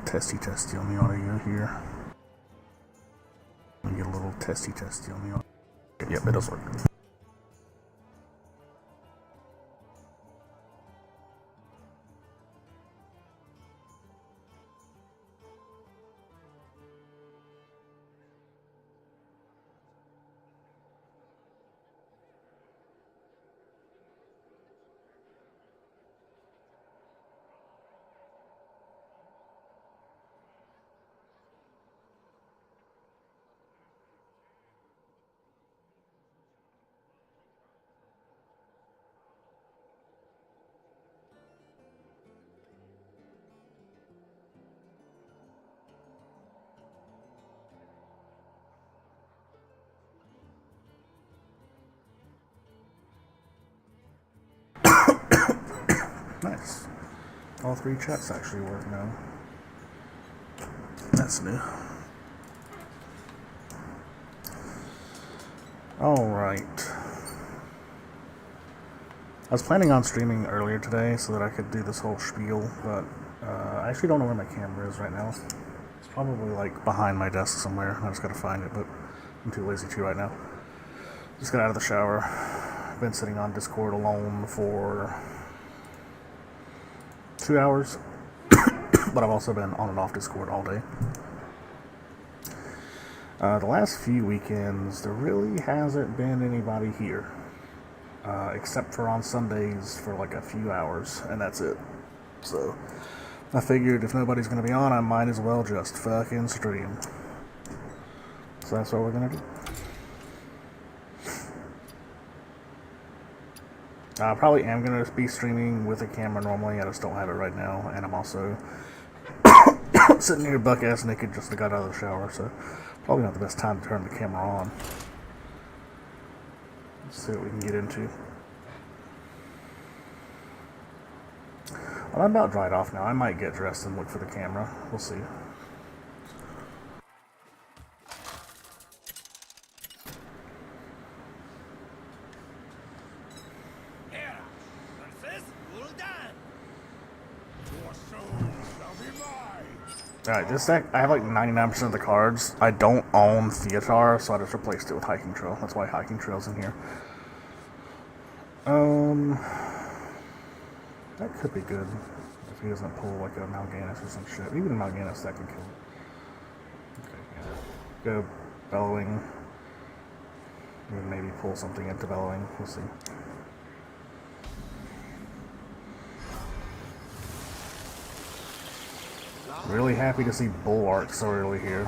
testy on the audio here. Let me get a little testy on the audio. Yep, it does work. Nice. All three chats actually work now. That's new. Alright. I was planning on streaming earlier today so that I could do this whole spiel, but I actually don't know where my camera is right now. It's probably like behind my desk somewhere. I just gotta find it, but I'm too lazy to right now. Just got out of the shower. I've been sitting on Discord alone for 2 hours, but I've also been on and off Discord all day. The last few weekends, there really hasn't been anybody here, except for on Sundays for like a few hours, and that's it. So I figured if nobody's going to be on, I might as well just fucking stream. So that's what we're going to do. I probably am going to be streaming with a camera normally, I just don't have it right now, and I'm also sitting here buck-ass naked just got out of the shower, so probably not the best time to turn the camera on. Let's see what we can get into. Well, I'm about dried off now. I might get dressed and look for the camera. We'll see. Alright, this deck, I have like 99% of the cards. I don't own Theatar, so I just replaced it with Hiking Trail. That's why Hiking Trail's in here. That could be good if he doesn't pull like a Mal'Ganis or some shit. Even a Mal'Ganis that can kill him. Okay, yeah. Go Bellowing. Even maybe pull something into Bellowing. We'll see. Really happy to see Bulwark so early here.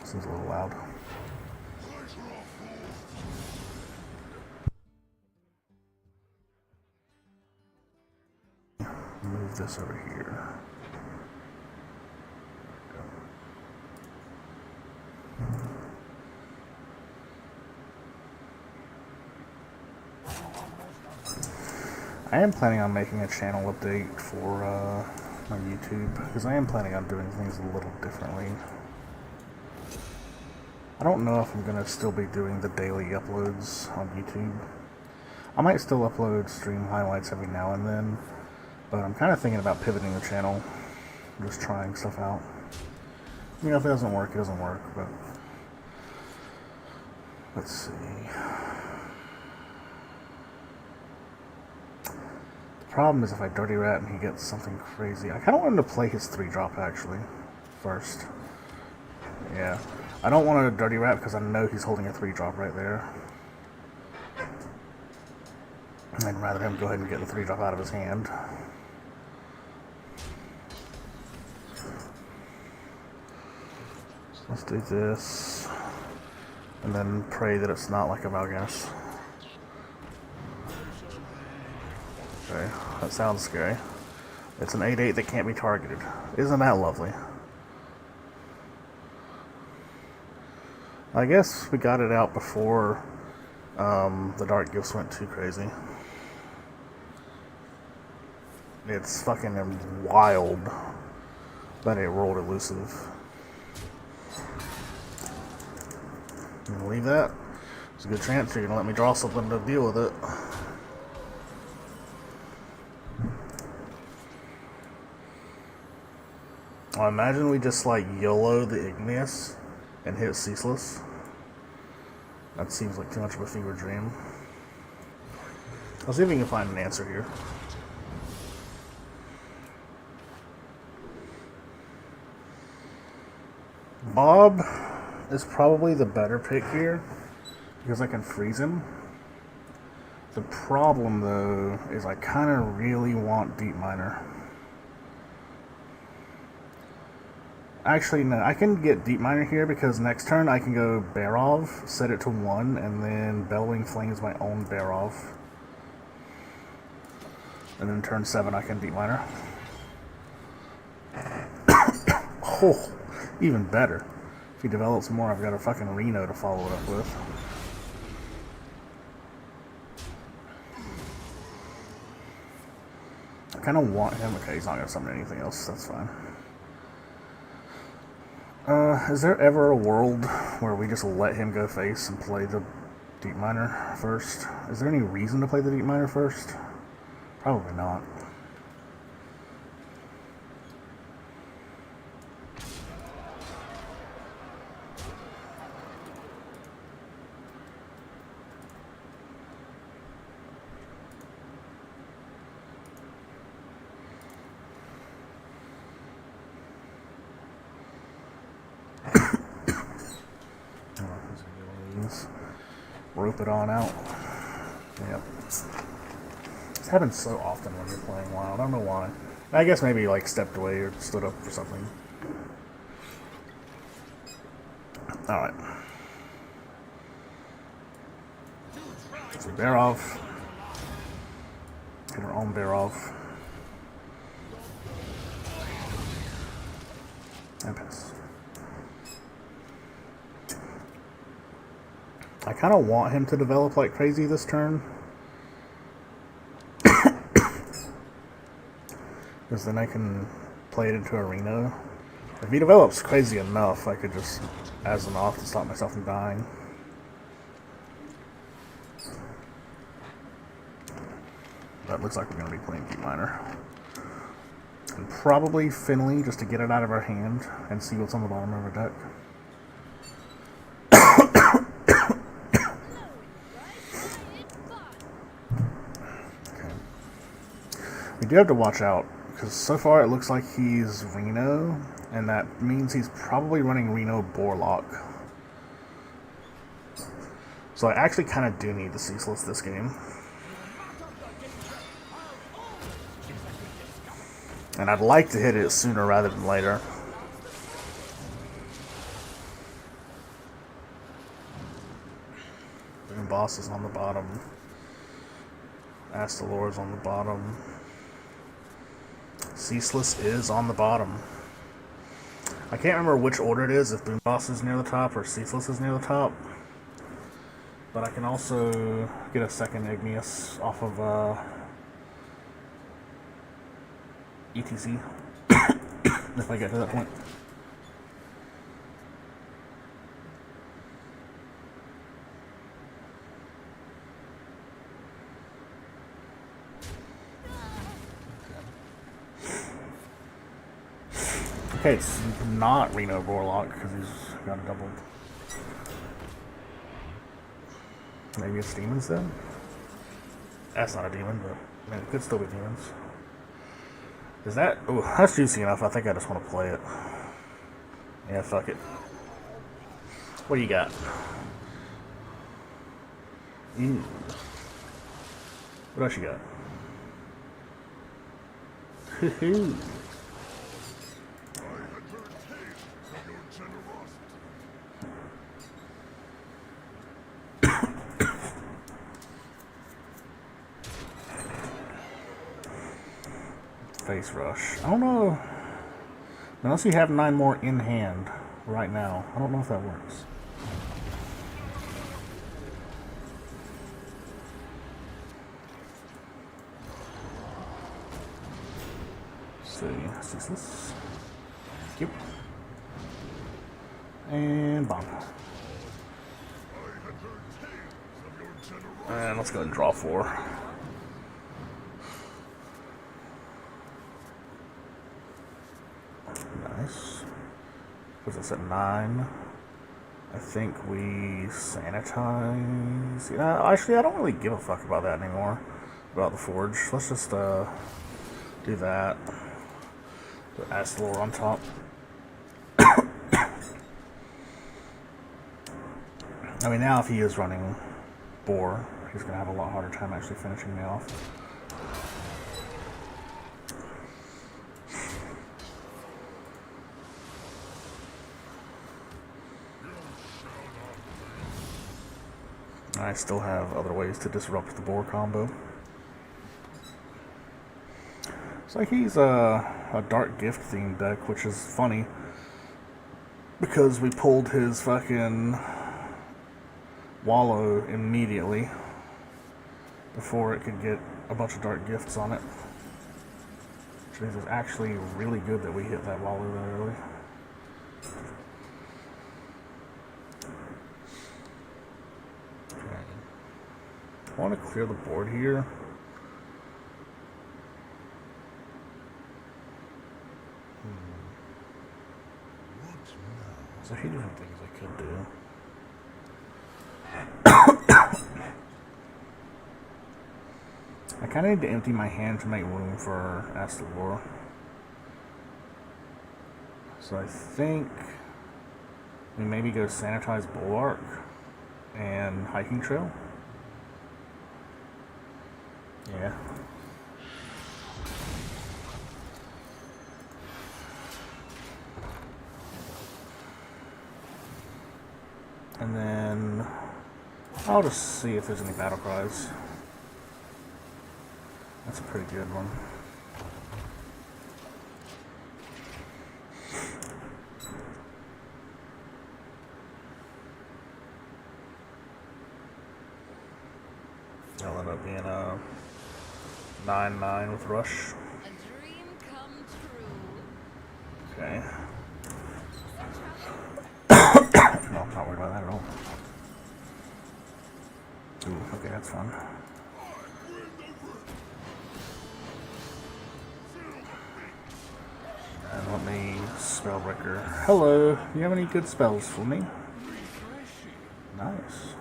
Seems a little loud. Move this over here. I am planning on making a channel update for my YouTube, because I am planning on doing things a little differently. I don't know if I'm going to still be doing the daily uploads on YouTube. I might still upload stream highlights every now and then, but I'm kind of thinking about pivoting the channel, just trying stuff out. You know, if it doesn't work, it doesn't work, but let's see. The problem is if I Dirty Rat and he gets something crazy. I kind of want him to play his 3-drop actually, first. Yeah. I don't want to Dirty Rat because I know he's holding a 3-drop right there. I'd rather him go ahead and get the 3-drop out of his hand. Let's do this. And then pray that it's not like a Mal'Ganis. Okay, that sounds scary. It's an 8/8 that can't be targeted. Isn't that lovely? I guess we got it out before the Dark Gifts went too crazy. It's fucking wild that it rolled elusive. I'm gonna leave that. There's a good chance you're gonna let me draw something to deal with it. I imagine we just like YOLO the Igneous and hit Ceaseless. That seems like too much of a fever dream. I'll see if we can find an answer here. Bob is probably the better pick here because I can freeze him. The problem though is I kind of really want Deep Miner. Actually, no, I can get Deep Miner here because next turn I can go Barov, set it to 1, and then Bellwing Flames my own Barov. And then turn 7 I can Deep Miner. Oh, even better. If he develops more, I've got a fucking Reno to follow it up with. I kind of want him. Okay, he's not going to summon anything else. That's fine. Is there ever a world where we just let him go face and play the Deep Miner first? Is there any reason to play the Deep Miner first? Probably not. Rope it on out. Yep. This happens so often when you're playing Wild. I don't know why. I guess maybe like stepped away or stood up for something. Alright. So bear off. Hit our own bear off. And pass. I kind of want him to develop like crazy this turn. Because then I can play it into a Reno. If he develops crazy enough, I could just as an off to stop myself from dying. That looks like we're going to be playing Deep Miner. And probably Finley just to get it out of our hand and see what's on the bottom of our deck. We do have to watch out, because so far it looks like he's Reno, and that means he's probably running Reno Borlock. So I actually kind of do need the Ceaseless this game. And I'd like to hit it sooner rather than later. And Boss is on the bottom. Astalor's on the bottom. Ceaseless is on the bottom. I can't remember which order it is, if Boom Boss is near the top or Ceaseless is near the top. But I can also get a second Igneous off of ETC if I get to that point. Okay, it's not Reno Borlock because he's got a double. Maybe it's demons then? That's not a demon, but I mean, it could still be demons. Is that... Oh, that's juicy enough. I think I just want to play it. Yeah, fuck it. What do you got? What else you got? Hoo-hoo. Face rush. I don't know. Unless you have 9 more in hand right now. I don't know if that works. See, Ceaseless. Yep. And bomb. And let's go ahead and draw 4. Nice. Puts us at 9. I think we sanitize. Yeah, actually, I don't really give a fuck about that anymore. About the forge. Let's just do that. Put Astalor on top. I mean, now if he is running boar, he's gonna have a lot harder time actually finishing me off. I still have other ways to disrupt the boar combo. It's like he's a dark gift themed deck, which is funny because we pulled his fucking wallow immediately before it could get a bunch of dark gifts on it. Which means it's actually really good that we hit that wallow that early. I want to clear the board here. There's a few different things I could do. I kind of need to empty my hand to make room for Astalor. So I think we maybe go Sanitize Bulwark and Hiking Trail. Yeah. And then I'll just see if there's any battle cries. That's a pretty good one. That'll end up being a 9/9 with Rush. A dream come true. Okay. No, I'm not worried about that at all. Ooh, okay, that's fun. And let me Spellbreaker. Hello, do you have any good spells for me? Nice.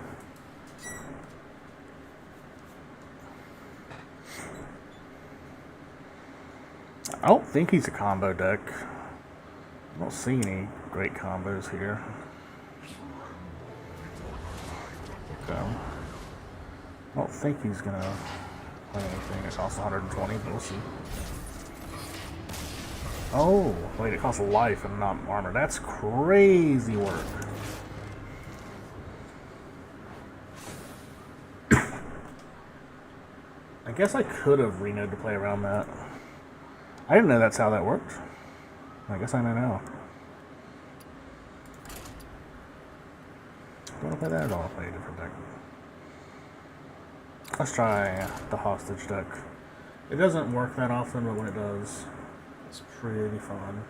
I don't think he's a combo deck. I don't see any great combos here. So, I don't think he's gonna play anything that costs 120, but we'll see. Oh, wait, it costs life and not armor. That's crazy work. I guess I could have Reno'd to play around that. I didn't know that's how that worked. I guess I know now. Don't want to play that at all. I'll play a different deck. Let's try the hostage deck. It doesn't work that often, but when it does, it's pretty fun.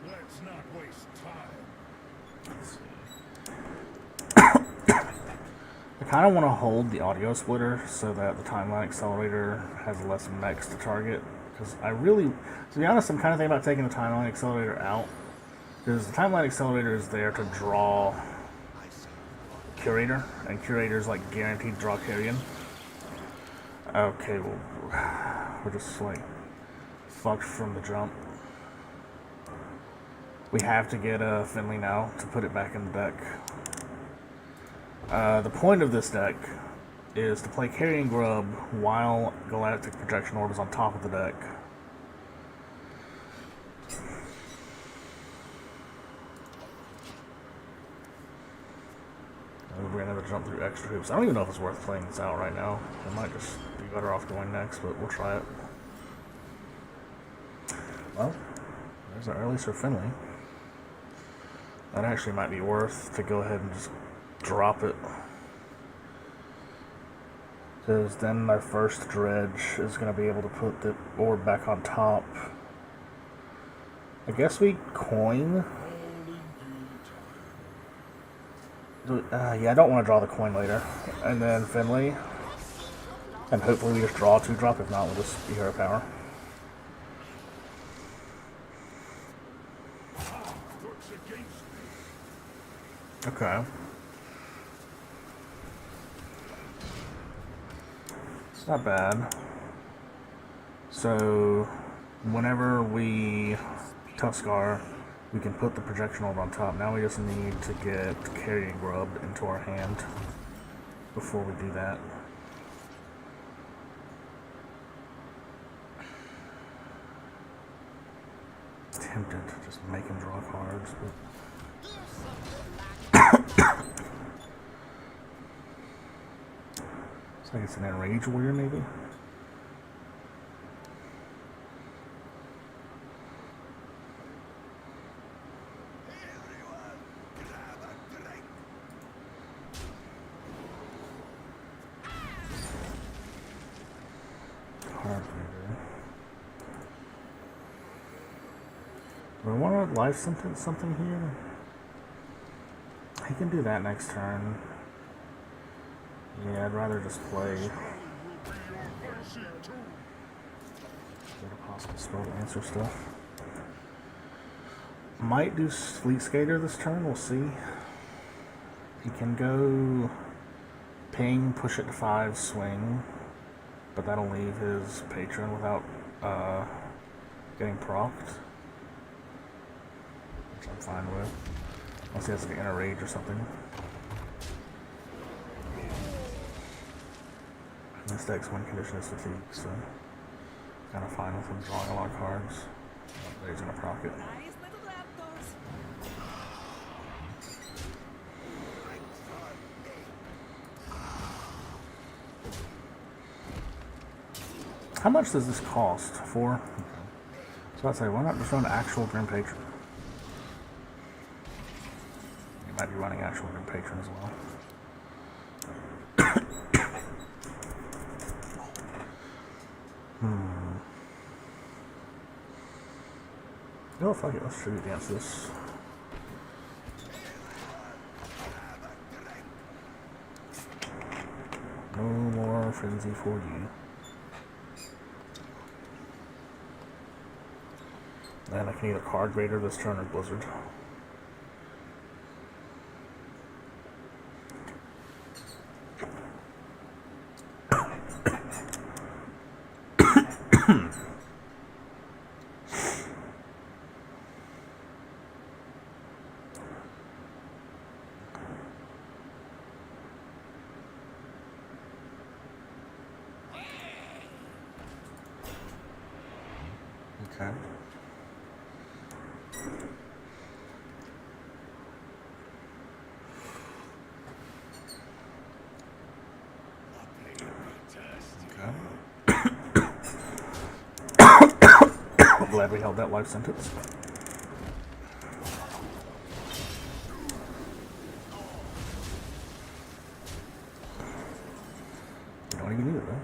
Let's not waste time. I kind of want to hold the audio splitter so that the timeline accelerator has less mechs to target. Because I really, to be honest, I'm kind of thinking about taking the timeline accelerator out. Because the timeline accelerator is there to draw Curator, and Curator's like guaranteed draw Carrion. Okay, well, we're just like fucked from the jump. We have to get a Finley now to put it back in the deck. The point of this deck is to play Carrion Grub while Galactic Projection Orb is on top of the deck. We're gonna have to jump through extra hoops. I don't even know if it's worth playing this out right now. I might just be better off going next, but we'll try it. Well, there's our early Sir Finley. That actually might be worth to go ahead and just drop it. Because then my first dredge is going to be able to put the orb back on top. I guess we coin. Yeah, I don't want to draw the coin later. And then Finley. And hopefully we just draw 2-drop. If not, we'll just be hero power. Okay. It's not bad. So, whenever we Tuskar, we can put the projection orb on top. Now we just need to get carrying grubbed into our hand before we do that. Tempted to just make him draw cards, but it's like it's an enrage warrior, maybe. Do I want to life sentence something here? He can do that next turn. Yeah, I'd rather just play. Get a possible spell to answer stuff. Might do Fleet Skater this turn, we'll see. He can go ping, push it to 5, swing. But that'll leave his patron without getting procced. Which I'm fine with. Unless he has to get in a rage or something. This deck's win condition is fatigue, so kind of fine with him drawing a lot of cards. But he's gonna proc it. How much does this cost? 4? Okay. So I'd say, why not just run actual Grim Patron? You might be running actual Grim Patron as well. Oh, fuck it, let's tribute dance this. No more frenzy for you. And I can either card Raider this turn or Blizzard. Okay. I'm glad we held that life sentence. You don't even need it though.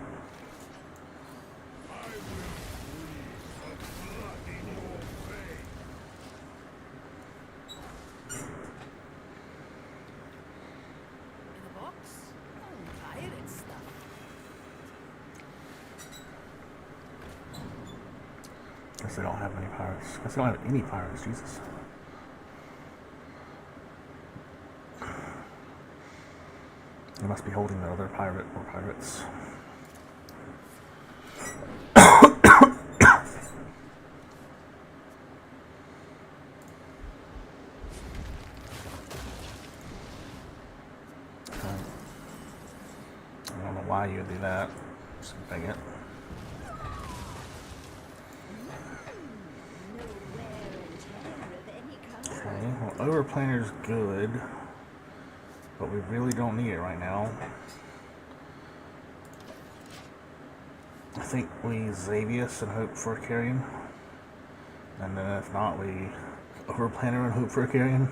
Guess they don't have many pirates. Guess they don't have any pirates, Jesus. They must be holding the other pirate or pirates. I don't know why you would do that. Just bang it. Okay, well, Overplanner's good, but we really don't need it right now. I think we Xavius and hope for a carrion. And then if not, we Overplanner and hope for a carrion.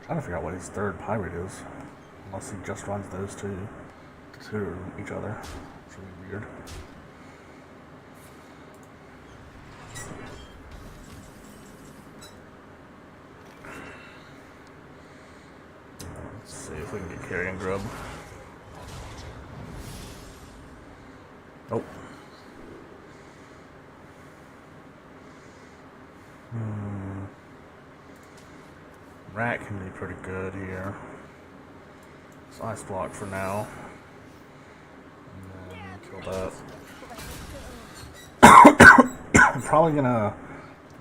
Trying to figure out what his third pirate is. Unless he just runs those two to each other. It's really weird. Let's see if we can get carrion grub. Nope. Rat can be pretty good here. It's ice block for now. And then kill that. I'm probably gonna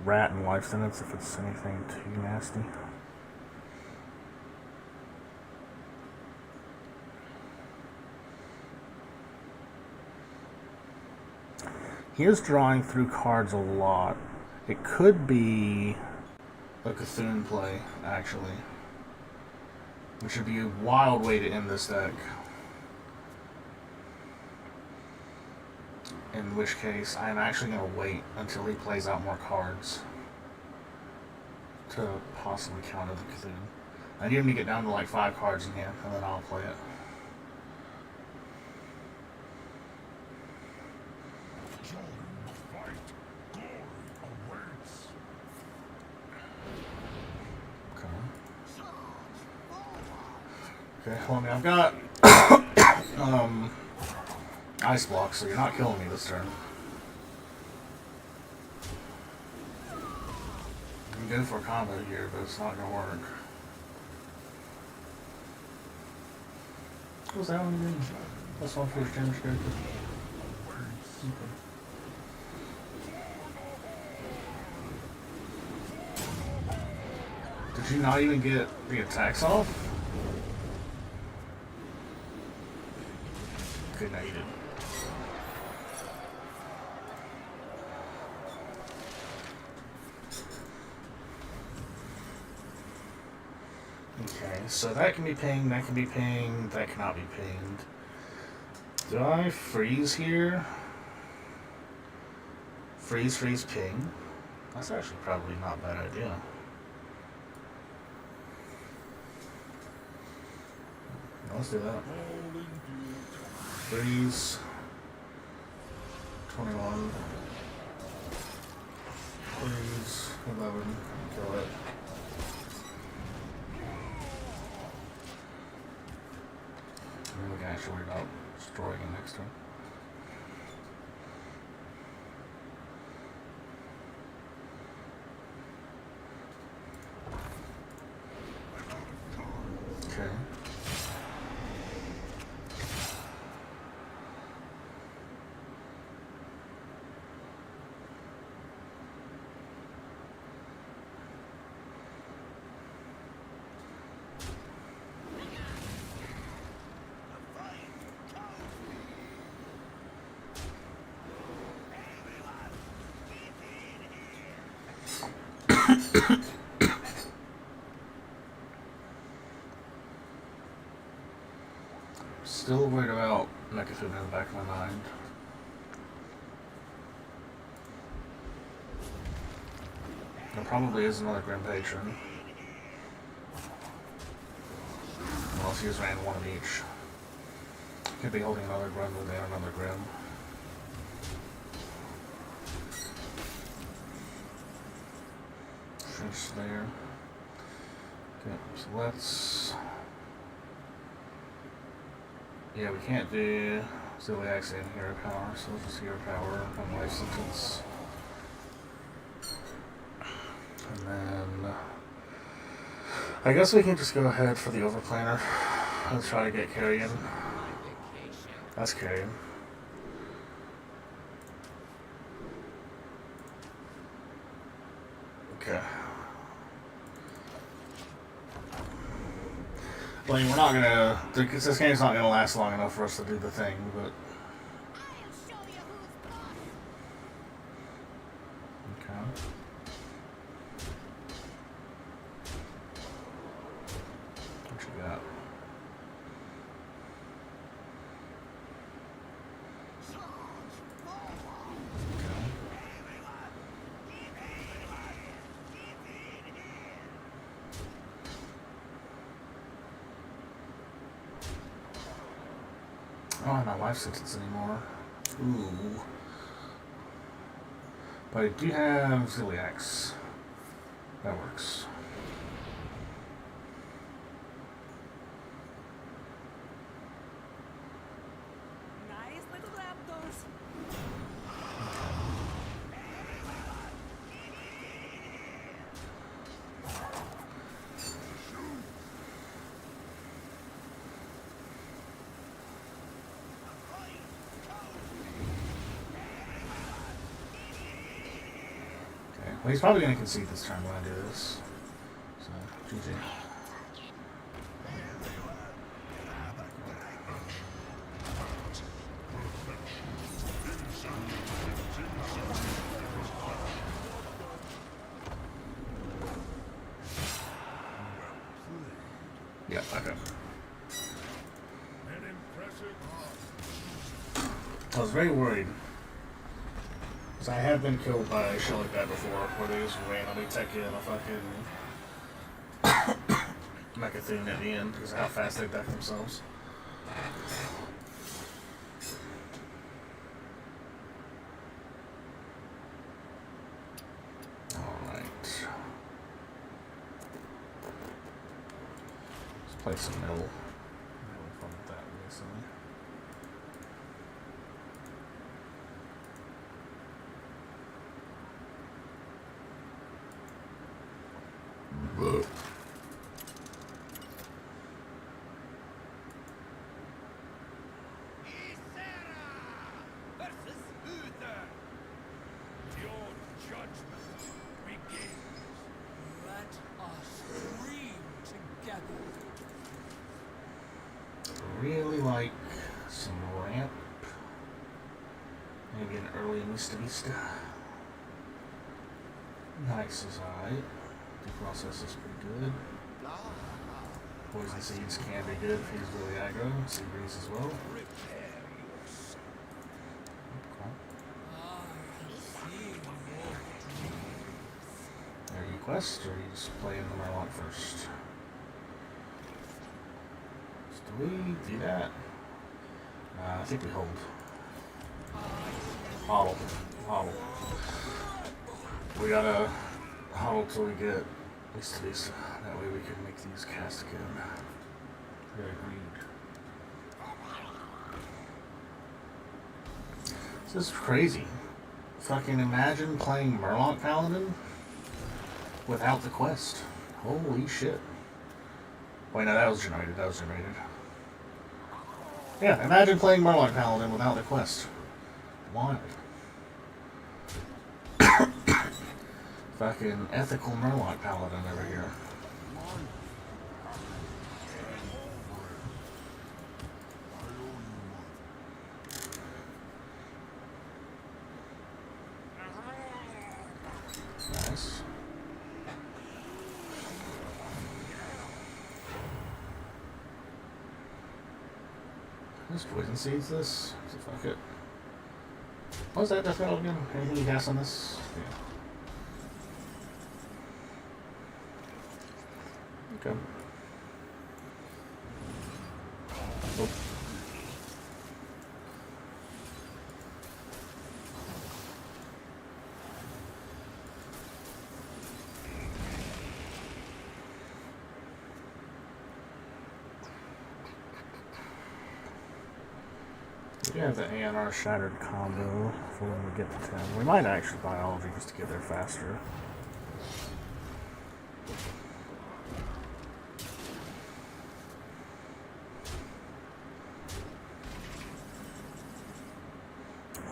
rat and life sentence if it's anything too nasty. He is drawing through cards a lot. It could be a Cthulhu play, actually. Which would be a wild way to end this deck. In which case, I am actually going to wait until he plays out more cards to possibly counter the Cthulhu. I need him to get down to like 5 cards in hand, and then I'll play it. Okay, well, I mean, I've got ice block, so you're not killing me this turn. You can go for a combo here, but it's not going to work. What was that one again? That's one for his damage character. Okay. Did you not even get the attacks off? Good night. Okay, so that can be pinged, that can be pinged, that cannot be pinged. Do I freeze here? Freeze, freeze, ping. That's actually probably not a bad idea. Let's do that. Freeze. 21. Freeze. 11. Kill it. And we can actually worry about destroying it next turn. Okay. Still worried about Mechathun in the back of my mind. There probably is another Grim Patron. Unless he just ran one of each. Could be holding another Grim and then another Grim. Finish there. Okay, so let's... Yeah, we can't do Ziliax and Hero Power, so we'll just Hero Power and Life Sentence. And then... I guess we can just go ahead for the Overplaner and try to get Carrion. That's Carrion. Okay. I mean, we're not gonna... This game's not gonna last long enough for us to do the thing, but... Okay. What you got? I don't have my life sentence anymore. Ooh. But I do have Ziliax. That works. Nice little raptors. Well, he's probably going to concede this turn when I do this. So, GG. Yeah, okay. I was very worried. I have been killed by shit like that before, where they just randomly tech in a fucking mecha thing at the end because of how fast they deck themselves. Alright. Let's play some middle. I'm having fun with that recently. Really like some ramp. Maybe an early Mista Vista. Nice is alright. The process is pretty good. Poison Seeds can be good if he's really aggro. Sea Breeze as well. Okay. Are you quest or are you just playing the Murloc first? Do we do that? I think we hold. Hodl. Hodl. We gotta hodl till we get at least these. That way we can make these cast again. We agreed. This is crazy. Fucking imagine playing Murloc Paladin without the quest. Holy shit. Wait, no, that was generated. That was generated. Yeah, imagine playing Murloc Paladin without the quest. Wild. Fucking ethical Murloc Paladin over here. Nice. This poison seeds this. So fuck it. What was that death battle again? Anything you guess on this? Yeah. Okay. Oh. We have the ANR Shattered combo for when we get to 10. We might actually biology just to get there faster.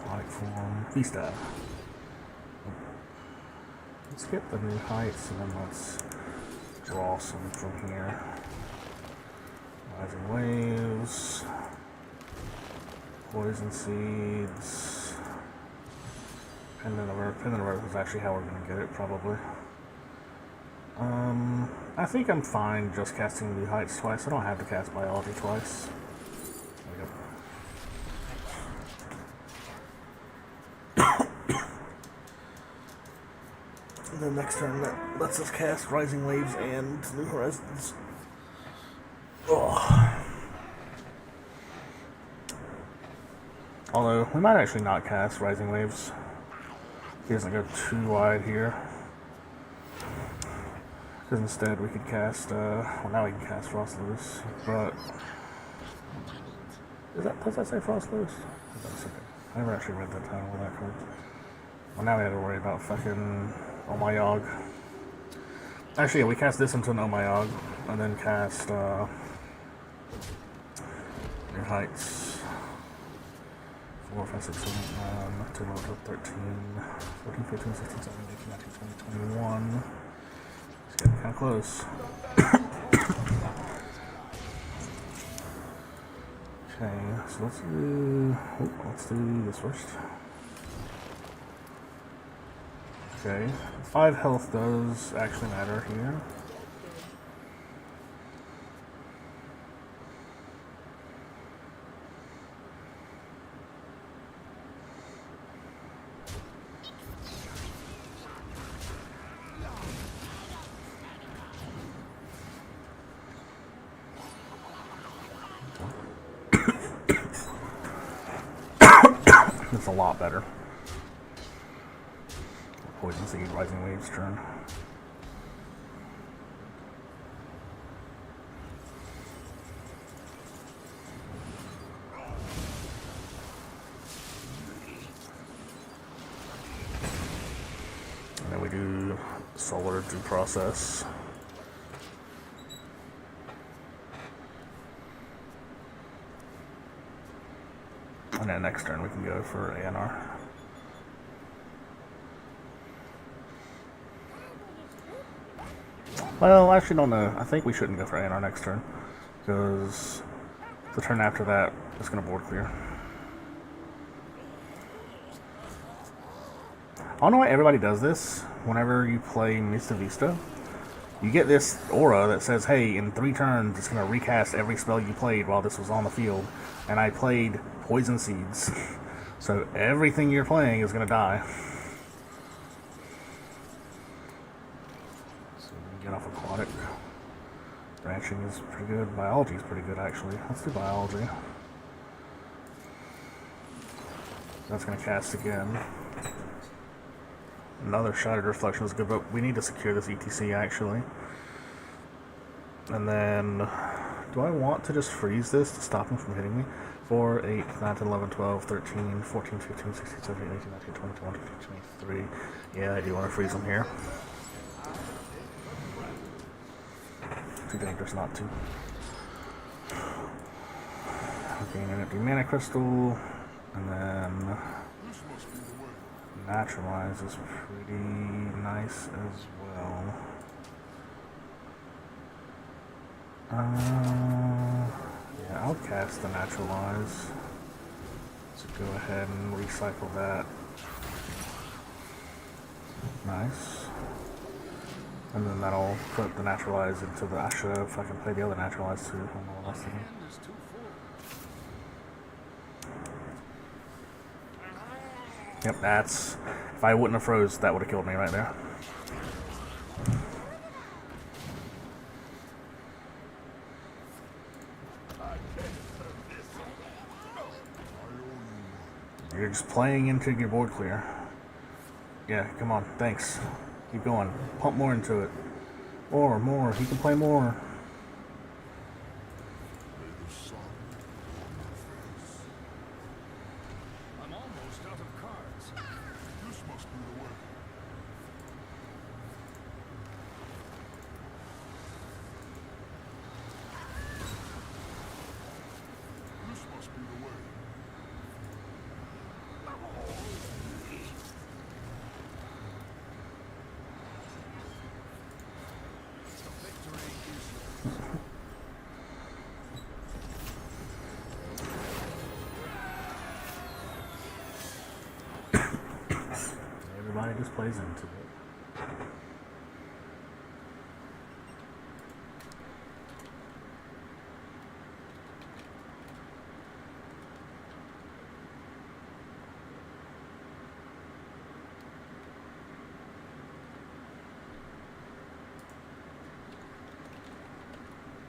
Light form, Vista. Let's get the new heights and then let's draw some from here. Rising waves. Poison seeds. Pendant of Earth is actually how we're going to get it, probably. I think I'm fine just casting the heights twice. I don't have to cast biology twice. There we go. And then next turn that lets us cast Rising Waves and New Horizons. Oh. Although, we might actually not cast Rising Waves. He doesn't go too wide here. Because instead we could cast, well now we can cast Frost Loose, but... does that say Frost Loose? I never actually read the title of that card. Well, now we had to worry about fucking Omayog. Actually, yeah, we cast this into an Omayog, and then cast, New Heights. 4, 5, 6, 7, 8, 9, 10, 11, 12, 13, 14, 15, 16, 17, 18, 19, 20, 21. It's getting kind of close. Okay, so let's do this first. Okay, 5 health does actually matter here. It's a lot better. Poison Seed, Rising Waves turn. And then we do Solar Due Process. And then next turn we can go for ANR. Well, I actually don't know. I think we shouldn't go for ANR next turn, because the turn after that is going to board clear. I don't know why everybody does this. Whenever you play Mista Vista, you get this aura that says, hey, in 3 turns it's going to recast every spell you played while this was on the field. And I played Poison Seeds. So everything you're playing is going to die. So we can get off Aquatic. Branching is pretty good. Biology is pretty good, actually. Let's do Biology. That's going to cast again. Another Shattered Reflection is good, but we need to secure this ETC, actually. And then, do I want to just freeze this to stop him from hitting me? 4, 8, 9, 10, 11, 12, 13, 14, 15, 16, 17, 18, 19, 20, 21, 22, 23. Yeah, I do want to freeze him here. Too dangerous not to. Okay, an empty Mana Crystal, and then Naturalize is pretty nice as well. Yeah, I'll cast the Naturalize. So go ahead and recycle that. Nice. And then that'll put the Naturalize into the... I should have fucking played the other Naturalize too. I don't know what else to do. Yep, that's... If I wouldn't have froze, that would have killed me right there. You're just playing into your board clear. Yeah, come on, thanks. Keep going. Pump more into it. More. He can play more. Everybody just plays into it.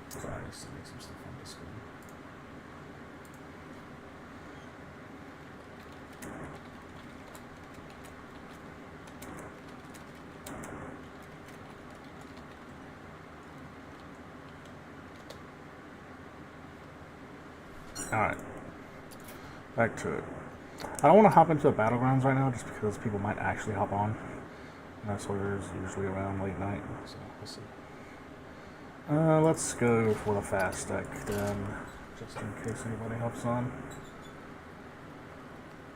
Sorry, I just need some stuff on Discord. Alright, back to it. I don't want to hop into the battlegrounds right now just because people might actually hop on. That's what it is usually around late night, so we'll see. Let's go for the fast deck then, just in case anybody hops on.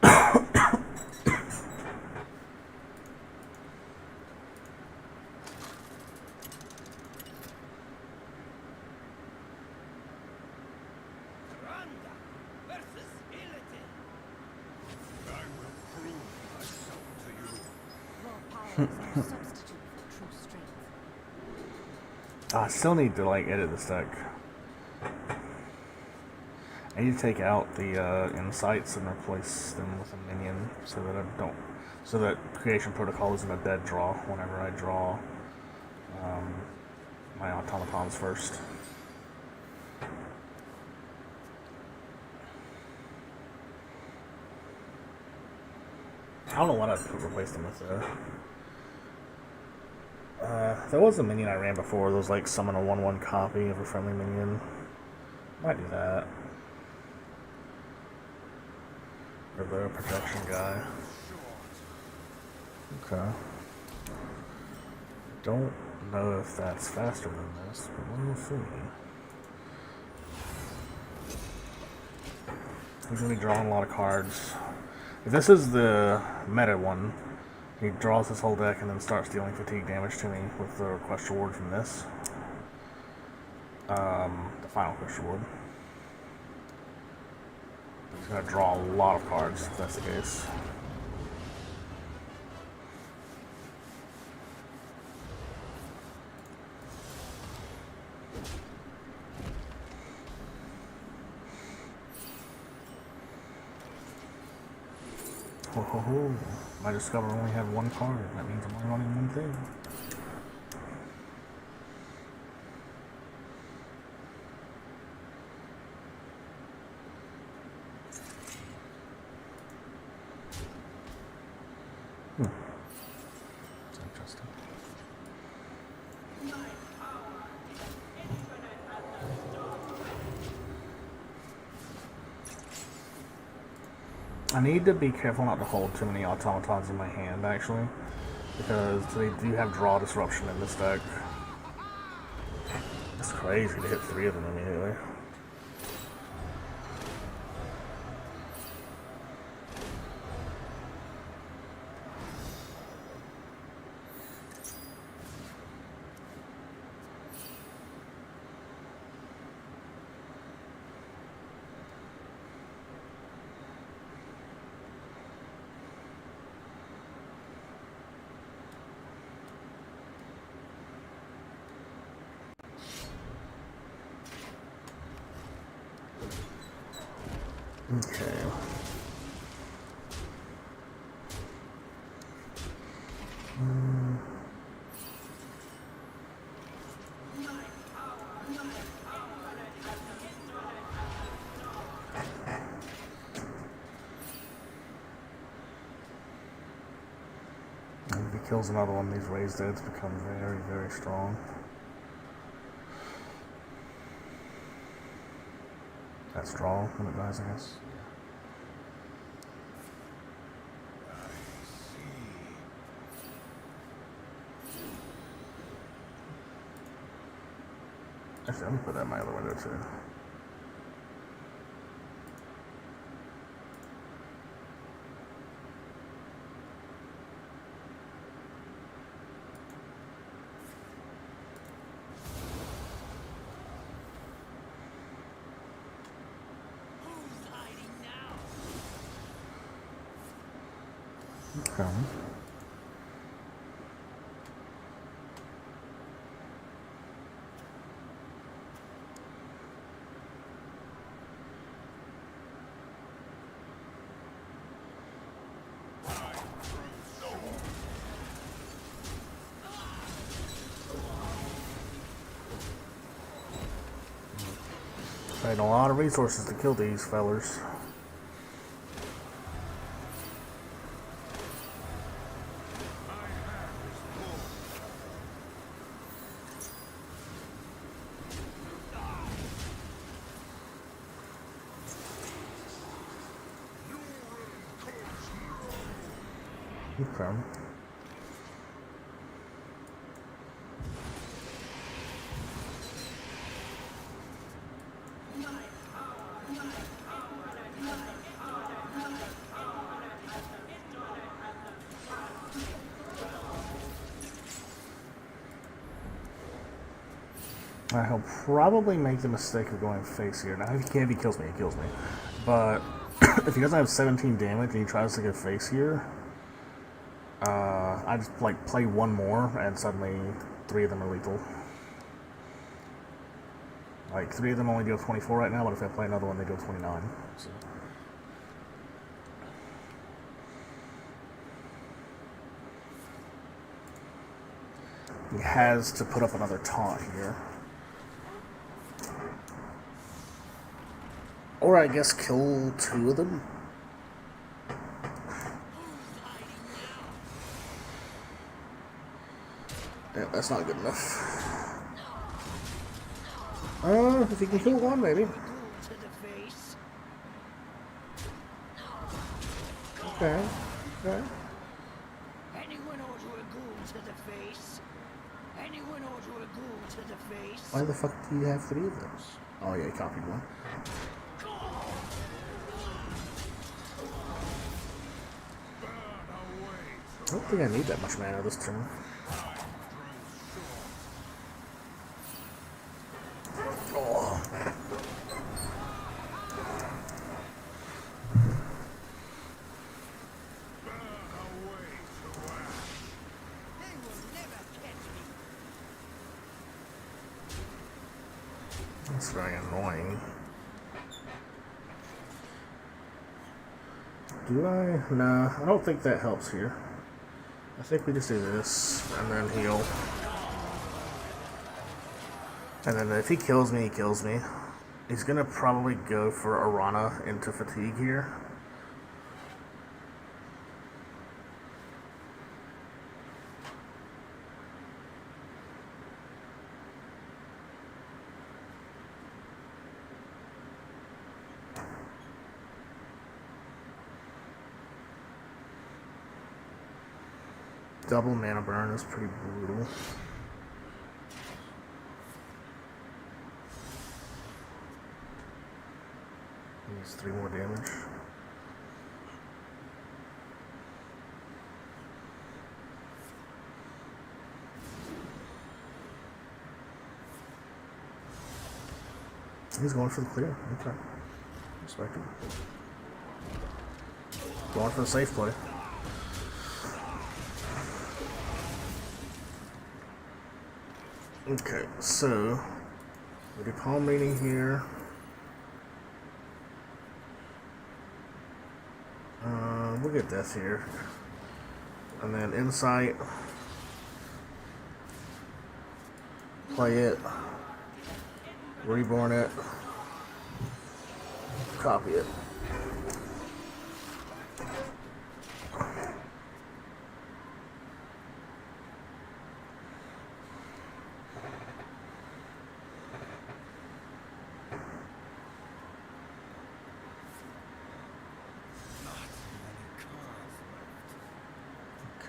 I will prove myself to you. Raw power is no substitute for true strength. I still need to like edit this deck. I need to take out the insights and replace them with a minion so that so that creation protocol isn't a dead draw whenever I draw my automatons first. I don't know what I'd replace them with though. There was a minion I ran before. There was like summon a 1/1 copy of a friendly minion. Might do that. Or the protection guy. Okay. Don't know if that's faster than this, but we'll see. He's gonna be drawing a lot of cards. If this is the meta one, he draws his whole deck and then starts dealing fatigue damage to me with the request reward from this. The final request reward. He's gonna draw a lot of cards if that's the case. Ho ho ho. My Discover only had one card. That means I'm only running one thing. That's interesting. I need to be careful not to hold too many automatons in my hand, actually, because they do have draw disruption in this deck. It's crazy to hit 3 of them immediately. Okay. And if he kills another one, these raised deads become very, very strong. That's draw when it dies, I guess. Actually, I'm gonna put that in my other window too. Okay. Spending a lot of resources to kill these fellers. Okay. He'll probably make the mistake of going face here. Now, if he kills me, he kills me. But if he doesn't have 17 damage and he tries to go face here, I just like play one more and suddenly 3 of them are lethal. Like 3 of them only deal 24 right now, but if I play another one, they deal 29. So. He has to put up another taunt here. Or I guess kill 2 of them. Yeah, that's not good enough. If he can kill 1, maybe. Okay. Okay. Anyone order a ghoul to the face? Anyone order a ghoul to the face? Why the fuck do you have 3 of those? Oh yeah, he copied 1. I don't think I need that much mana this turn. Oh. That's very annoying. Do I? Nah, I don't think that helps here. I think we just do this, and then heal. And then if he kills me, he kills me. He's gonna probably go for Arana into fatigue here. Double mana burn is pretty brutal. Needs 3 more damage. He's going for the clear. Okay. Respect him. Going for the safe play. Okay, so we do palm reading here. We'll get death here, and then insight. Play it. Reborn it. Copy it.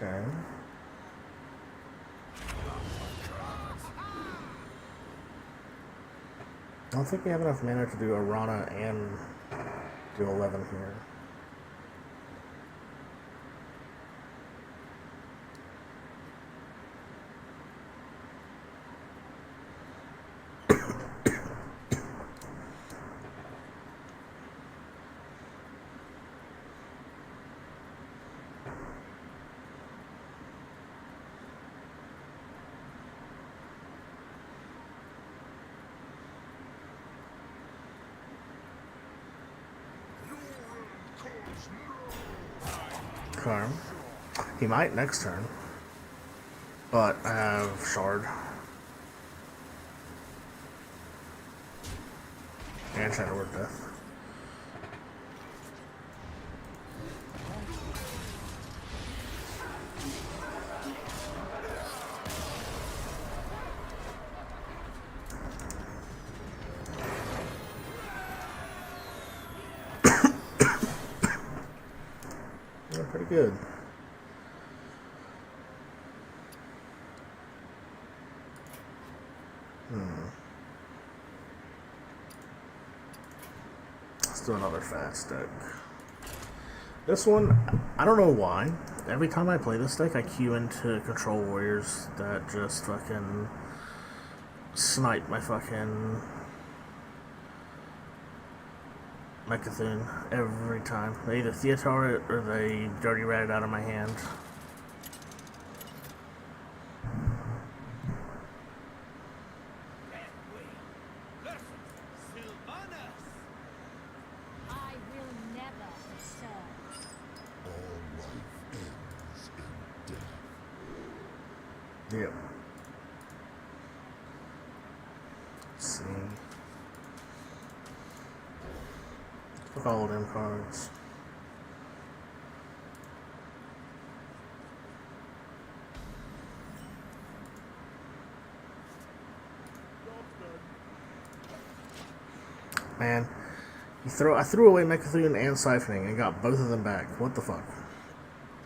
Okay. I don't think we have enough mana to do Arana and do 11 here. Okay. He might next turn, but I have Shard. And Shadow Word Death. Yeah, pretty good. Let's do another fast deck. This one, I don't know why. Every time I play this deck, I queue into control warriors that just fucking snipe my fucking Mechathune every time. They either Theatar it or they dirty rat it out of my hand. I will never serve. All life ends in death. Yep. Let's see. Fuck all of them cards. Man, I threw away Mechathune and Siphoning and got both of them back. What the fuck?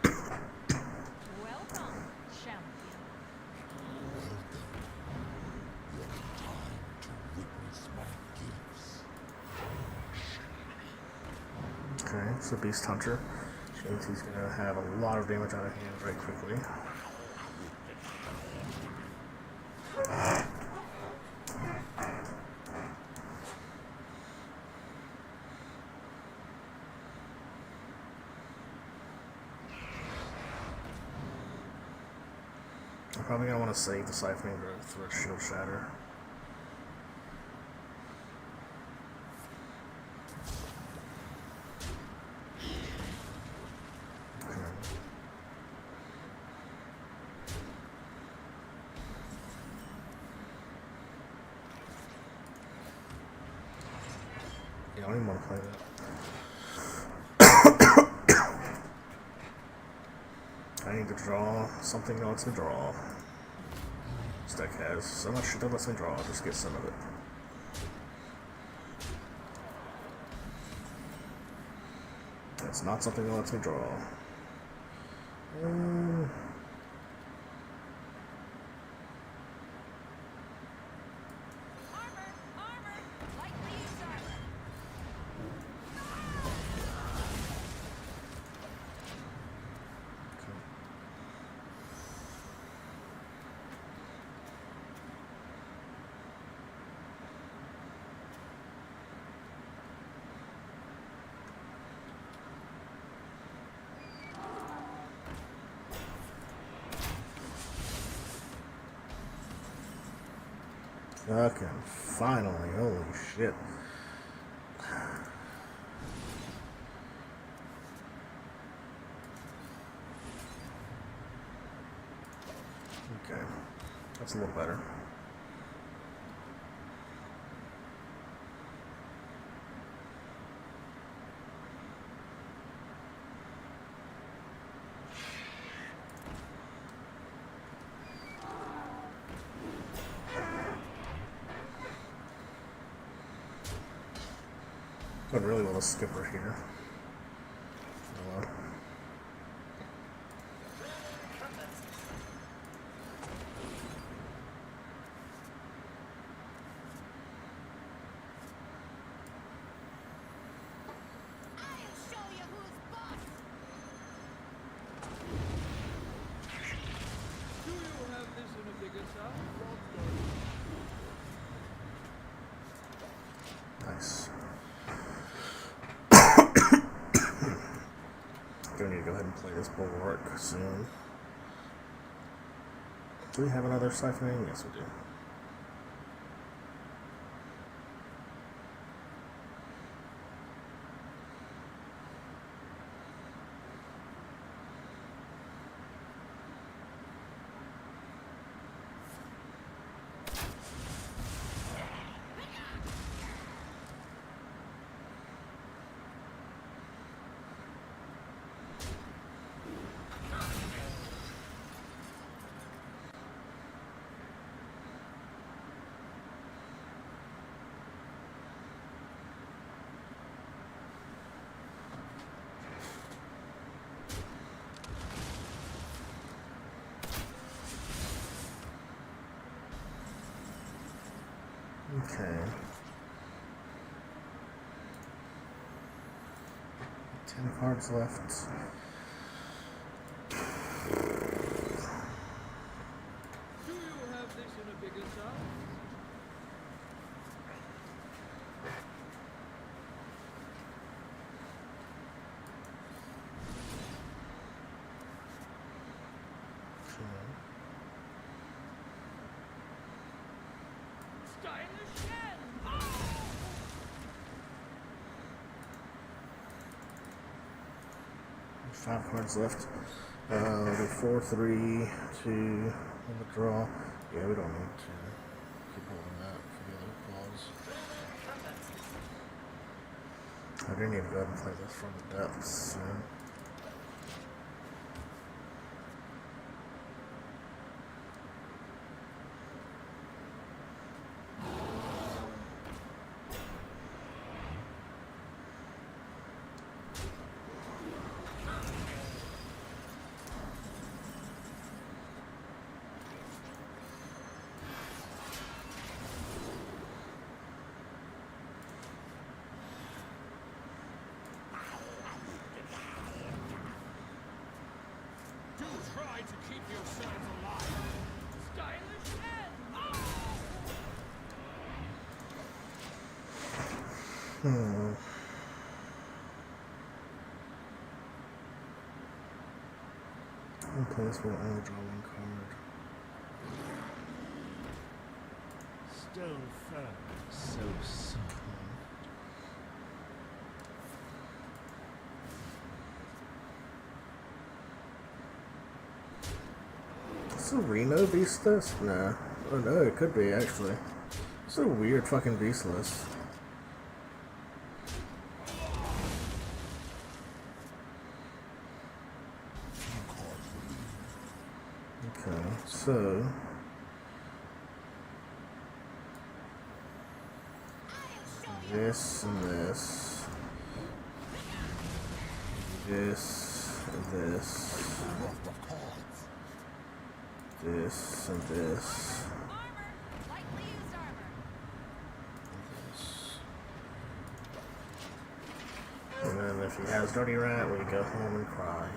Welcome, champion. Your time to witness my gifts. Okay, it's a Beast Hunter. Which means he's gonna have a lot of damage out of hand very quickly. I'm probably gonna want to save the Siphoning Growth for a Shield Shatter. Yeah, I don't even want to play that. I need to draw something that lets me draw. This deck has so much shit that lets me draw, I'll just get some of it. That's not something that lets me draw. Armor! Lightly armor! Okay, finally, holy shit. Okay, that's a little better. I really want a skipper here. Oh, well. I'll show you who's boss! Do you have this in a bigger size? Nice. Do need to go ahead and play this Bulwark soon. Do we have another Siphoning? Yes, we do. Okay. 10 cards left. Do you have this in a bigger size? Stylish hand! Five cards left. We'll do 4, 3, 2, and the draw. Yeah, we don't need to keep holding that for the other claws. I do need to go ahead and play this from the depths soon. Do try to keep yourselves alive. Stylish hand! Okay, this will only draw one card. Stone firm, so soft. Is a Reno beastless? Nah. Oh no, it could be actually. It's a weird fucking beastless. Okay, so this and this. This and this. This and this. Armor! Lightly used armor. This. And then if he has Dirty Rat, we go home and cry.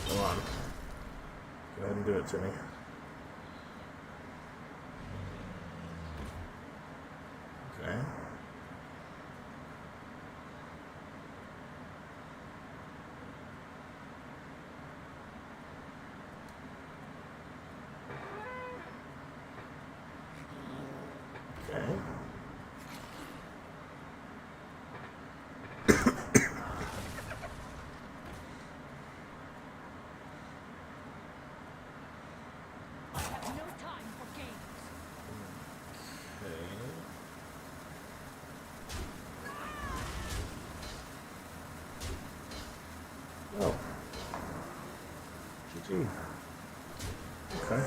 Come on. Go ahead and do it to me. Okay. Okay. I have no time for games. Oh. GG. Okay.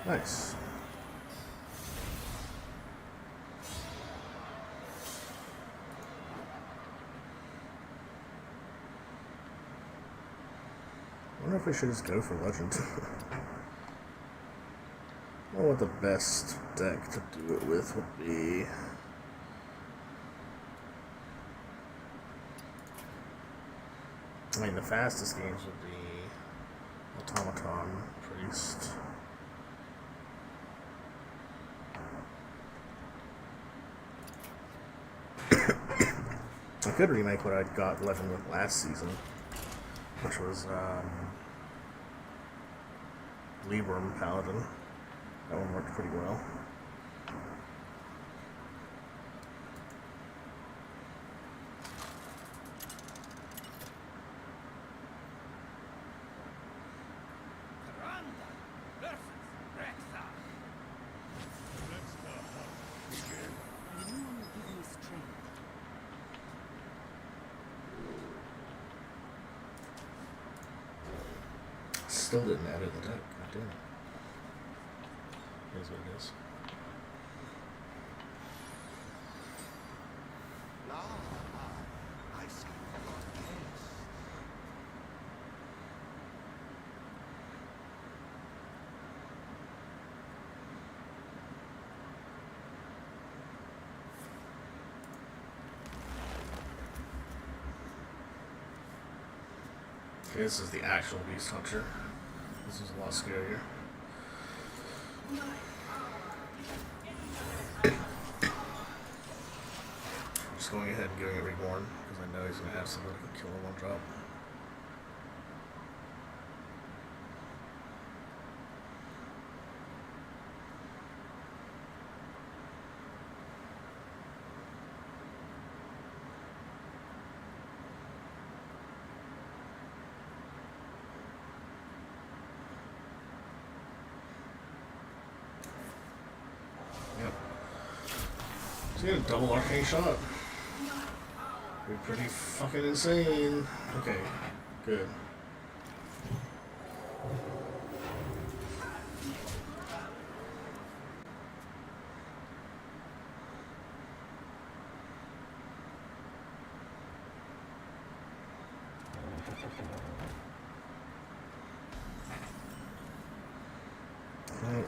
Nice. I wonder if we should just go for Legend. I don't know what the best deck to do it with would be. I mean, the fastest games would be Automaton, Priest. I could remake what I got Legend with last season, which was Libram Paladin. That one worked pretty well. Anyone will give me strength. Still didn't add it in the deck. God damn it. Here's what it is. I see your case. Okay, this is the actual Beast Hunter. This is a lot scarier. I'm just going ahead and giving it Reborn because I know he's going to have something that can kill in one drop. Yep. So you get a double arcane shot. Be pretty fucking insane. Okay, good. Right.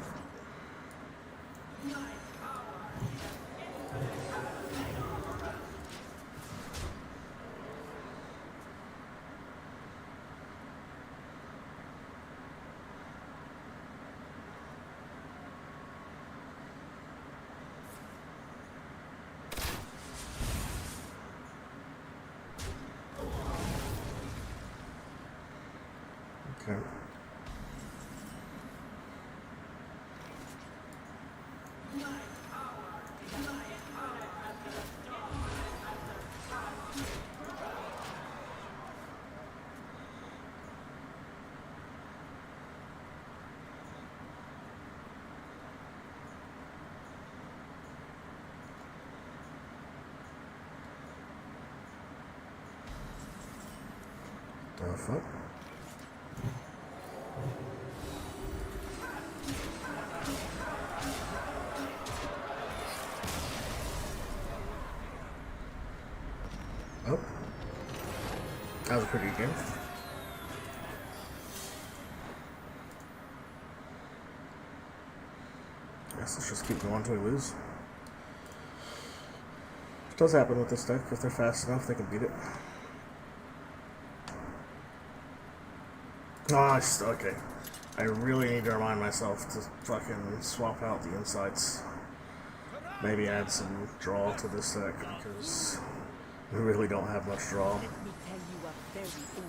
Okay. The fuck? Oh. That was a pretty good game. Guess let's just keep going until we lose. It does happen with this deck. If they're fast enough, they can beat it. Oh, okay. I really need to remind myself to fucking swap out the insights. Maybe add some draw to this deck because we really don't have much draw. Let me tell you a very old story.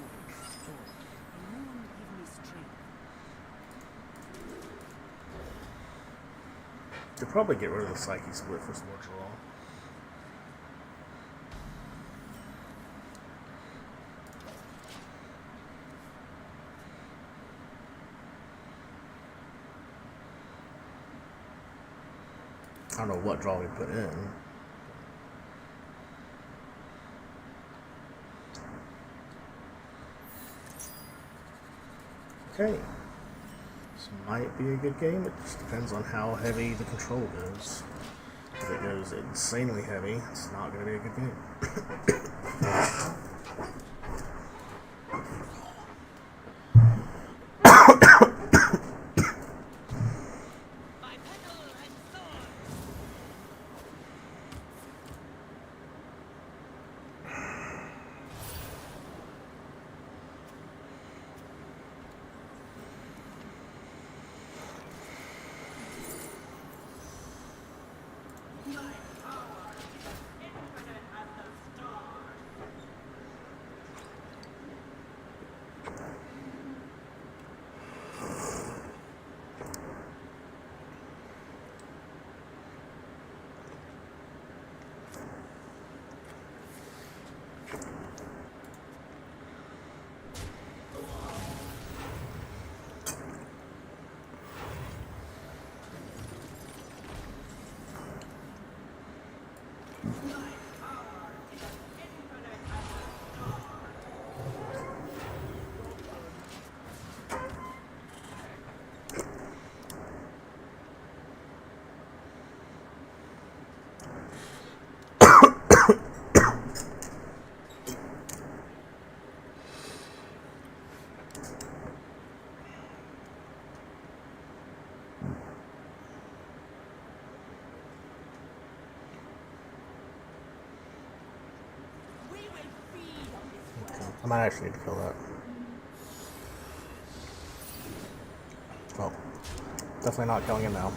Anyone will give me strength. Could probably get rid of the Psyche split for some more draw. I don't know what draw we put in. Okay. This might be a good game. It just depends on how heavy the control goes. If it goes insanely heavy, it's not going to be a good game. might actually need to kill that. Well, definitely not killing him now.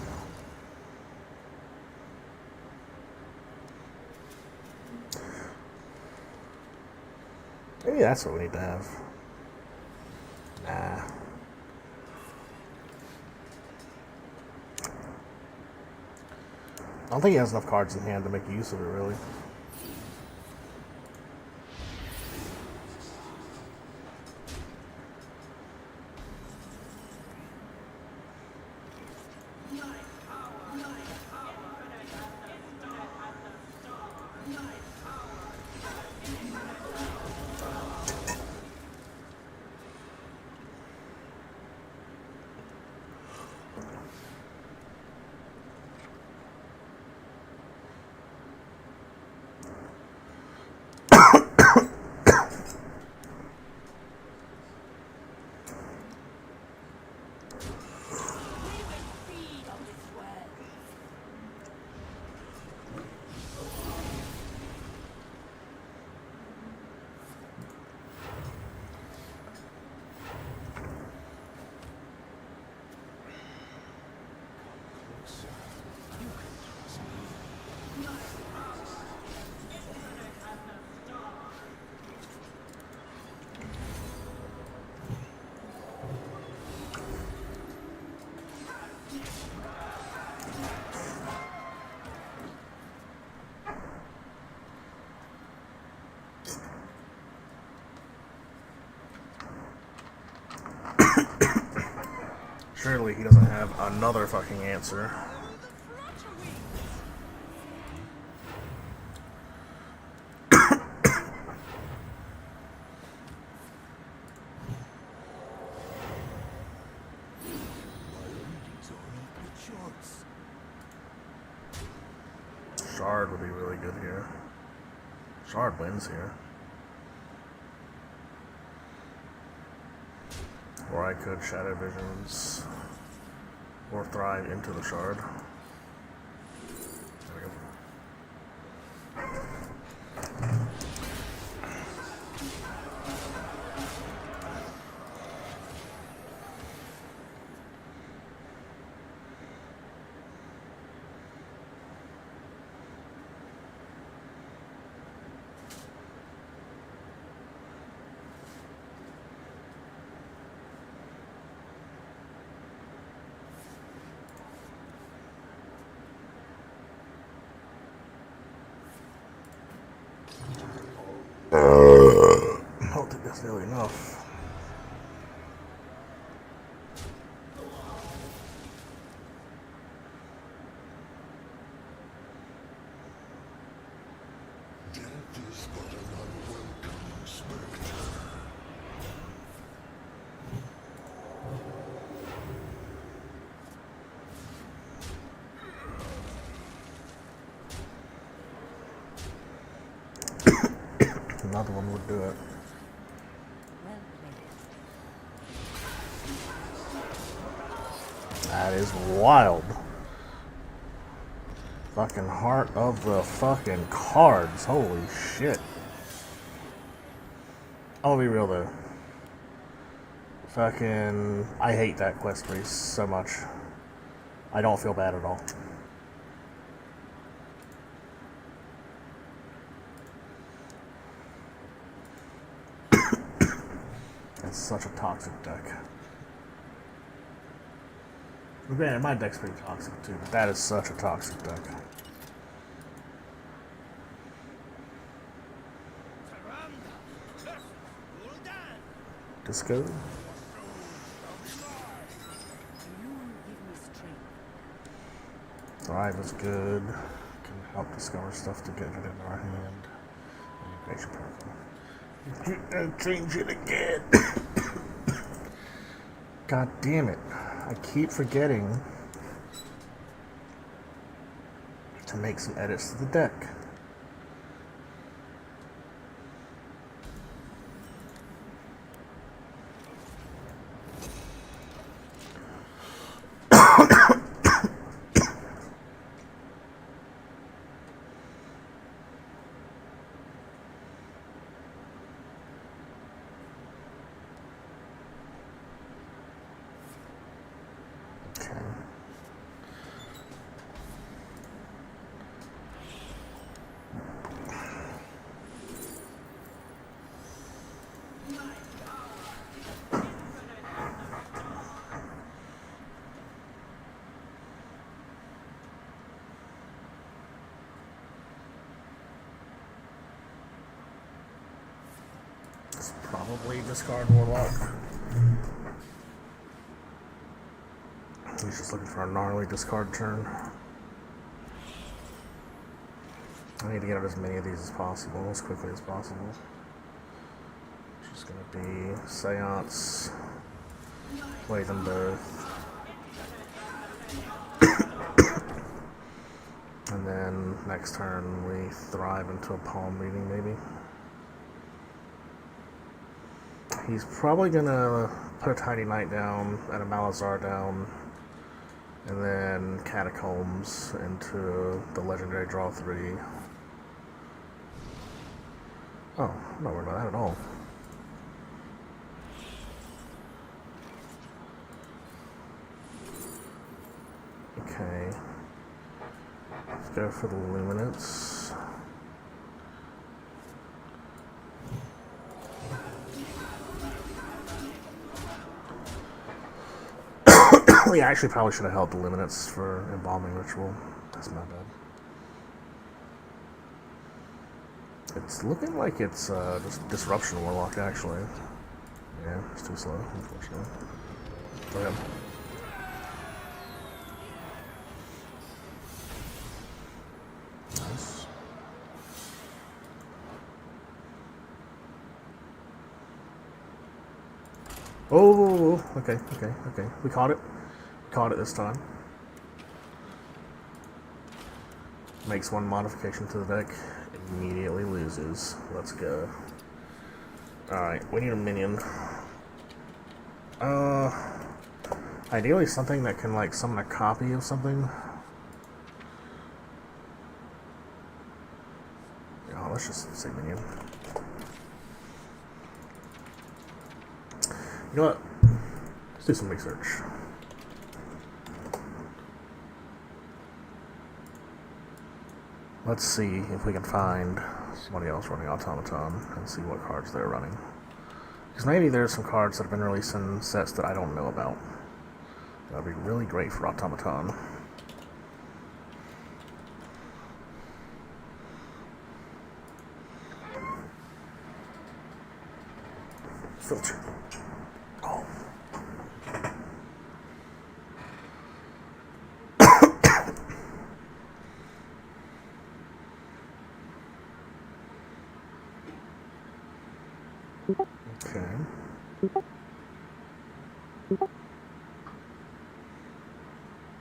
Maybe that's what we need to have. Nah. I don't think he has enough cards in hand to make use of it, really. Surely he doesn't have another fucking answer. Shard would be really good here. Shard wins here. Or I could Shadow Visions or Thrive into the Shard. There we go. I don't think that's nearly enough. Death is but an unwelcome spectre. Another one would do it. Well played. That is wild. Fucking heart of the fucking cards. Holy shit. I'm gonna be real though. Fucking, I hate that quest priest so much. I don't feel bad at all. It's such a toxic deck. But granted, my deck's pretty toxic too, but that is such a toxic deck. Disco? Alone give me strength. Thrive is good. Can help discover stuff to get it in our hand. Integration protocol. Change it again. God damn it. I keep forgetting to make some edits to the deck. It's probably discard Warlock. He's just looking for a gnarly discard turn. I need to get out as many of these as possible, as quickly as possible. Just gonna be Seance, play them both. And then next turn we thrive into a palm reading, maybe. He's probably gonna put a Tiny Knight down and a Malazar down, and then Catacombs into the legendary draw 3. Oh, I'm not worried about that at all. Okay. Let's go for the Luminance. We actually probably should have held the Luminance for Embalming Ritual. That's my bad. It's looking like it's just Disruption Warlock, actually. Yeah, it's too slow, unfortunately. Go ahead. Nice. Oh, okay. We caught it. Caught it this time. Makes one modification to the deck. Immediately loses. Let's go. Alright, we need a minion. Ideally something that can, like, summon a copy of something. Oh, let's just say minion. You know what? Let's do some research. Let's see if we can find somebody else running Automaton and see what cards they're running. Because maybe there's some cards that have been released in sets that I don't know about. That would be really great for Automaton. Filter. Oh. Okay.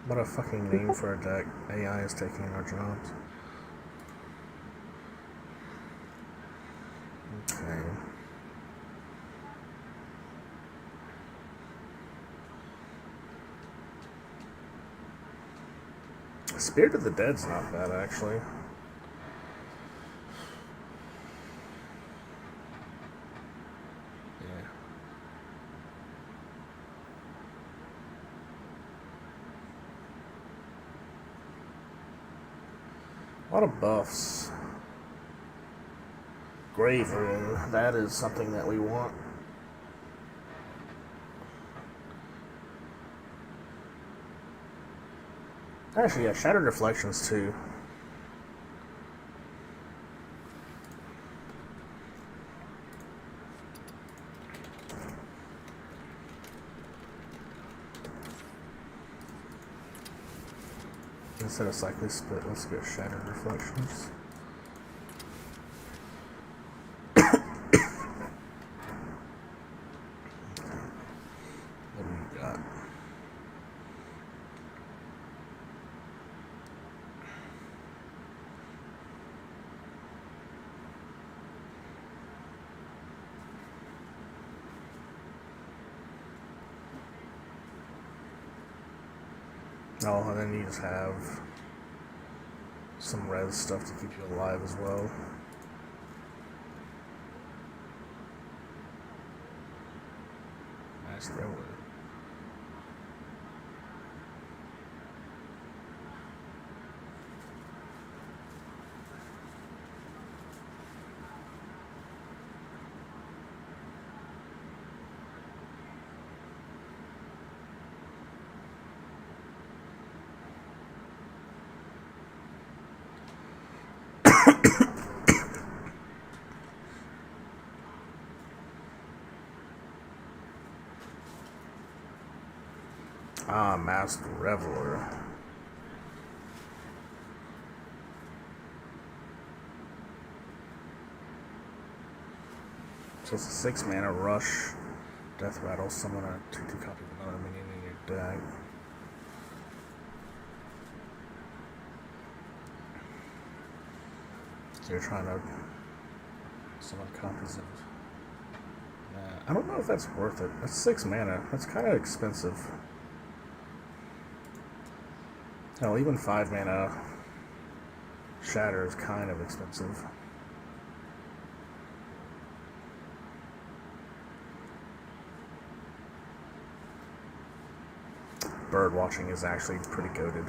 What a fucking name for a deck. AI is taking our jobs. Okay. Spirit of the Dead's not bad, actually. Yeah. A lot of buffs. Grave Rune, that is something that we want. Actually, yeah, Shattered Reflections too. Instead of Cycling Split, let's go Shattered Reflections. What do we got? Oh, and then you just have some res stuff to keep you alive as well. Nice thrower. Ah, Masked Reveler. So it's a 6 mana rush. Death Rattle, summon a 2/2 copy of another minion in your deck. So you're trying to summon copies of. I don't know if that's worth it. That's 6 mana. That's kind of expensive. Hell, even 5 mana Shatter is kind of expensive. Bird watching is actually pretty goated.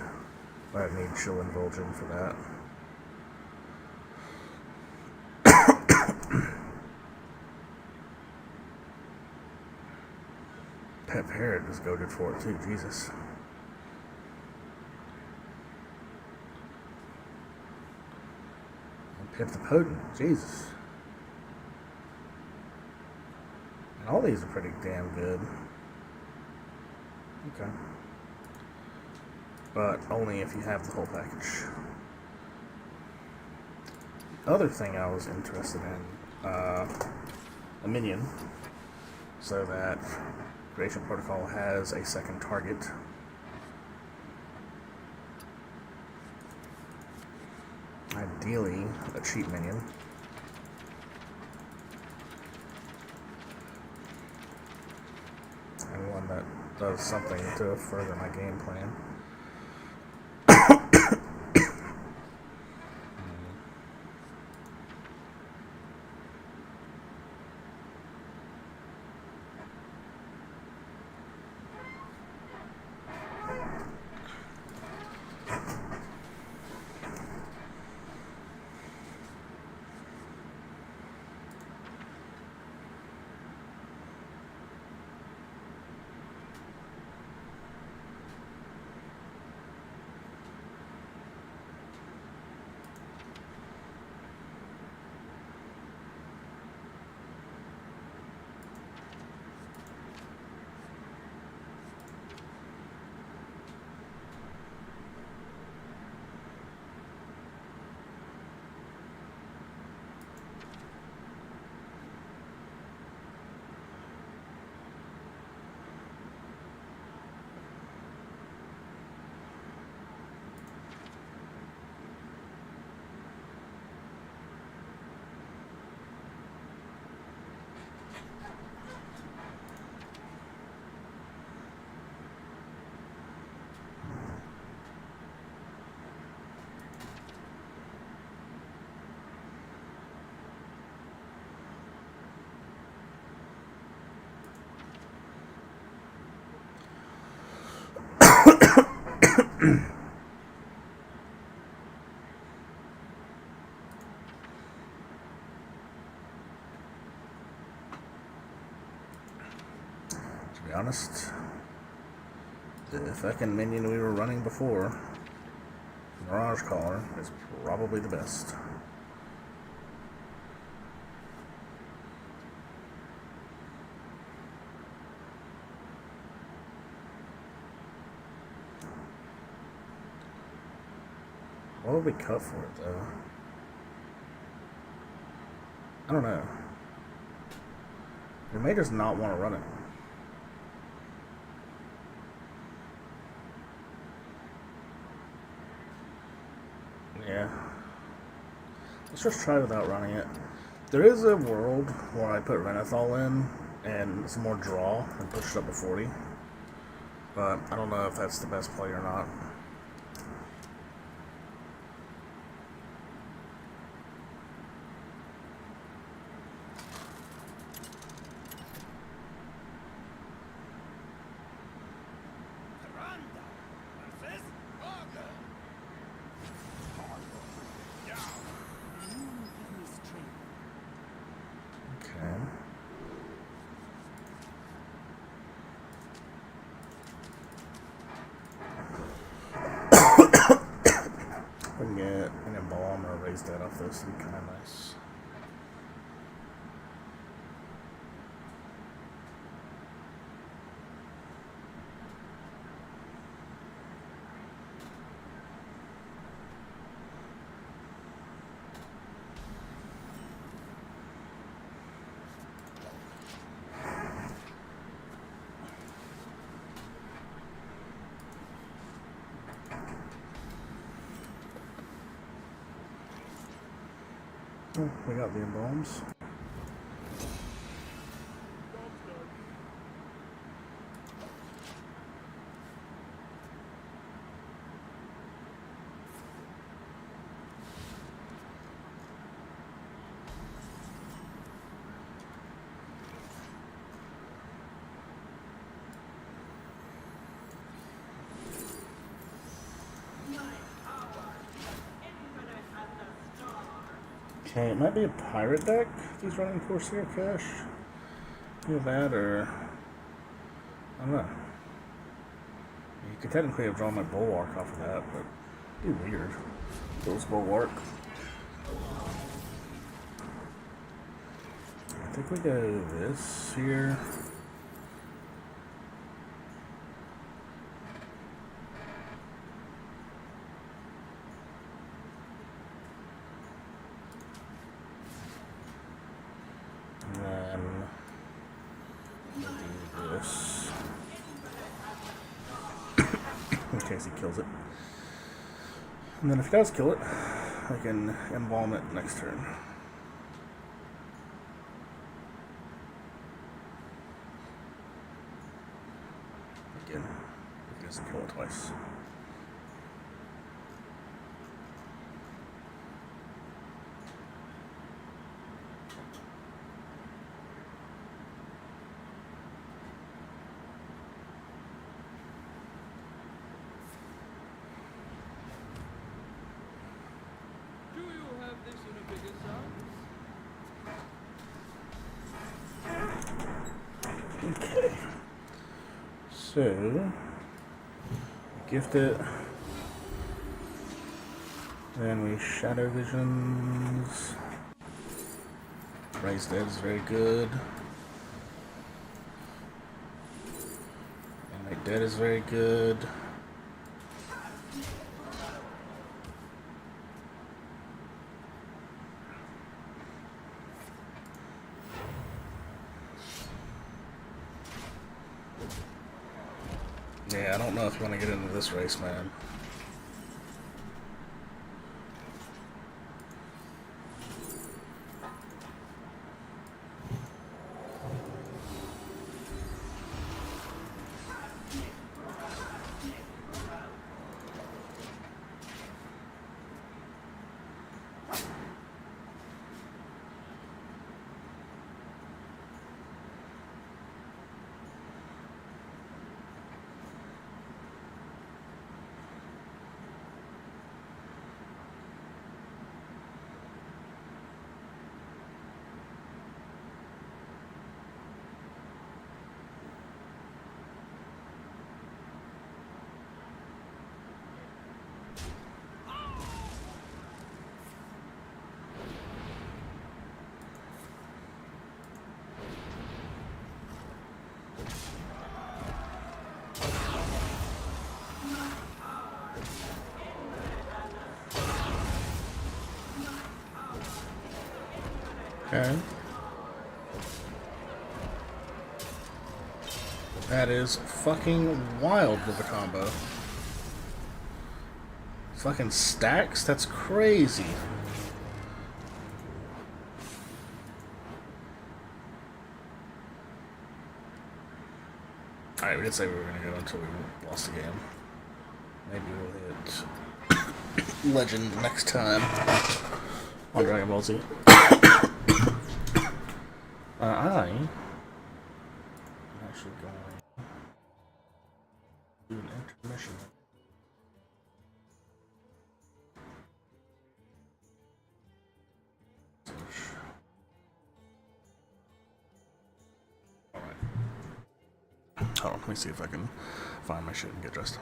I need Chill and Vulgin for that. Pet Parrot is goated for it too, Jesus. And Pip the Potent, Jesus. And all these are pretty damn good. Okay. But only if you have the whole package. The other thing I was interested in, a minion, so that Creation Protocol has a second target. Ideally, a cheap minion. And one that does something to further my game plan. To be honest, the fucking minion we were running before, Mirage Caller, is probably the best. What would we cut for it, though? I don't know. We may just not want to run it. Yeah. Let's just try without running it. There is a world where I put Renethal in and some more draw and push it up to 40. But I don't know if that's the best play or not. We can get an embalm or raise that off this would be kind of nice. Oh, we got the embalms. Okay, it might be a pirate deck if he's running Corsair Cache. Either that or I don't know. You could technically have drawn my Bulwark off of that, but it'd be weird. Those Bulwark. I think we go this here. And then we'll do this. In case he kills it. And then if he does kill it, I can embalm it next turn. Again, he doesn't kill it twice. Do you have this in a bigger size? Okay. So, gift it. Then we Shadow Visions. Raise Dead is very good. Animate Dead is very good. Yeah, I don't know if you want to get into this race, man. Okay. That is fucking wild with the combo. Fucking stacks? That's crazy. Alright, we did say we were gonna go until we lost the game. Maybe we'll hit Legend next time on Dragon Ball Z. I'm actually going to do an intermission. Alright. Hold on, let me see if I can find my shit and get dressed.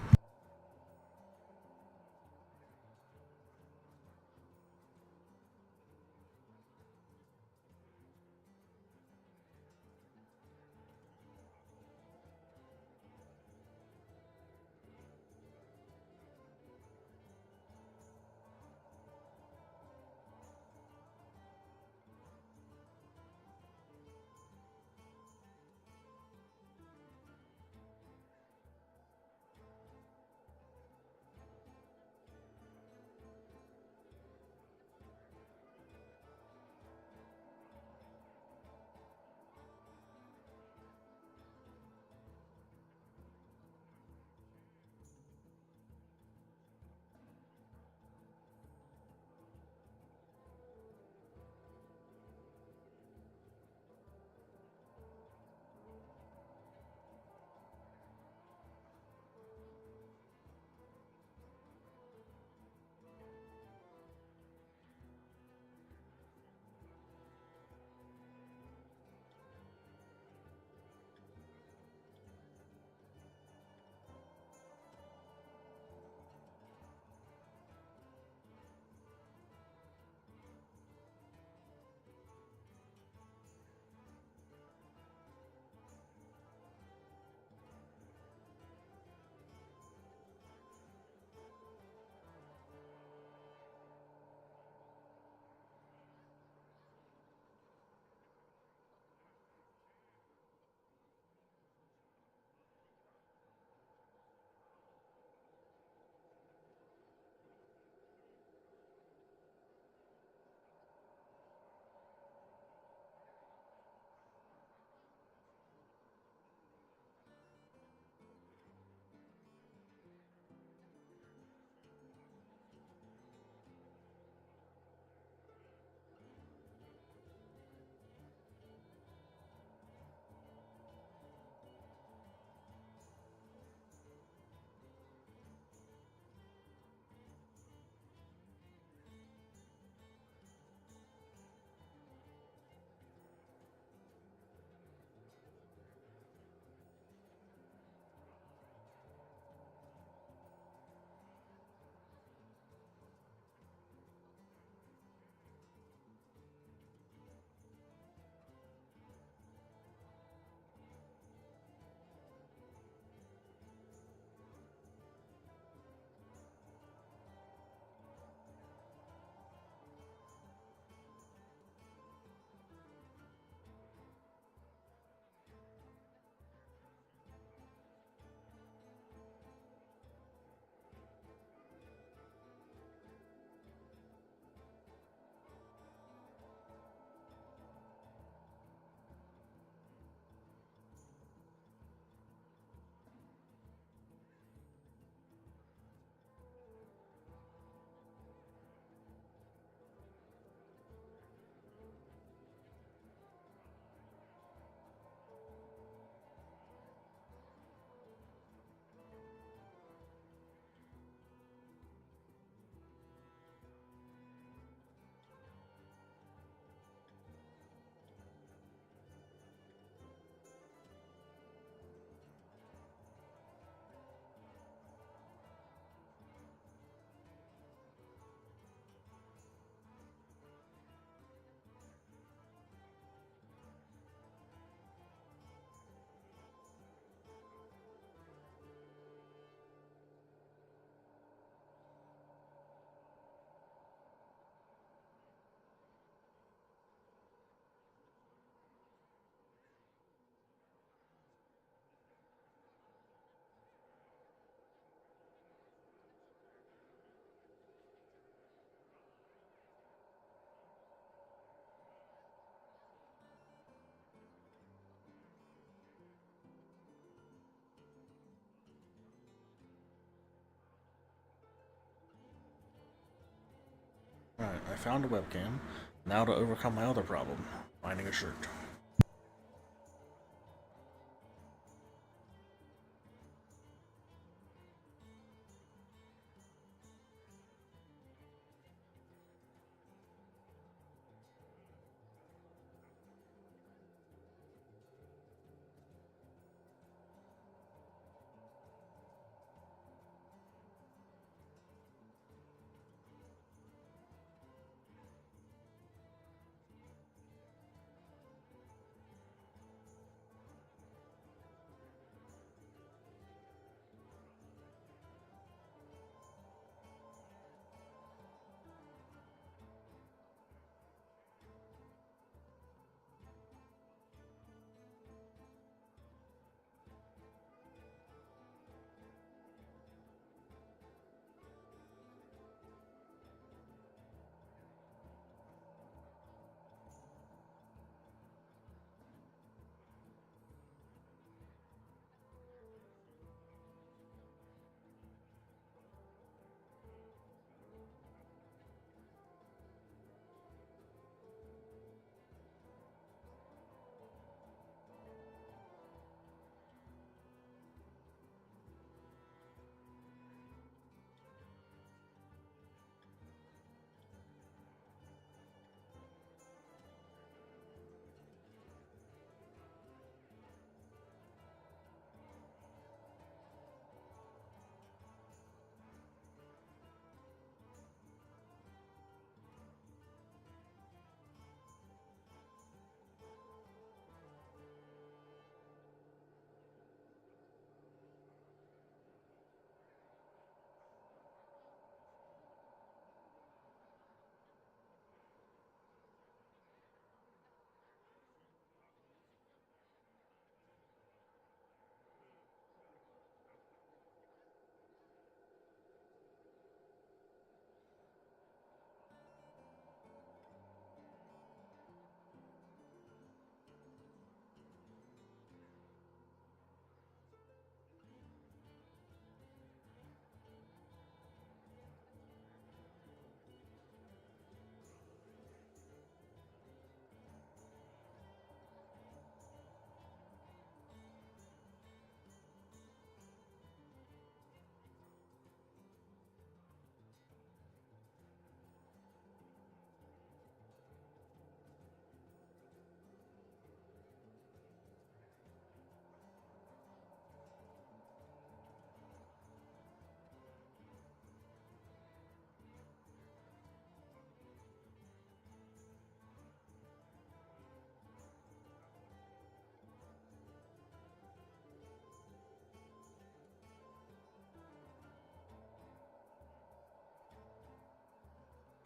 found a webcam. Now to overcome my other problem, finding a shirt.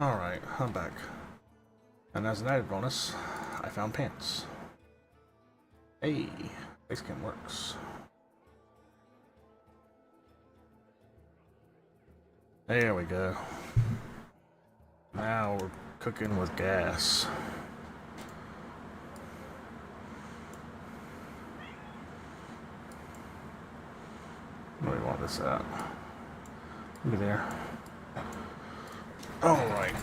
Alright, I'm back. And as an added bonus, I found pants. Hey, face cam works. There we go. Now we're cooking with gas. Where do we want this at? Maybe there. Alright.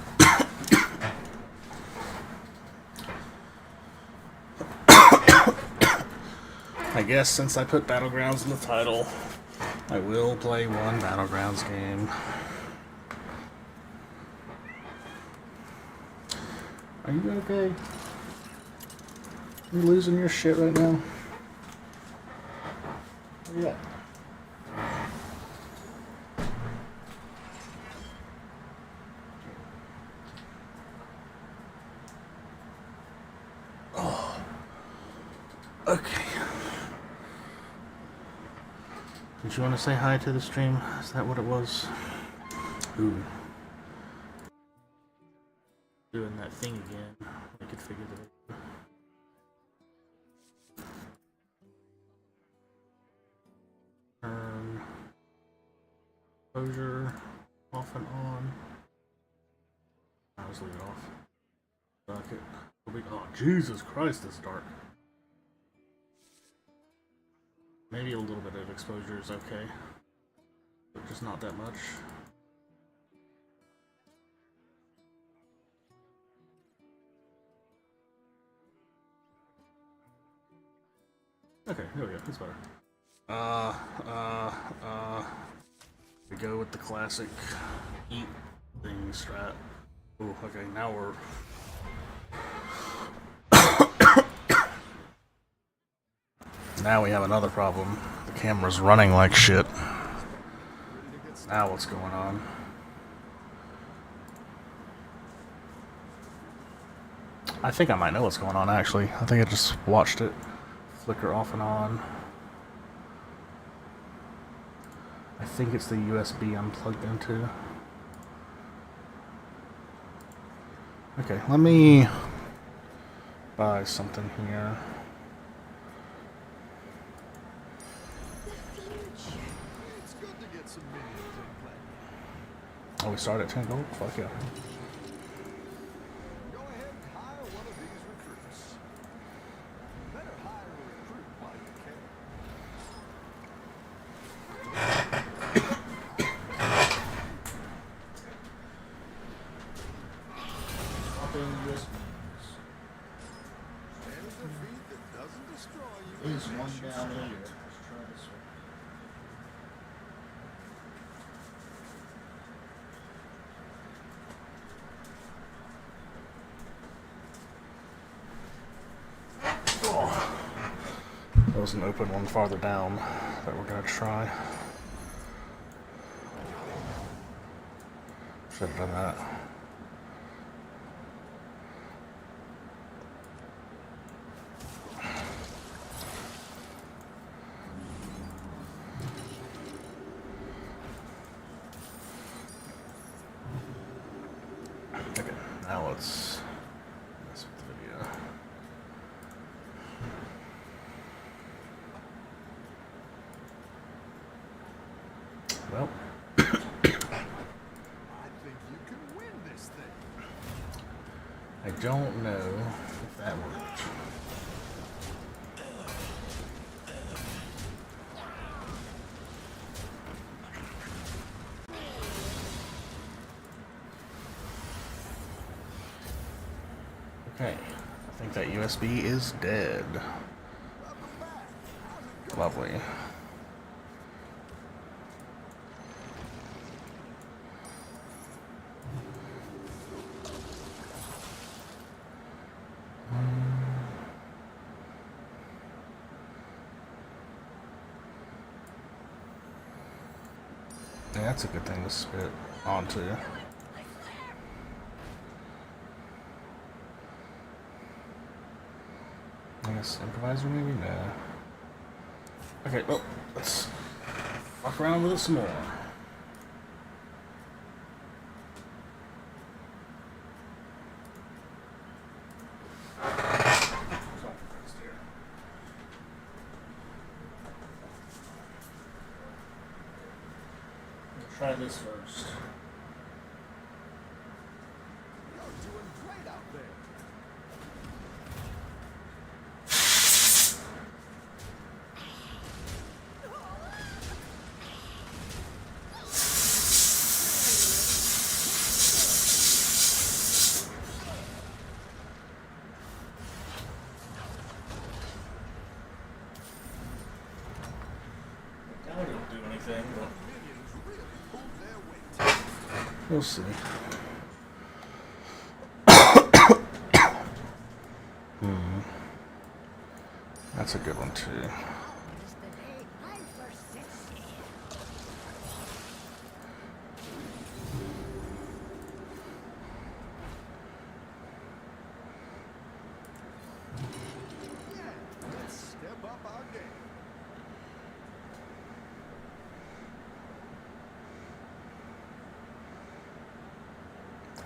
I guess since I put Battlegrounds in the title, I will play one Battlegrounds game. Are you okay? You losing your shit right now? Where you at? Okay. Did you want to say hi to the stream? Is that what it was? Ooh. Doing that thing again. I could figure that out. Turn. Exposure. Off and on. I'll just leave it off. Fuck it. Oh, Jesus Christ, it's dark. Maybe a little bit of exposure is okay, but just not that much. Okay, there we go. That's better. We go with the classic eat thing strat. Ooh, okay, now we're. Now we have another problem. The camera's running like shit. Now what's going on? I think I might know what's going on actually. I think I just watched it flicker off and on. I think it's the USB I'm plugged into. Okay, let me buy something here. It's good to get some minions in play. Oh, we started at 10 gold? Fuck yeah. Go ahead and hire one of these recruits. Better hire a recruit while you can. Stand a defeat that doesn't destroy you. There's one makes you down stronger. here. Let's try this one. There was an open one farther down that we're gonna try. Should have done that. Okay, now let's mess with the video. Well, I think you can win this thing. I don't know if that worked. Okay, I think that USB is dead. Lovely. Yeah, that's a good thing to spit onto. I guess improviser maybe? No. Okay, well, let's fuck around with it some more. Try this first. You're doing great out there. That wouldn't do anything, but Minions really pulled their weight. we'll see. That's a good one too. Is the day I first set sail. Yeah, let's step up our game.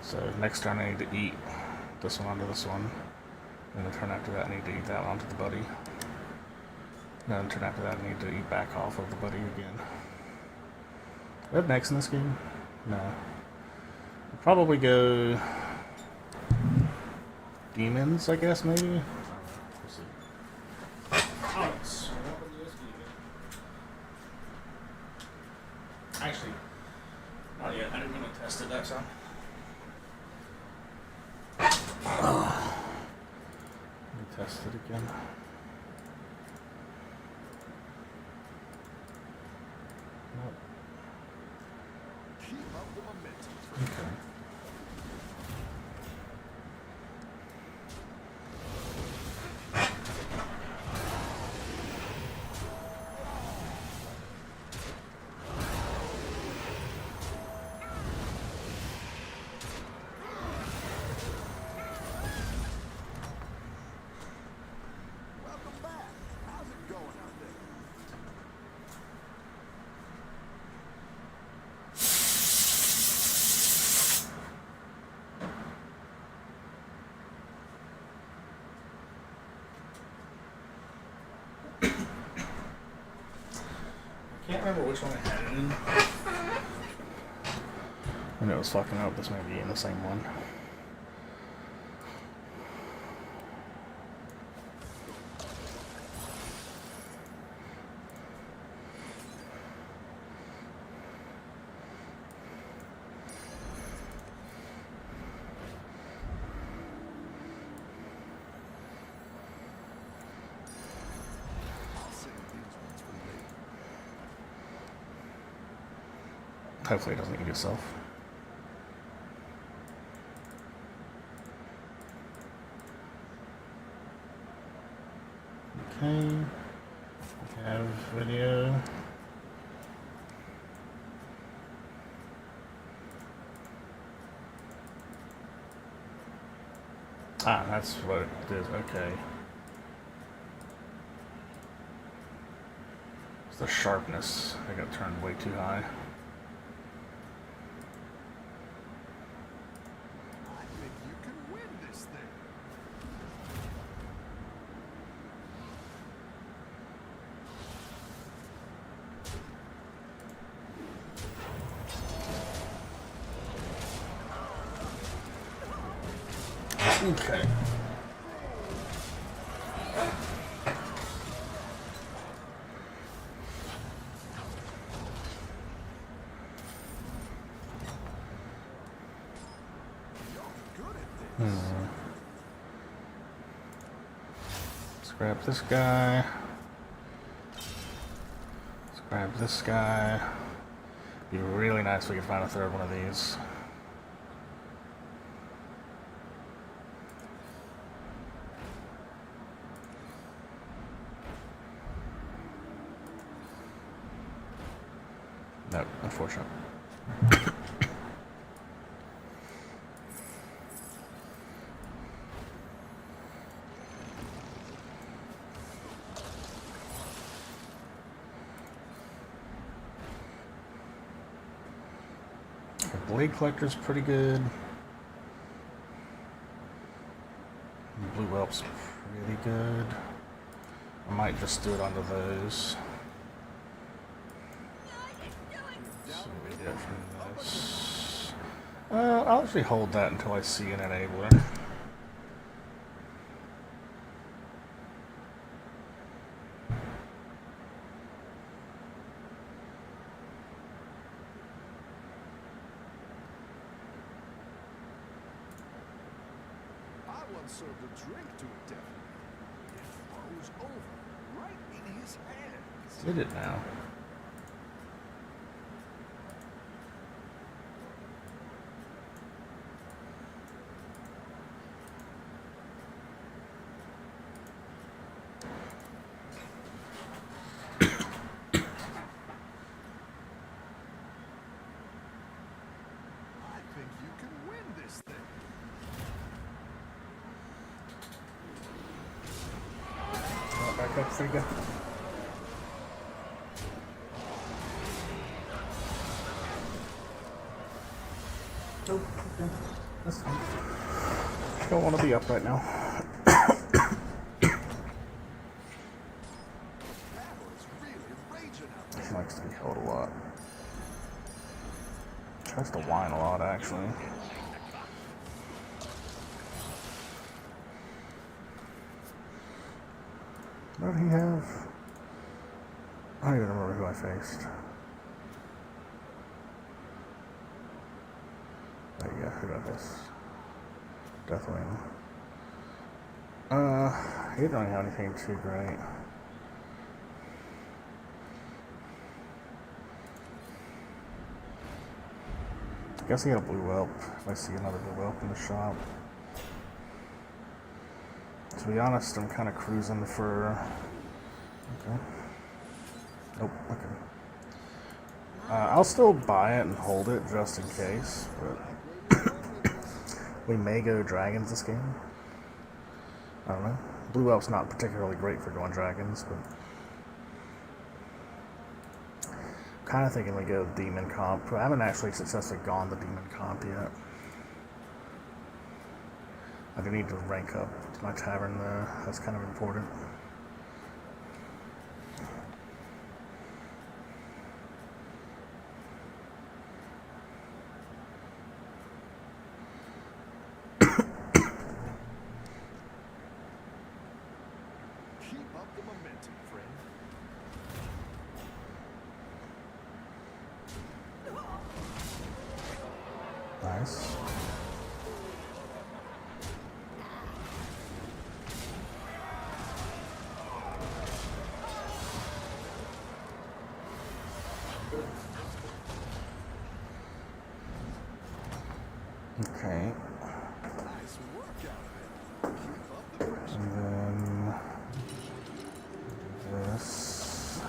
So next turn I need to eat this one onto this one. Then the turn after that I need to eat that onto the buddy. Then the turn after that I need to eat back off of the buddy again. Do we have next in this game? No. We'll probably go demons, I guess, maybe? We'll see. Oh, it's actually, not yet. I didn't even test it that time. Let me test it again. Can't remember which one I had it in. I know it was fucking up. This may be in the same one. I'll save these ones for later. Hopefully it doesn't eat itself. Okay. We have video. Ah, that's what it is. Okay. It's the sharpness. I got turned way too high. I think you can win this thing. Okay. Good at this. Let's grab this guy. Let's grab this guy. Be really nice if we could find a third one of these. Nope, unfortunate. The blade collector's pretty good. Blue whelp's pretty good. I might just do it onto those. So we get from this. I'll actually hold that until I see an enabler. I once served a drink to a devil. It froze over right in his hands. Did it now? I think you can win this thing. Back up, there you go. Oh, okay. That's fine. Don't want to be up right now. Battle is really raging out there. He likes to be held a lot. Tries to whine a lot, actually. What did he have? I don't even remember who I faced. There you go, who did I face? Deathwing. He didn't really have anything too great. I guess he had a blue whelp. If I see another blue whelp in the shop. To be honest, I'm kind of cruising for. Okay. Nope. Okay. I'll still buy it and hold it just in case, but we may go dragons this game. I don't know. Blue whelp's not particularly great for going dragons, but kind of thinking we go demon comp. I haven't actually successfully gone the demon comp yet. I do need to rank up to my tavern though. That's kind of important. Nice. Okay. Nice work out there. Keep up the pressure. And then this.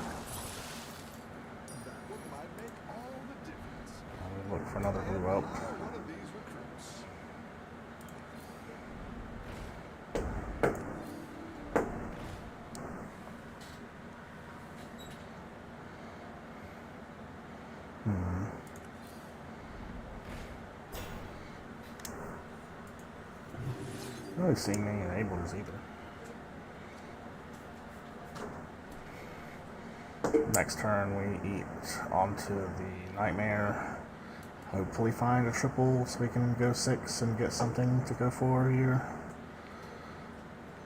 That one might make all the difference. I'll look for another blue whelp. Another one of these recruits. I don't really see many enablers either. Next turn we eat onto the nightmare. Hopefully find a triple so we can go 6 and get something to go for here.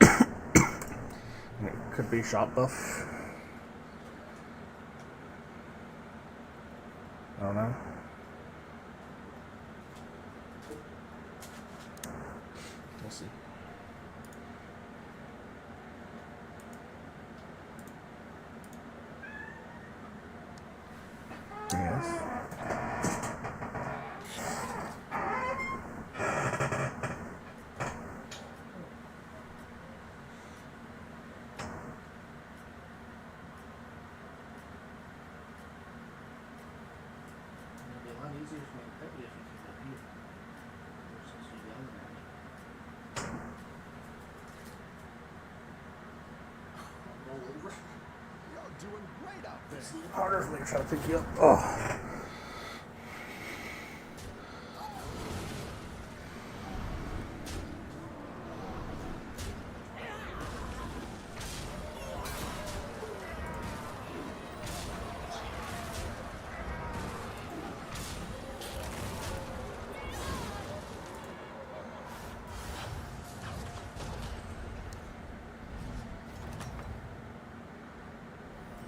And it could be shot buff. I don't know. We'll see. Yes. It'd be a lot easier for me to cut you if you came up here versus you yelling at me. Roll over. You're doing great out there. Harder for me to try to pick you up. Oh.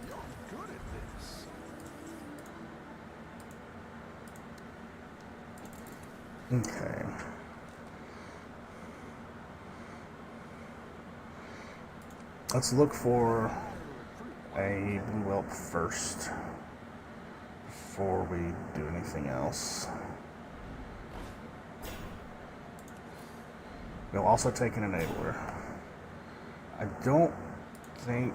You're good at this. Okay. Let's look for a blue whelp first before we do anything else. We'll also take an enabler. I don't think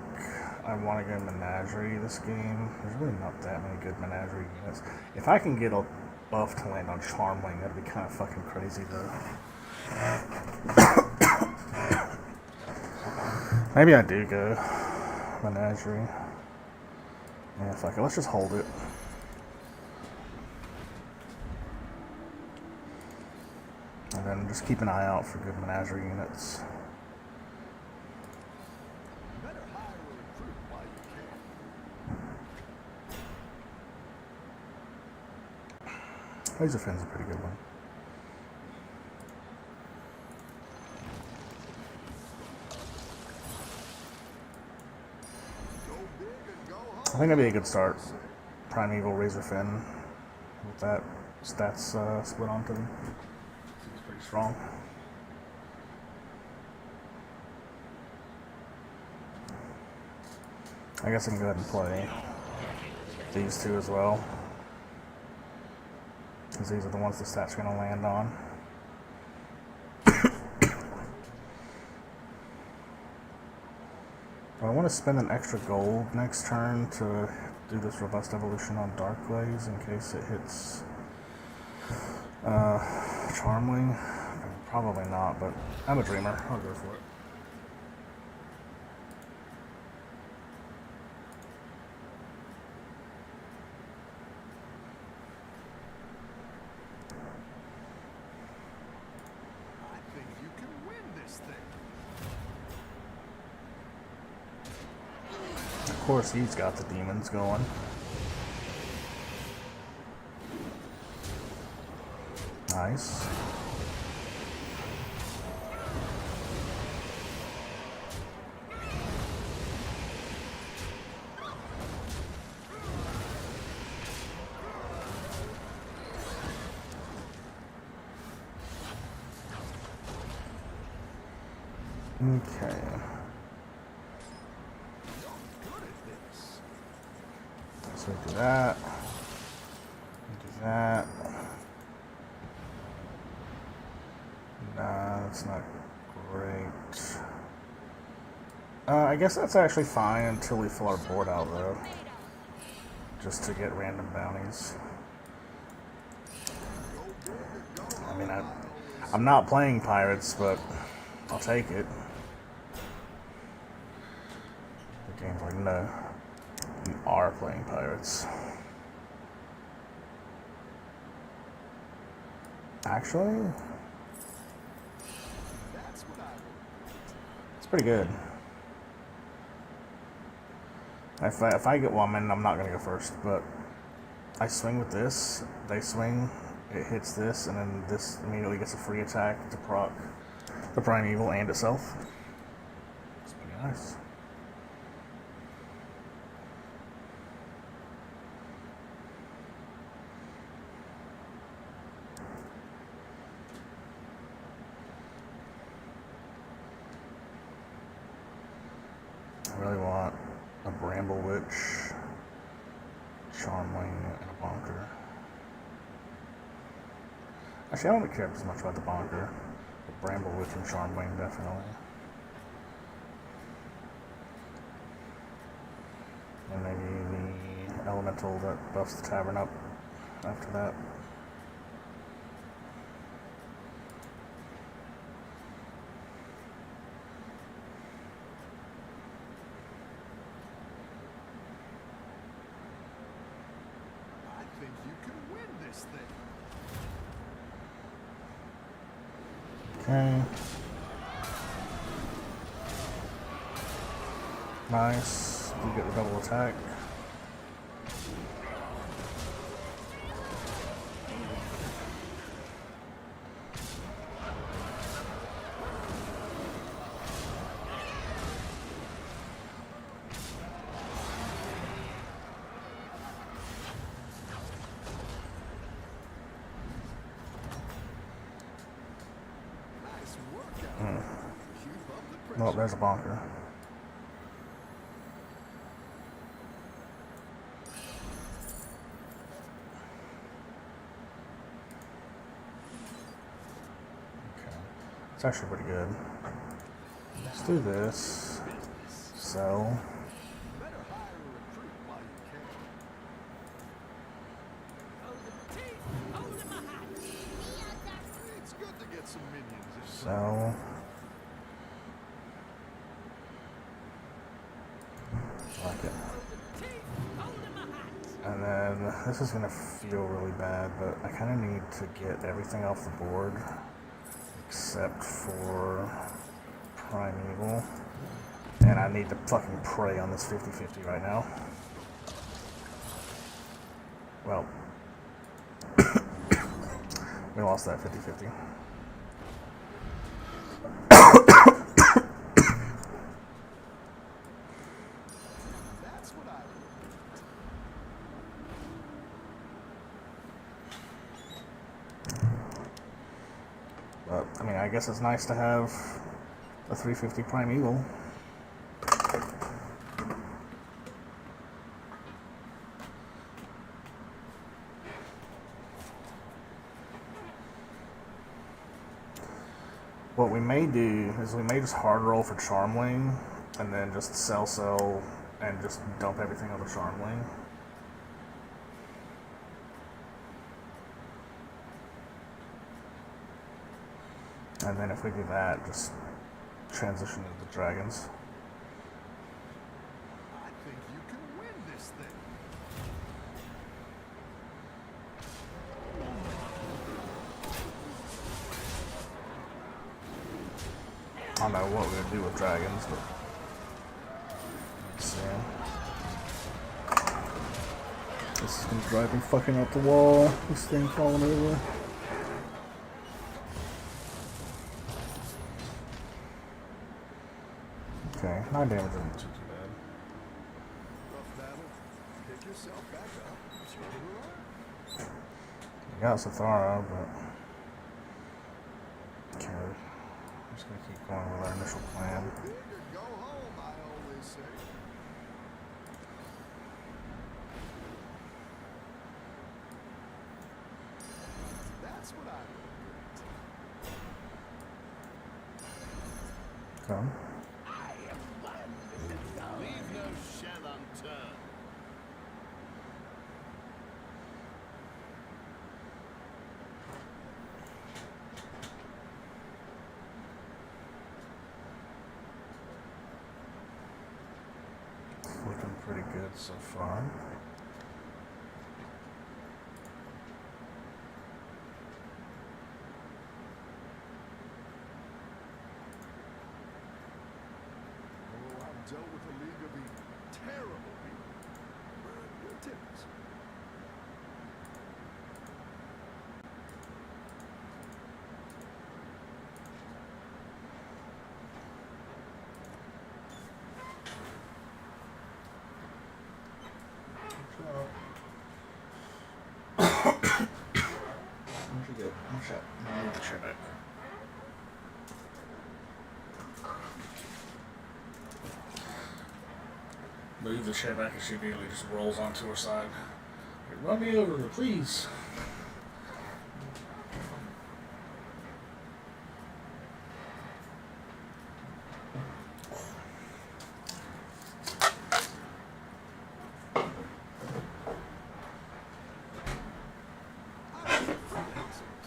I want to go Menagerie this game. There's really not that many good Menagerie units. If I can get a buff to land on Charmling, that'd be kind of fucking crazy though. Maybe I do go Menagerie. Yeah, fuck it. Let's just hold it. And then just keep an eye out for good Menagerie units. Better hire a recruit while you can. Laser Fin's a pretty good one. Go big and go home. I think that'd be a good start. Primeval Razor Fin with that stats split onto them. Seems pretty strong. I guess I can go ahead and play these two as well, because these are the ones the stats are going to land on. I want to spend an extra gold next turn to do this robust evolution on Dark Glaze in case it hits Charmling. Probably not, but I'm a dreamer. I'll go for it. I think you can win this thing. Of course, he's got the demons going. Nice. Okay. Good at this. So we do that. We do that. Nah, that's not great. I guess that's actually fine until we fill our board out, though. Just to get random bounties. I mean, I'm not playing pirates, but I'll take it. The game's like, no, you are playing pirates. Actually, it's pretty good. If I get woman, I'm not gonna go first, but I swing with this, they swing, it hits this, and then this immediately gets a free attack to proc the primeval and itself. It's pretty nice. I really want a Bramble Witch, Charmling, and a Bonker. Actually, I don't care as much about the Bonker. The Bramble Witch and Charmling, definitely. And maybe the Elemental that buffs the Tavern up after that. I think you can win this thing. Okay. Nice. You get the double attack. Nice workout. Keep up the pressure. Oh, there's a Bonker. Okay. It's actually pretty good. Let's do this. Sell. Better hire a recruit while you can. It's good to get some minions in. Sell. Like it. And then this is gonna feel really bad, but I kind of need to get everything off the board except for Primeval. And I need to fucking pray on this 50-50 right now. Well, we lost that 50-50. That's what I But, I mean, I guess it's nice to have a 350 Primeval. What we may do is we may just hard roll for Charmling and then just sell and just dump everything on the Charmling. And then if we do that, just transition to the dragons. think you can win this thing. I don't know what we're gonna do with dragons, but let's see. This is gonna drive me fucking up the wall. This thing falling over. Okay, 9 damage isn't too bad. Rough battle. Pick yourself back up. Turn around. We got Sathara, but can't just gonna keep going with our initial plan. Big or go home, I always say. That's what I regret. Come. Leave no shell unturned. Looking pretty good so far. Oh, I've dealt with a league of evil. Terrible people. But we're tips. Where'd you go? I'm shut. I need to shut it. Move the chair back and she immediately just rolls onto her side. Run me over, please.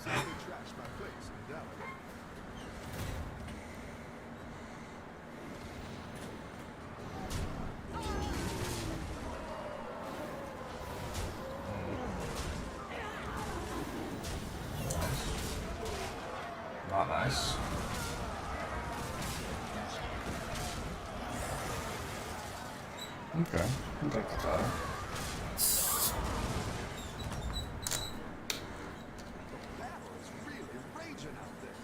Simply trash my place in Dallas. Not nice. Okay, I'll take the title. Battle is really raging out there.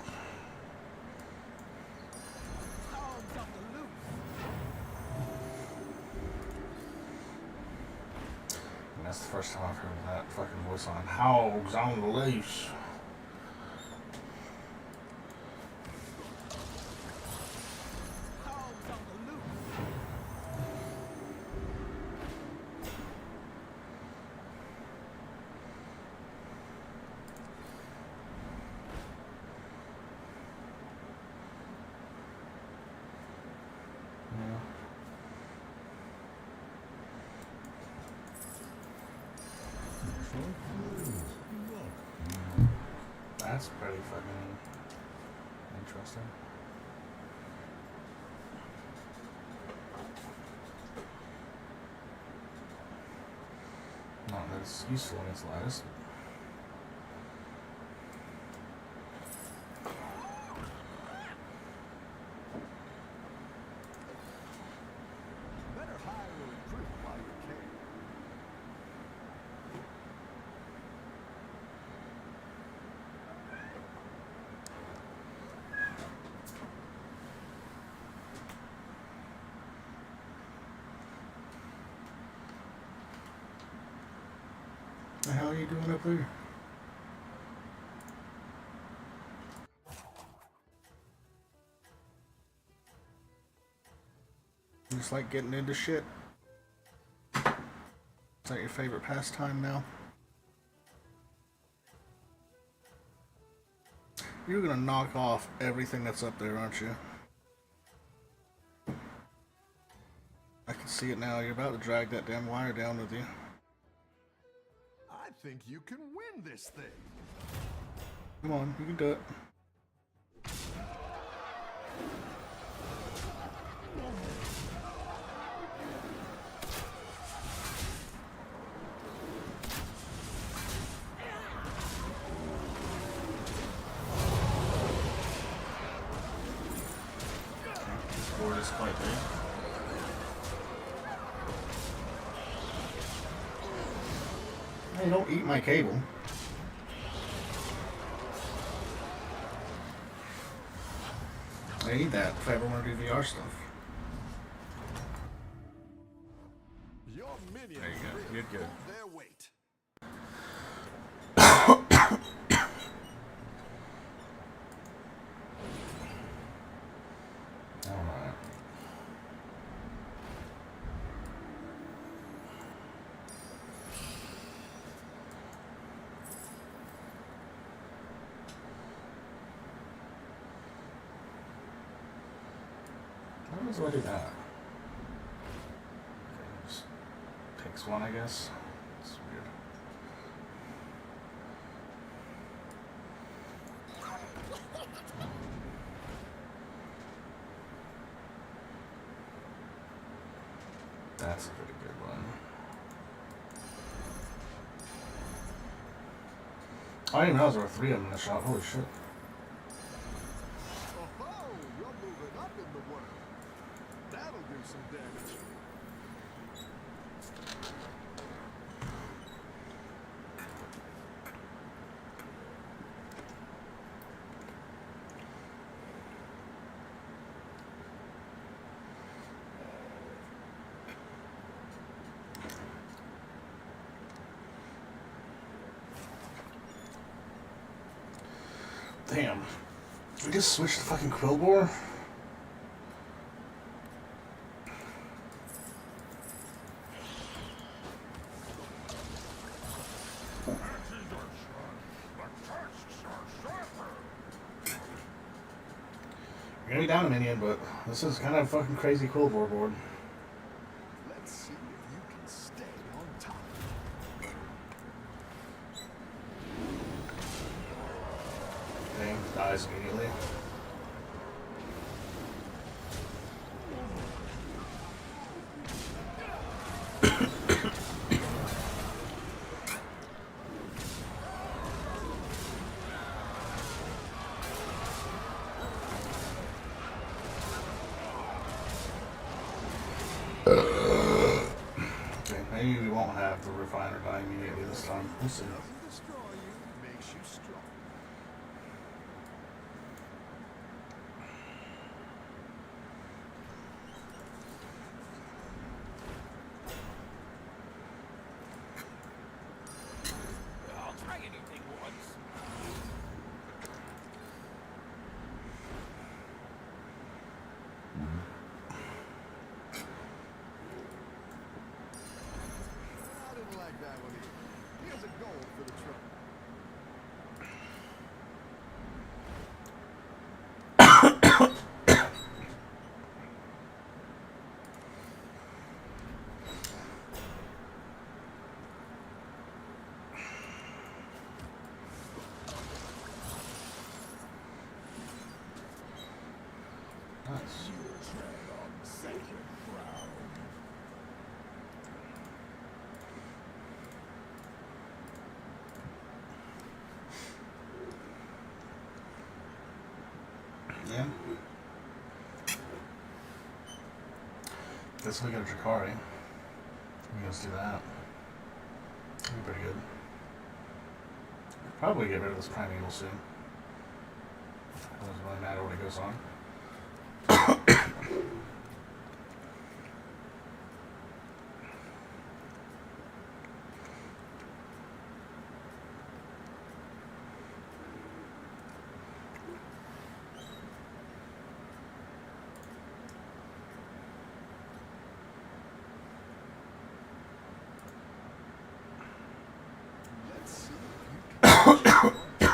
Dogs on the loose. And that's the first time I've heard that fucking voice on Hogs on the Loose. Dogs on the loose. Yeah. That's pretty fucking interesting. Not as useful as Lattice. Better hire a recruit while you can. The hell are you doing up there? You just like getting into shit? Is that your favorite pastime now? You're gonna knock off everything that's up there, aren't you? I can see it now. You're about to drag that damn wire down with you. I think you can win this thing. Come on, you can do it. This board is quite big. Hey, don't eat my cable. I need that if I ever want to do VR stuff. Your minions There you go. really You're good. pulled their weight. do I do that? Okay, just takes one, I guess. It's weird. That's a pretty good one. I didn't even realize there were 3 of them in the shop. Holy shit. Oh, you're moving up in the world. That'll do some damage. Damn. We just switched to fucking Quillbore? You're gonna be down a minion, but this is kind of a fucking crazy Quillbore board. Let's see if you can stay on top. Thing dies immediately. Okay, maybe we won't have the refiner die immediately this time. We'll see. Doesn't destroy you, makes you strong. I'll try anything once. I didn't like that one either. Here's a gold for the trouble. Nice. Yeah. Guess we got a Drakari. We can just do that. That'd be pretty good. Probably get rid of this Primeval soon. It doesn't really matter what it goes on. Let's see if you can.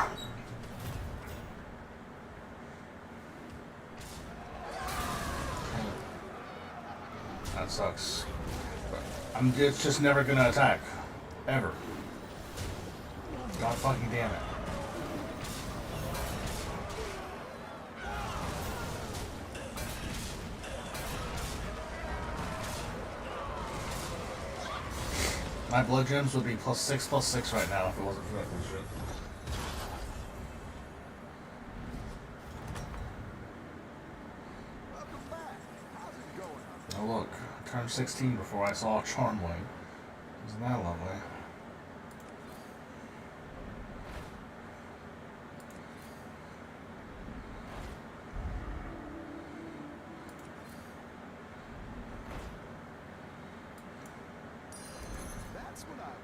That sucks. It's just never gonna attack. Ever. God fucking damn it. My blood gems would be +6/+6 right now if it wasn't for that bullshit. Welcome back. How's it going out there? Oh look, I turned 16 before I saw Charmwing. Isn't that lovely? That's what I want.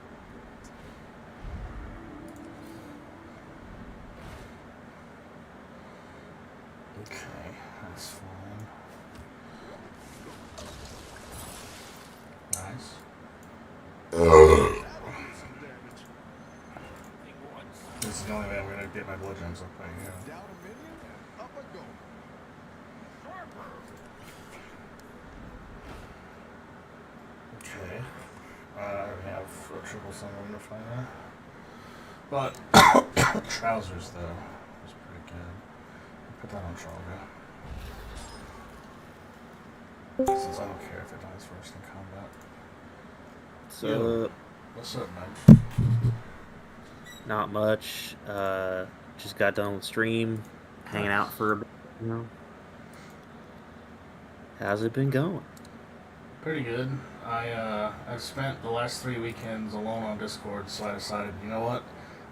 Okay, that's fine. Nice. That'll do some damage. Thing once. This is the only way I'm gonna get my blood gems up right here. Down a minion and up a gold. Okay. I already have a triple summon to find that. But trousers though was pretty good. Put that on Trolga. Since I don't care if it dies first in combat. So, What's up, man? not much. Just got done with stream, hanging out for a bit, you know. How's it been going? Pretty good. I've spent the last 3 weekends alone on Discord, so I decided, you know what?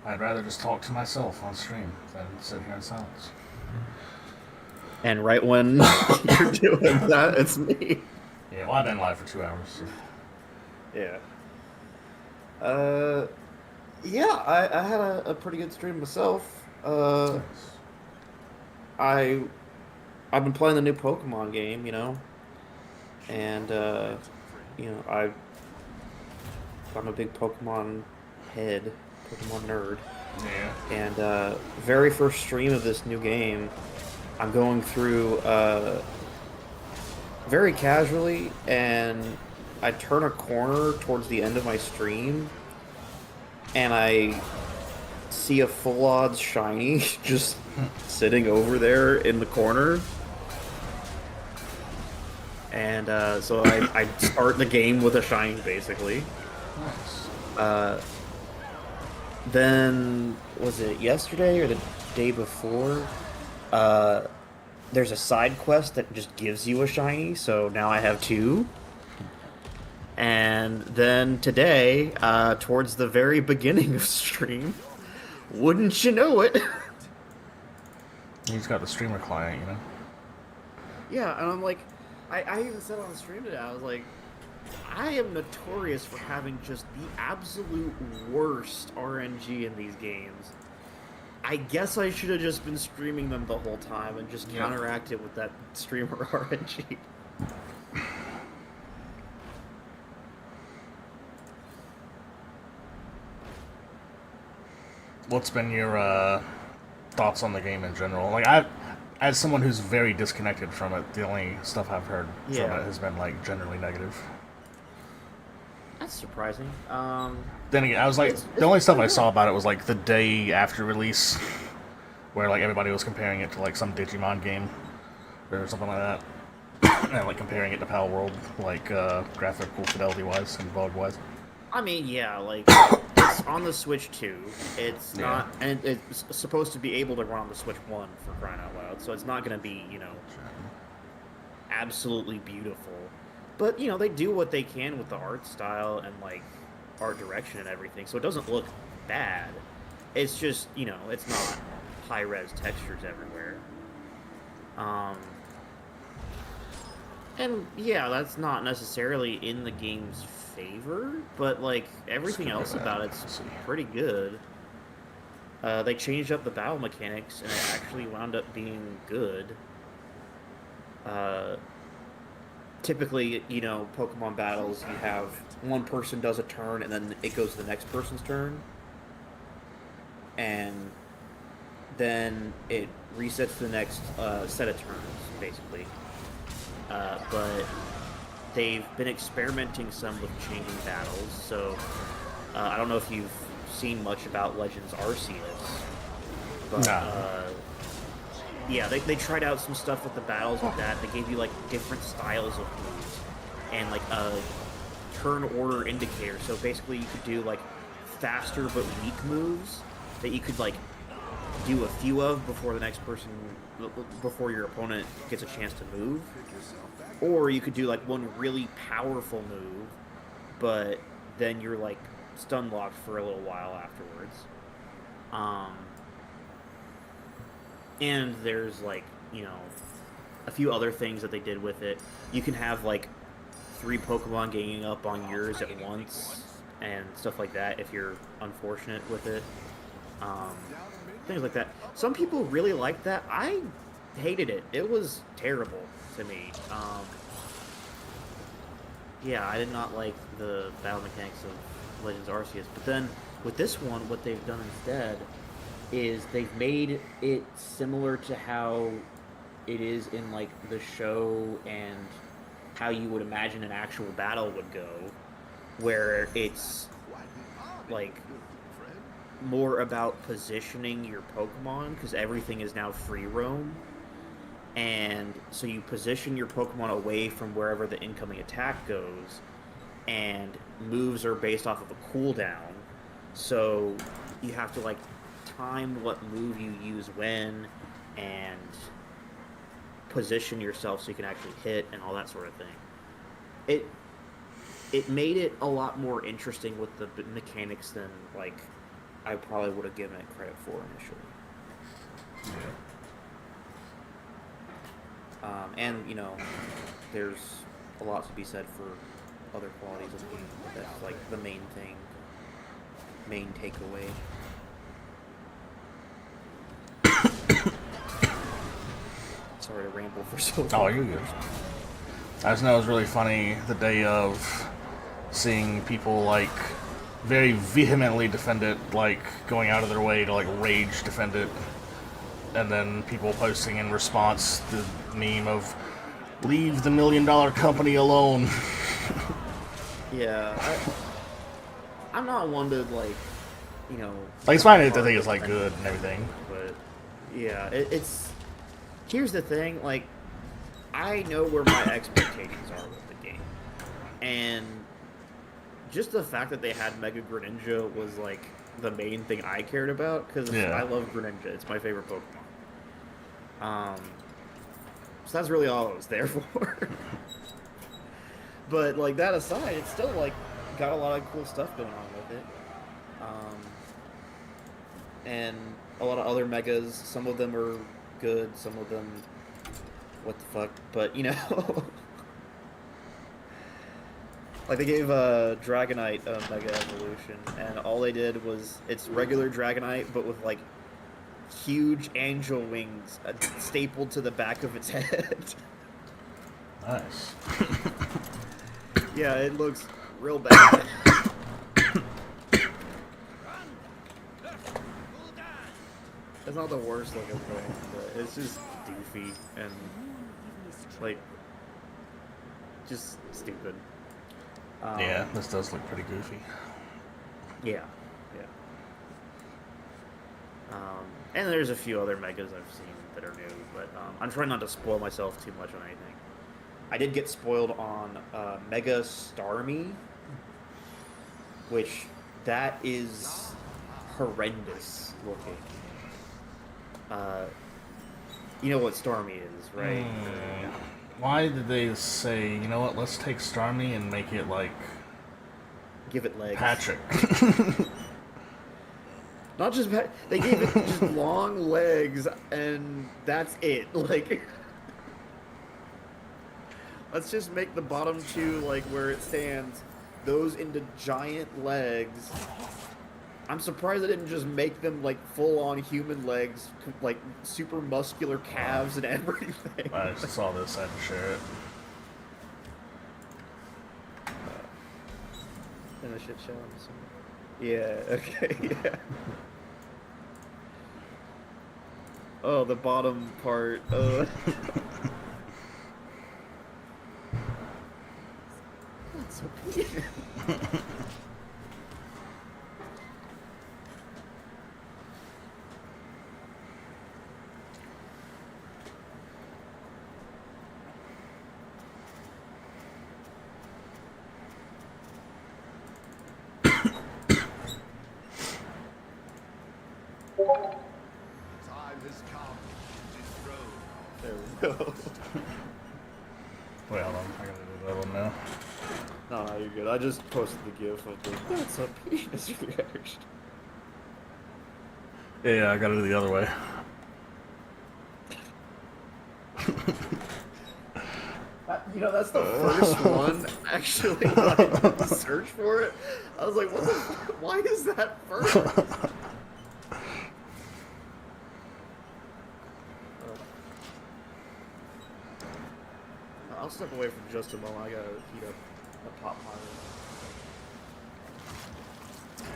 I'd rather just talk to myself on stream than sit here in silence. And right when you're doing that, it's me. Yeah, well, I've been live for 2 hours. So. Yeah. Yeah, I had a pretty good stream myself. I've been playing the new Pokemon game, you know, and you know, I'm a big Pokemon head, Pokemon nerd. Yeah. And very first stream of this new game, I'm going through very casually, and I turn a corner towards the end of my stream, and I see a full odds shiny just sitting over there in the corner. And so I start the game with a shiny, basically. Nice. Then, was it yesterday or the day before? There's a side quest that just gives you a shiny, so now I have 2. And then today, towards the very beginning of stream, wouldn't you know it? He's got the streamer client, you know? Yeah, and I'm like, I even said on the stream today, I was like, I am notorious for having just the absolute worst RNG in these games. I guess I should have just been streaming them the whole time and just counteract it with that streamer RNG. What's been your thoughts on the game in general? Like, as someone who's very disconnected from it, the only stuff I've heard from it has been like generally negative. That's surprising. Then again, I was like, the only stuff I saw about it was like the day after release, where like everybody was comparing it to like some Digimon game or something like that, and like comparing it to Pal World, like graphical fidelity wise and bug wise. I mean, yeah, like, it's on the Switch 2. It's not, and it's supposed to be able to run on the Switch 1, for crying out loud, so it's not going to be, you know, absolutely beautiful. But, you know, they do what they can with the art style and, like, art direction and everything, so it doesn't look bad. It's just, you know, it's not high-res textures everywhere. And, yeah, that's not necessarily in the game's favor, but like everything else about it's pretty good. They changed up the battle mechanics and it actually wound up being good. Typically, you know, Pokemon battles, you have one person does a turn and then it goes to the next person's turn, and then it resets the next set of turns, basically. But they've been experimenting some with changing battles, so I don't know if you've seen much about Legends Arceus, but yeah, they tried out some stuff with the battles with that. They gave you like different styles of moves and like a turn order indicator. So basically, you could do like faster but weak moves that you could like do a few of before the next person, before your opponent gets a chance to move. Or you could do like one really powerful move, but then you're like stun locked for a little while afterwards. And there's like, you know, a few other things that they did with it. You can have like 3 Pokemon ganging up on yours at once and stuff like that if you're unfortunate with it. Things like that. Some people really liked that. I hated it. It was terrible to me. Yeah, I did not like the battle mechanics of Legends Arceus. But then, with this one, what they've done instead is they've made it similar to how it is in, like, the show and how you would imagine an actual battle would go. where it's Quite the army, like good friend. more about positioning your Pokemon because everything is now free roam. And so you position your Pokemon away from wherever the incoming attack goes, and moves are based off of a cooldown. So you have to like time what move you use when, and position yourself so you can actually hit and all that sort of thing. It made it a lot more interesting with the mechanics than like I probably would have given it credit for initially. And you know, there's a lot to be said for other qualities of the game. That's like the main thing, main takeaway. Sorry to ramble for so long. Oh, you're good. I just know it was really funny the day of seeing people like very vehemently defend it, like going out of their way to like rage defend it, and then people posting in response the meme of "Leave the $1 million company alone." Yeah, I'm not one to like, you know. Like it's fine if the thing is like good and everything. But yeah, it's. Here's the thing, like, I know where my expectations are with the game, and just the fact that they had Mega Greninja was like the main thing I cared about because I love Greninja. It's my favorite Pokemon. So that's really all I was there for. But like that aside, it's still like got a lot of cool stuff going on with it. And a lot of other megas. Some of them are good, some of them what the fuck, but you know. Like they gave Dragonite a Mega Evolution, and all they did was it's regular Dragonite, but with like huge angel wings stapled to the back of its head. Nice. Yeah, it looks real bad. It's not the worst looking thing, but it's just goofy and like just stupid. Yeah, this does look pretty goofy. Yeah, yeah. And there's a few other megas I've seen that are new, but I'm trying not to spoil myself too much on anything. I did get spoiled on Mega Starmie, which that is horrendous looking. You know what Starmie is, right? Why did they say, you know what, let's take Starmie and make it like Give it legs. Patrick? Not just they gave it just long legs, and that's it. Like, let's just make the bottom two like where it stands, those into giant legs. I'm surprised they didn't just make them like full-on human legs, like super muscular calves and everything. I just saw this, I had to share it. In the shit show. Yeah. Okay. Yeah. Oh, the bottom part. That's so weird. Time has come to dethrone. There we go. Wait, hold on, I gotta do that one now. No, you're good. I just posted the gif of the that's a penis reaction. Yeah, I gotta do the other way. You know, that's the first one, actually, when I did the search for it. I was like, what the fuck? Why is that first? I'll step away for just a moment. I gotta heat up a pop pile.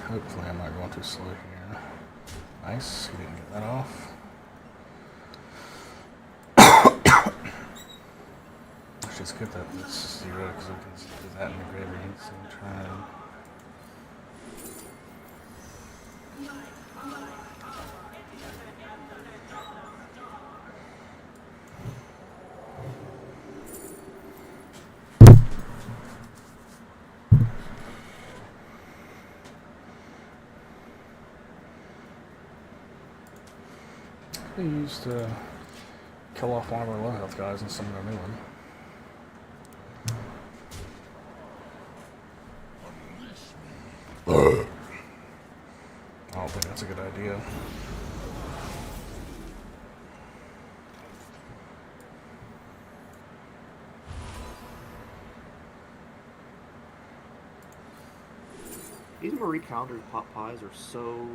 Hopefully I'm not going too slow here. Nice, you didn't get that off. Actually, it's good that it's 0 because we can do that in the graveyard. Same turn. They used to kill off one of our low health guys and summon a new one. I don't think that's a good idea. These Marie Callender's pot pies are so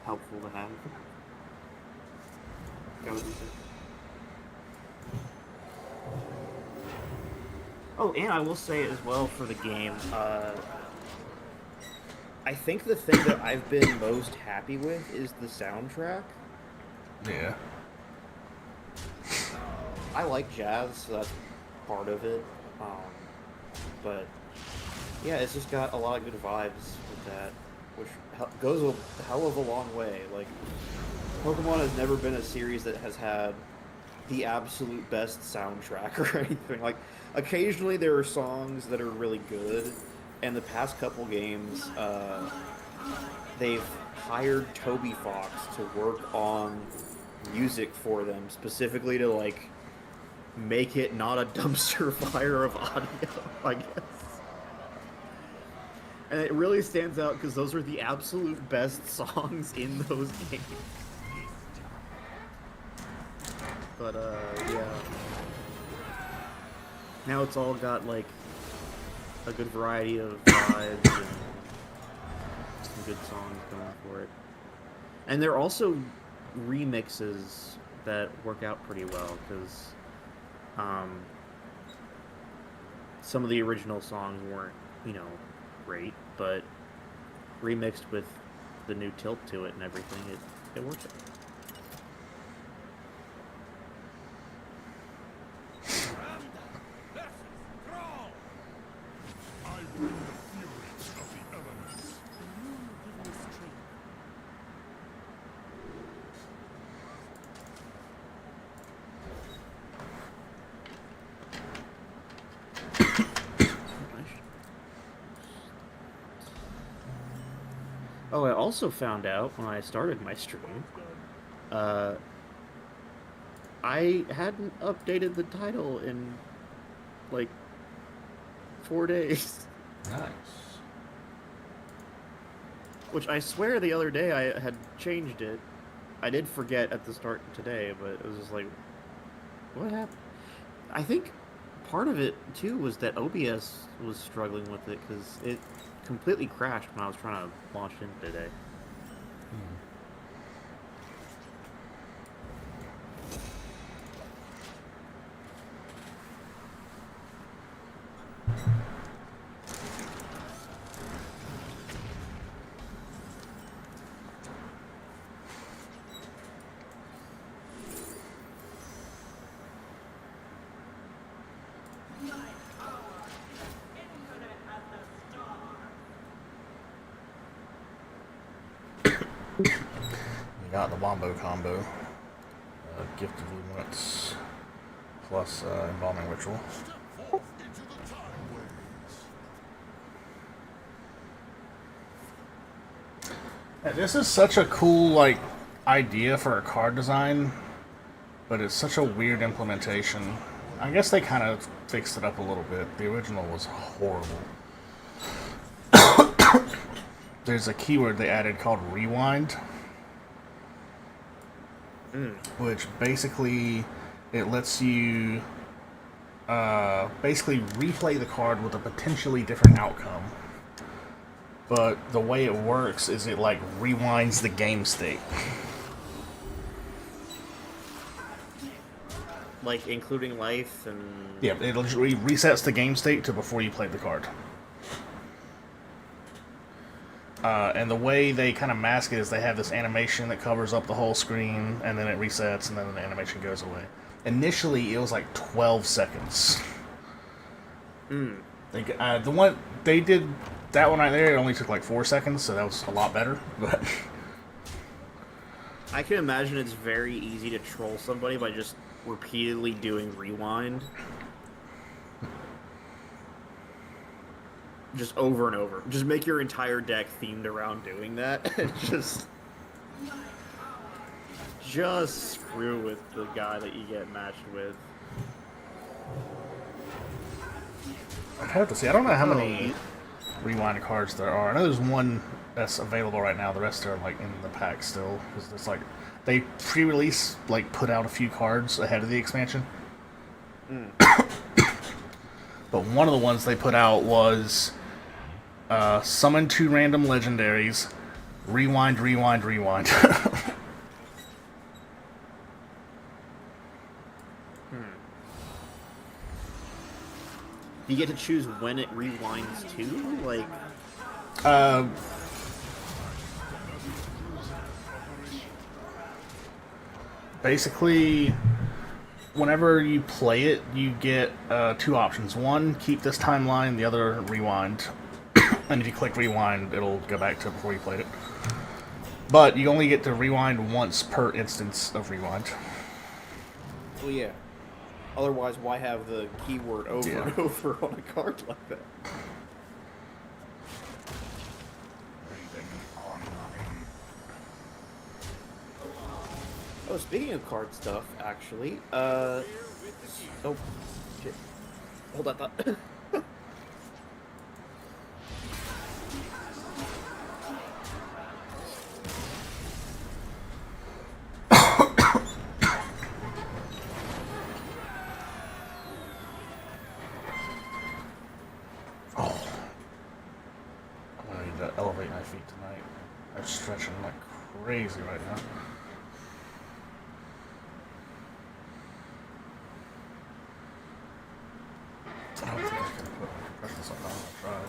helpful to have. Oh, and I will say as well for the game, I think the thing that I've been most happy with is the soundtrack. Yeah. I like jazz, so that's part of it. But yeah, it's just got a lot of good vibes with that, which goes a hell of a long way. Like, Pokemon has never been a series that has had the absolute best soundtrack or anything. Like, occasionally there are songs that are really good, and the past couple games, they've hired Toby Fox to work on music for them, specifically to, like, make it not a dumpster fire of audio, I guess. And it really stands out because those are the absolute best songs in those games. But, yeah. Now it's all got, like, a good variety of vibes and some good songs going for it. And they're also remixes that work out pretty well, because some of the original songs weren't, you know, great, but remixed with the new tilt to it and everything, it works out. Oh, I also found out when I started my stream, I hadn't updated the title in, like, 4 days. Nice. Which I swear the other day I had changed it. I did forget at the start today, but it was just like, what happened? I think part of it, too, was that OBS was struggling with it, because it completely crashed when I was trying to launch in today. You got the Wombo combo. Gift of Luminance plus Embalming Ritual. Yeah, this is such a cool, like, idea for a card design, but it's such a weird implementation. I guess they kind of fixed it up a little bit. The original was horrible. There's a keyword they added called rewind, which basically it lets you basically replay the card with a potentially different outcome. But the way it works is it, like, rewinds the game state. Like, including life and... Yeah, it literally resets the game state to before you played the card. And the way they kind of mask it is they have this animation that covers up the whole screen, and then it resets, and then the animation goes away. Initially, it was like 12 seconds. Mm. The one they did, that one right there, it only took like 4 seconds, so that was a lot better. But I can imagine it's very easy to troll somebody by just repeatedly doing rewind. Just over and over. Just make your entire deck themed around doing that. And just screw with the guy that you get matched with. I'd have to see. I don't know how many rewind cards there are. I know there's one that's available right now. The rest are like in the pack still. Because it's like they pre-release, like put out a few cards ahead of the expansion. Mm. But one of the ones they put out was summon 2 random legendaries, rewind, rewind, rewind. You get to choose when it rewinds too? Like... Basically, whenever you play it, you get 2 options. One, keep this timeline, the other, rewind. And if you click rewind, it'll go back to before you played it. But you only get to rewind once per instance of rewind. Well, yeah. Otherwise, why have the keyword over and over on a card like that? Oh, speaking of card stuff, actually, oh, shit. Hold that thought. Elevate my feet tonight. I'm stretching like crazy right now. I don't think I can put pressure on. I tried.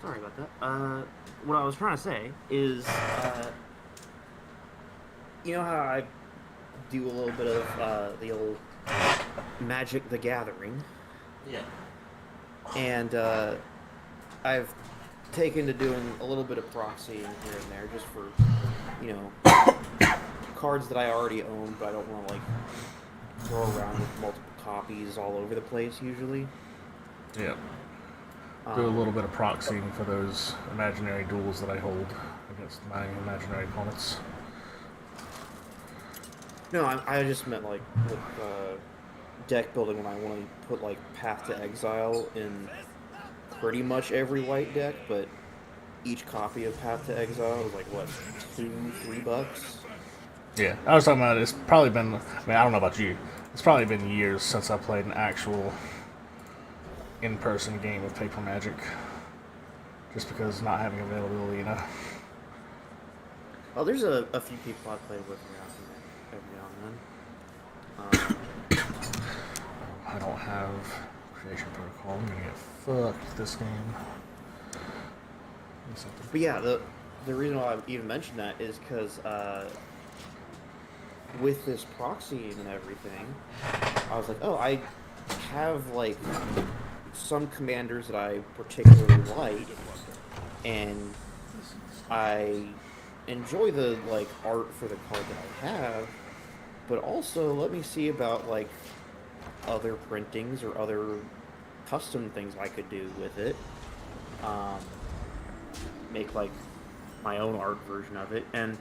Sorry about that. What I was trying to say is, you know how I do a little bit of the old Magic the Gathering? Yeah. And I've taken to doing a little bit of proxying here and there just for, you know, cards that I already own, but I don't want to, like, throw around with multiple copies all over the place usually. Yeah. Do a little bit of proxying for those imaginary duels that I hold against my imaginary opponents. No, I just meant, like, with deck building when I want to put, like, Path to Exile in pretty much every white deck, but each copy of Path to Exile is, like, what, $2-3? Yeah, I was talking about it. It's probably been, I mean, I don't know about you. It's probably been years since I played an actual in-person game of Paper Magic. Just because not having availability, you know. Oh, there's a few people I play with every now and then. I don't have Creation Protocol. I'm gonna get fucked this game. But yeah, the reason why I even mentioned that is because with this proxying and everything, I was like, oh, I have, like, some commanders that I particularly like, and I enjoy the, like, art for the card that I have, but also let me see about, like, other printings or other custom things I could do with it. Make, like, my own art version of it, and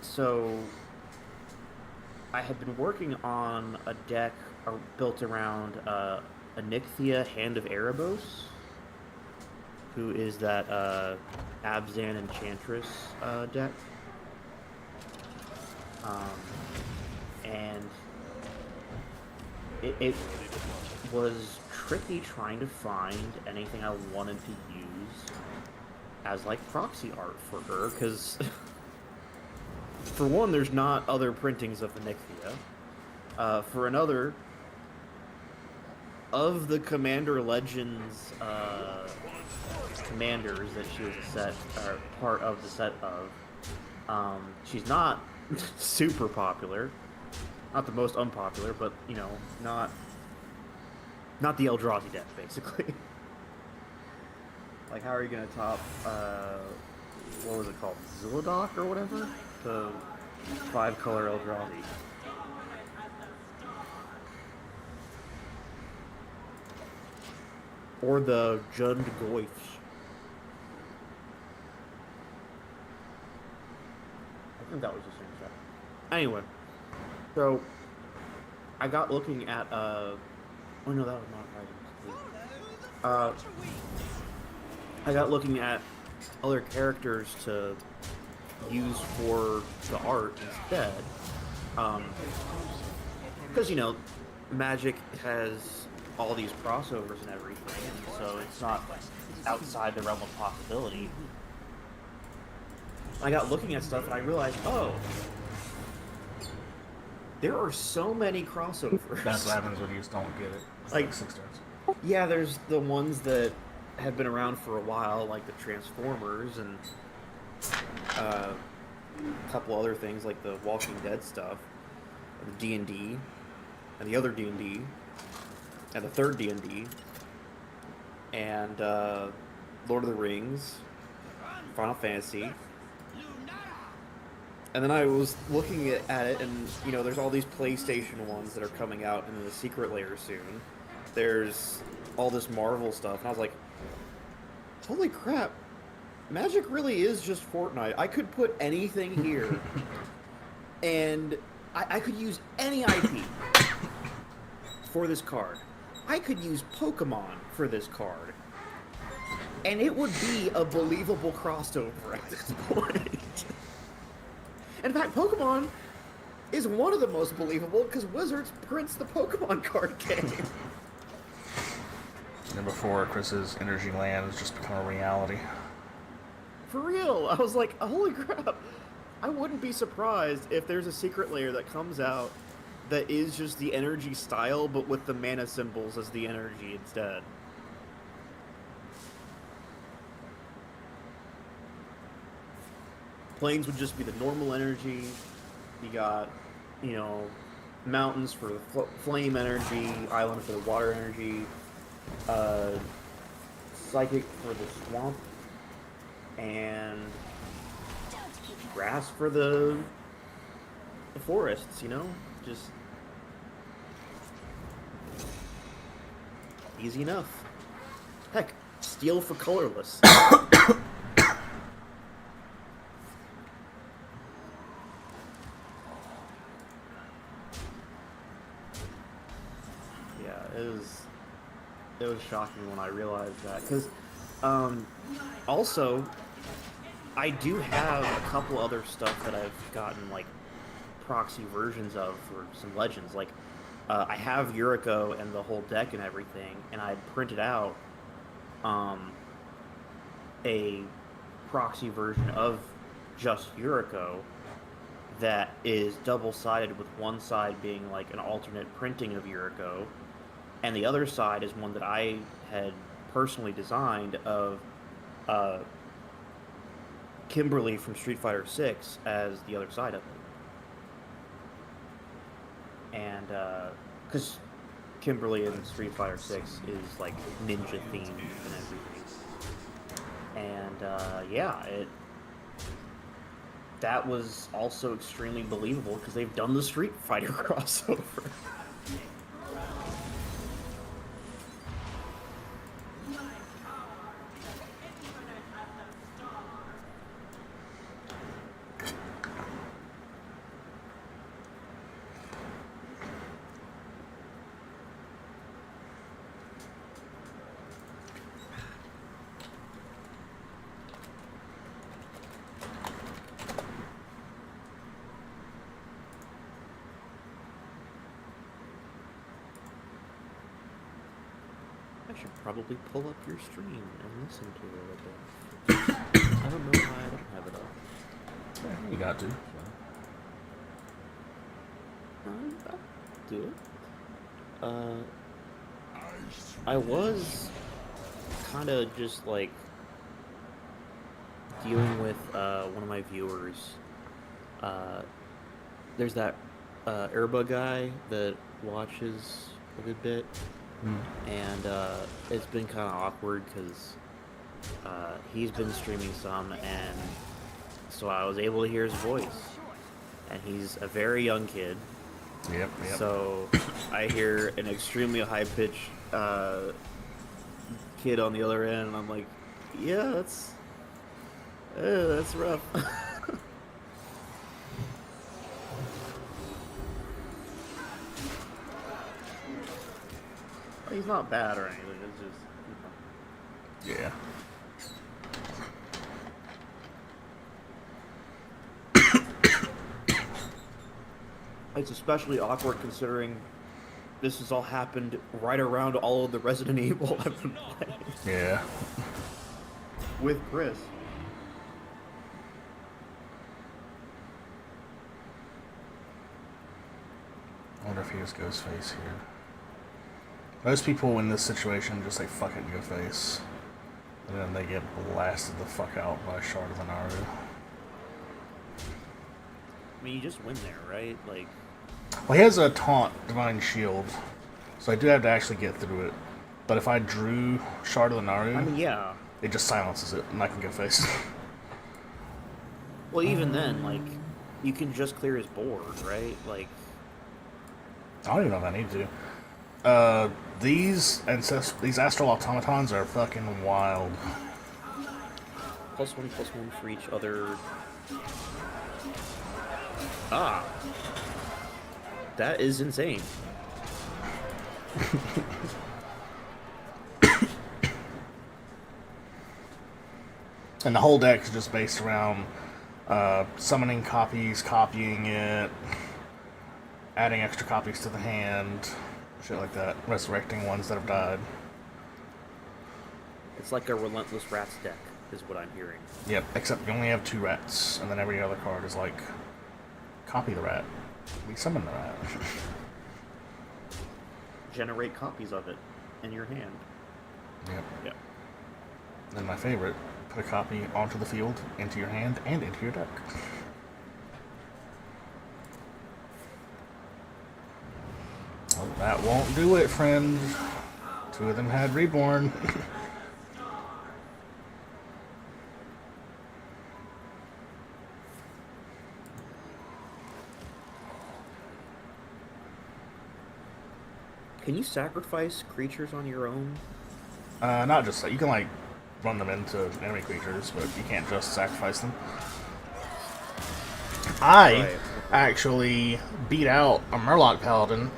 so I had been working on a deck built around Onyxia, Hand of Erebos, who is that Abzan Enchantress deck. And it was tricky trying to find anything I wanted to use as, like, proxy art for her, because for one, there's not other printings of the Nixia. For another, of the Commander Legends commanders that she was a set or part of the set of, she's not super popular, not the most unpopular, but you know, not the Eldrazi deck basically. Like, how are you gonna top what was it called, Zilladoc or whatever, the 5-color Eldrazi? Or the Jund Goyf. I think that was the same set. Anyway, so I got looking at oh no, that was not right. I got looking at other characters to use for the art instead, because you know, Magic has all these crossovers and everything, and so it's not outside the realm of possibility. I got looking at stuff and I realized, oh, there are so many crossovers. That's what happens when you just don't get it. Like 6 turns. Yeah, there's the ones that have been around for a while, like the Transformers and a couple other things like the Walking Dead stuff, and the D&D, and the other D&D, and the third D&D, and Lord of the Rings, Final Fantasy. And then I was looking at it, and you know, there's all these PlayStation ones that are coming out in the Secret Lair soon. There's all this Marvel stuff, and I was like, holy crap, Magic really is just Fortnite. I could put anything here, and I could use any IP for this card. I could use Pokemon for this card, and it would be a believable crossover at this point. In fact, Pokemon is one of the most believable because Wizards prints the Pokemon card game. And before Chris's Energy Land has just become a reality. For real, I was like, holy crap. I wouldn't be surprised if there's a Secret Lair that comes out that is just the energy style, but with the mana symbols as the energy instead. Plains would just be the normal energy. You got, you know, mountains for the flame energy, island for the water energy, psychic for the swamp, and grass for the forests, you know? Just easy enough. Heck, steel for colorless. It was shocking when I realized that, because also I do have a couple other stuff that I've gotten like proxy versions of for some legends. Like I have Yuriko and the whole deck and everything, and I printed out a proxy version of just Yuriko that is double-sided, with one side being like an alternate printing of Yuriko, and the other side is one that I had personally designed of Kimberly from Street Fighter 6 as the other side of it. And because Kimberly in Street Fighter 6 is like ninja themed and everything. And yeah, that was also extremely believable because they've done the Street Fighter crossover. I should probably pull up your stream and listen to it a bit. I don't know why I don't have it up. Yeah, you got to. Do it. I was kind of just like dealing with one of my viewers. There's that Airbug guy that watches a good bit, and it's been kind of awkward because he's been streaming some, and so I was able to hear his voice, and he's a very young kid. Yep. So I hear an extremely high-pitched kid on the other end, and I'm like, yeah, that's rough. He's not bad or anything, it's just... Yeah. It's especially awkward considering this has all happened right around all of the Resident Evil I've been playing. Yeah. With Chris. I wonder if he has Ghostface here. Most people in this situation just say, fuck it, Ghostface. And then they get blasted the fuck out by Shard of the Naru. I mean, you just win there, right? Like... Well, he has a taunt Divine Shield, so I do have to actually get through it. But if I drew Shard of the Naru, I mean, yeah. it just silences it, and I can go face. Well, even then, like, you can just clear his board, right? Like... I don't even know if I need to. These Astral Automatons are fucking wild. +1/+1 for each other... Ah! That is insane. And the whole deck is just based around summoning copies, copying it, adding extra copies to the hand, shit like that. Resurrecting ones that have died. It's like a Relentless Rats deck, is what I'm hearing. Yep, except you only have 2 rats, and then every other card is like, copy the rat. We summon the rat. Generate copies of it in your hand. Yep. Yep. And my favorite, put a copy onto the field, into your hand, and into your deck. Well, that won't do it, friend. 2 of them had Reborn. Can you sacrifice creatures on your own? Not just that. You can, like, run them into enemy creatures, but you can't just sacrifice them. I actually beat out a Murloc Paladin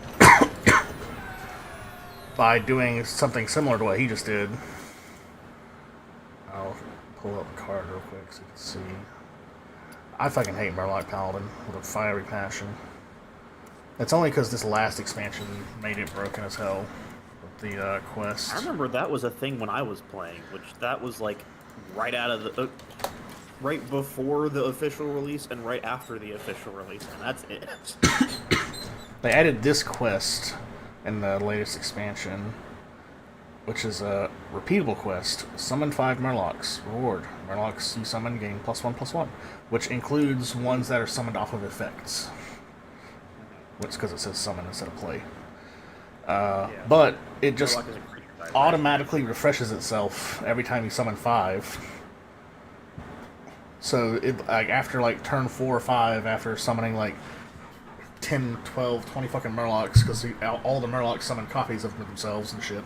by doing something similar to what he just did. I'll pull up a card real quick so you can see. I fucking hate Murloc Paladin with a fiery passion. It's only because this last expansion made it broken as hell with the quest. I remember that was a thing when I was playing, which that was like right out of the... right before the official release and right after the official release, and that's it. They added this quest in the latest expansion, which is a repeatable quest. Summon 5 Murlocs. Reward. Murlocs you summon gain +1/+1, which includes ones that are summoned off of effects. Which because it says summon instead of play. But it just automatically refreshes itself every time you summon 5. So it, like, after like turn 4 or 5, after summoning like 10, 12, 20 fucking Murlocs, because all the Murlocs summon copies of themselves and shit.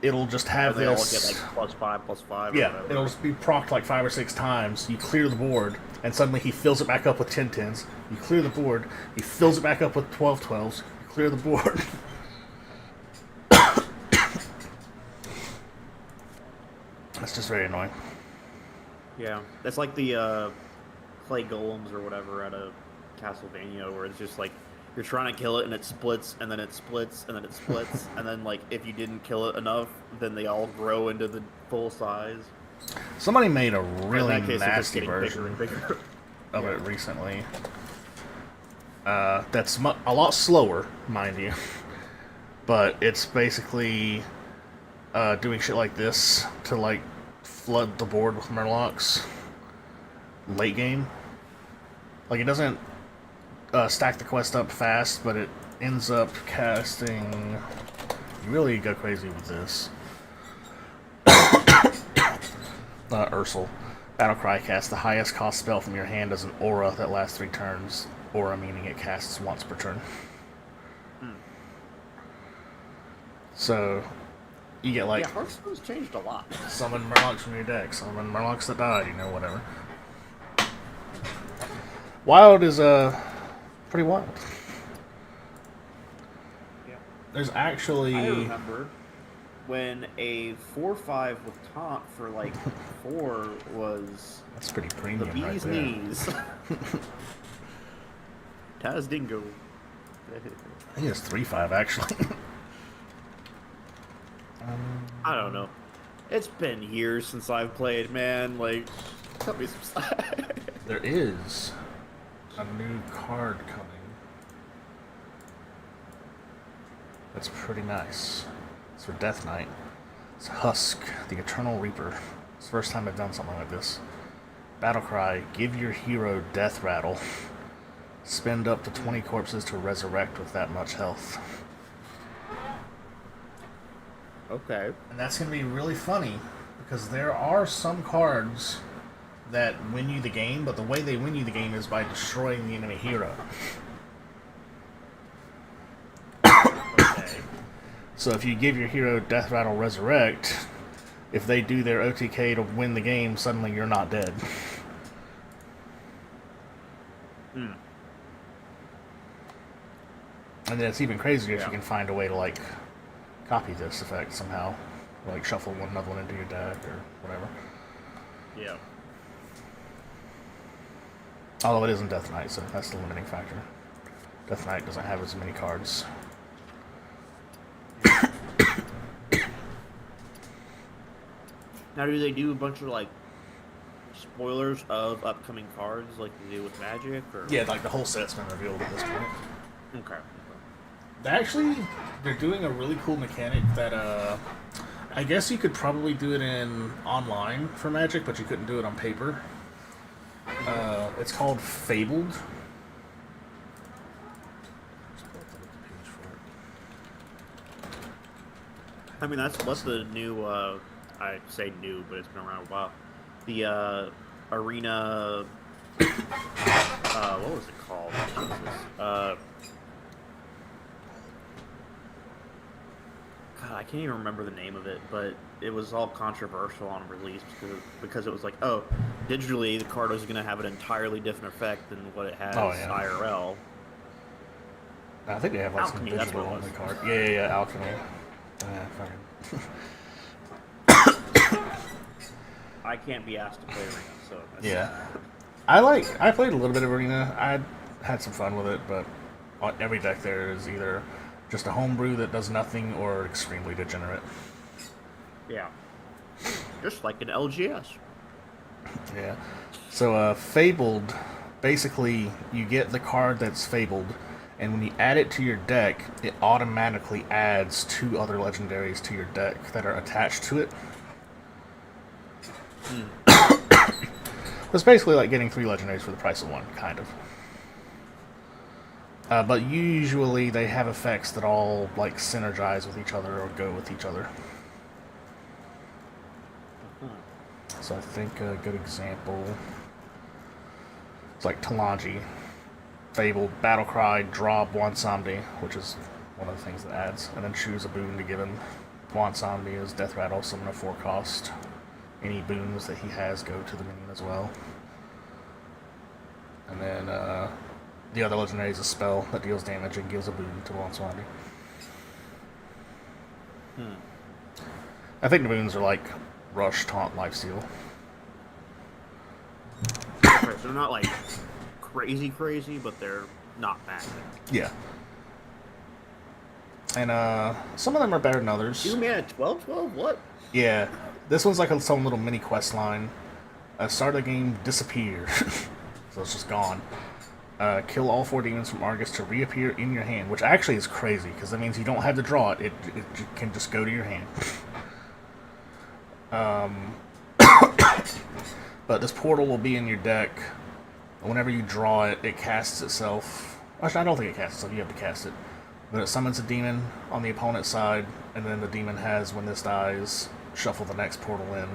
It'll just have they this. all get like +5/+5. Yeah, it'll just be procced like 5 or 6 times. You clear the board, and suddenly he fills it back up with 10/10s. You clear the board, he fills it back up with 12/12s. You clear the board. That's just very annoying. Yeah, that's like the clay golems or whatever out of Castlevania, where it's just like you're trying to kill it and it splits and then it splits and then it splits and then like if you didn't kill it enough, then they all grow into the full size. Somebody made a really in that case, nasty bigger version and bigger. of it recently. That's a lot slower, mind you. But it's basically doing shit like this to like flood the board with Murlocs late game. Like it doesn't stack the quest up fast, but it ends up casting. You really go crazy with this. Ursel. Battlecry casts the highest cost spell from your hand as an aura that lasts 3 turns. Aura meaning it casts once per turn. So, you get like... Yeah, Hearthstone's changed a lot. Summon Murlocs from your deck, summon Murlocs that died, whatever. Wild is, pretty wild. Yeah. There's actually... I remember when a 4/5 with taunt for like 4 was... That's pretty the premium right bee's there. knees. Taz Dingo. I think it's 3/5 actually. I don't know. It's been years since I've played, man. Like, cut me some slack. There is a new card coming. That's pretty nice. It's for Death Knight. It's Husk, the Eternal Reaper. It's the first time I've done something like this. Battlecry, give your hero Death Rattle. Spend up to 20 corpses to resurrect with that much health. Okay. And that's going to be really funny, because there are some cards that win you the game, but the way they win you the game is by destroying the enemy hero. Okay. So if you give your hero Death Rattle Resurrect, if they do their OTK to win the game, suddenly you're not dead. And then it's even crazier if you can find a way to, like, copy this effect somehow. Like, shuffle another one into your deck or whatever. Yeah. Although it isn't Death Knight, so that's the limiting factor. Death Knight doesn't have as many cards. Now, do they do a bunch of, like, spoilers of upcoming cards like they do with Magic? Or... Yeah, like, the whole set's been revealed at this point. Okay. Actually, they're doing a really cool mechanic that, I guess you could probably do it in online for Magic, but you couldn't do it on paper. It's called Fabled. I mean, that's the new, I say new, but it's been around a while. The, Arena, what was it called? Jesus. God, I can't even remember the name of it, but it was all controversial on release because it was like, oh, digitally the card was going to have an entirely different effect than what it has IRL. I think they have like Alchemy, some that's digital what it was. only card. Yeah, Alchemy. Fucking. I can't be asked to play Arena, so that's Yeah. I played a little bit of Arena. I had some fun with it, but on every deck there is either just a homebrew that does nothing or extremely degenerate. Yeah. Just like an LGS. Yeah. So, Fabled, basically, you get the card that's Fabled, and when you add it to your deck, it automatically adds 2 other legendaries to your deck that are attached to it. It's basically like getting 3 legendaries for the price of 1, kind of. But usually they have effects that all like synergize with each other or go with each other. So I think a good example is like Talanji, Fabled, Battlecry, draw Bwansomdi, which is one of the things that adds, and then choose a boon to give him. Bwansomdi is Death Rattle, summon a 4-cost. Any boons that he has go to the minion as well. And then the other legendary is a spell that deals damage and gives a boon to Bwansomdi. I think the boons are like Rush, Taunt, Lifesteal. Right, so they're not like crazy, but they're not bad. Yeah. And some of them are better than others. You man at 12-12? What? Yeah. This one's like some little mini quest line. Start of the game, disappear. So it's just gone. Kill all 4 demons from Argus to reappear in your hand, which actually is crazy, because that means you don't have to draw it. It can just go to your hand. But this portal will be in your deck. Whenever you draw it, it casts itself. Actually, I don't think it casts itself. You have to cast it. But it summons a demon on the opponent's side, and then the demon has, when this dies, shuffle the next portal in.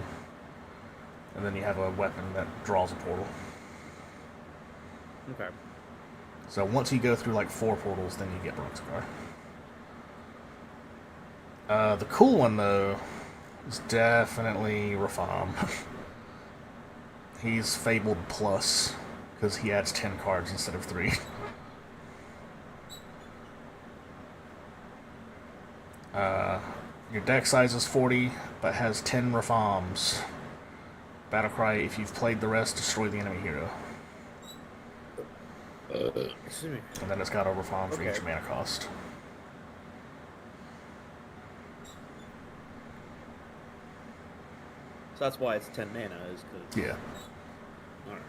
And then you have a weapon that draws a portal. Okay. So once you go through like 4 portals, then you get Bronxcar. The cool one, though, is definitely Rafam. He's Fabled Plus, because he adds 10 cards instead of 3. Your deck size is 40, but has 10 Rafams. Battlecry, if you've played the rest, destroy the enemy hero. Excuse me. And then it's got a Rafam for Okay. each mana cost. So that's why it's 10 mana, is because... Yeah. Alright.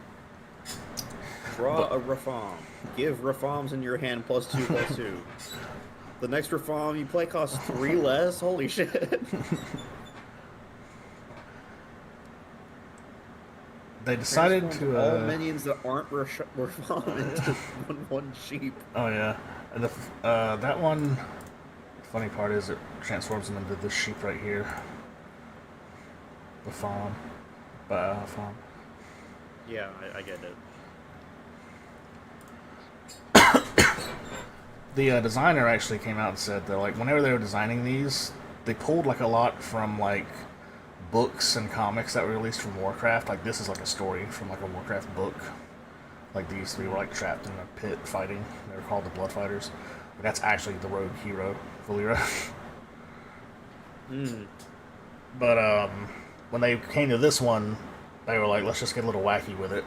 Draw a Rafam. Give Rafams in your hand +2/+2. The next Rafam you play costs 3 less? Holy shit. They decided Transform to... all minions that aren't Rafam into one sheep. Oh, yeah. And that one... The funny part is it transforms them into this sheep right here. The fawn. Fawn. Yeah, I get it. The designer actually came out and said that, like, whenever they were designing these, they pulled, like, a lot from, like, books and comics that were released from Warcraft. Like, this is, like, a story from, like, a Warcraft book. Like, these 3 were, like, trapped in a pit fighting. They were called the Bloodfighters. But that's actually the rogue hero, Valera. But, when they came to this one, they were like, let's just get a little wacky with it.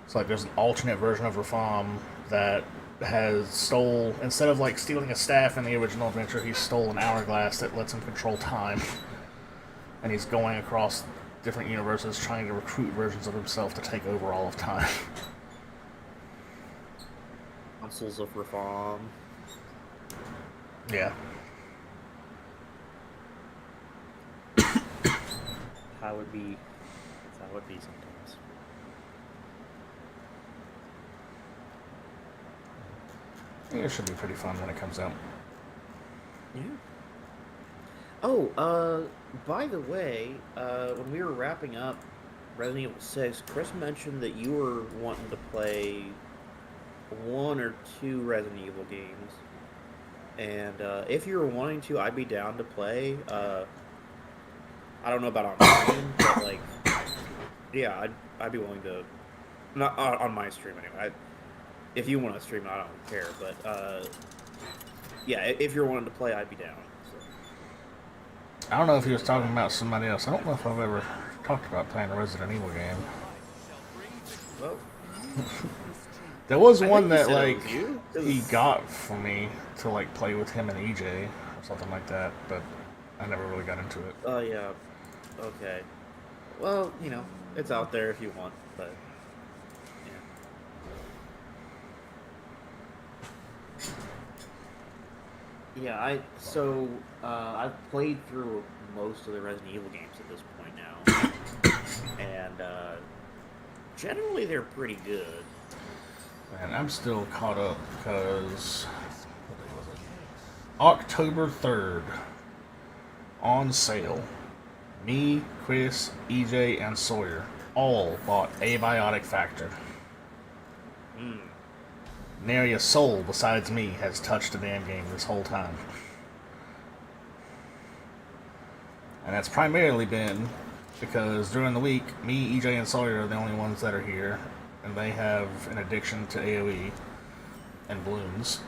It's like there's an alternate version of Rafam that has instead of like stealing a staff in the original adventure, he stole an hourglass that lets him control time. And he's going across different universes trying to recruit versions of himself to take over all of time. Consoles of Rafam. Yeah. How it be. That's how it be sometimes. Yeah, it should be pretty fun when it comes out. Yeah. Oh, by the way, when we were wrapping up Resident Evil 6, Chris mentioned that you were wanting to play 1 or 2 Resident Evil games. And if you were wanting to, I'd be down to play. I don't know about online, but like, yeah, I'd be willing to. Not on my stream anyway. If you want to stream it, I don't care. But yeah, if you're wanting to play, I'd be down. So. I don't know if he was talking about somebody else. I don't know if I've ever talked about playing a Resident Evil game. Well, There was I one think that you said it like was you, 'cause- he got for me to like play with him and EJ or something like that, but I never really got into it. Oh yeah. Okay. Well, you know, it's out there if you want, but yeah. Yeah, I've played through most of the Resident Evil games at this point now, and generally they're pretty good. And I'm still caught up because October 3rd on sale. Me, Chris, EJ, and Sawyer all bought Abiotic Factor. Nary a soul besides me has touched the damn game this whole time. And that's primarily been because during the week, me, EJ, and Sawyer are the only ones that are here, and they have an addiction to AoE and balloons.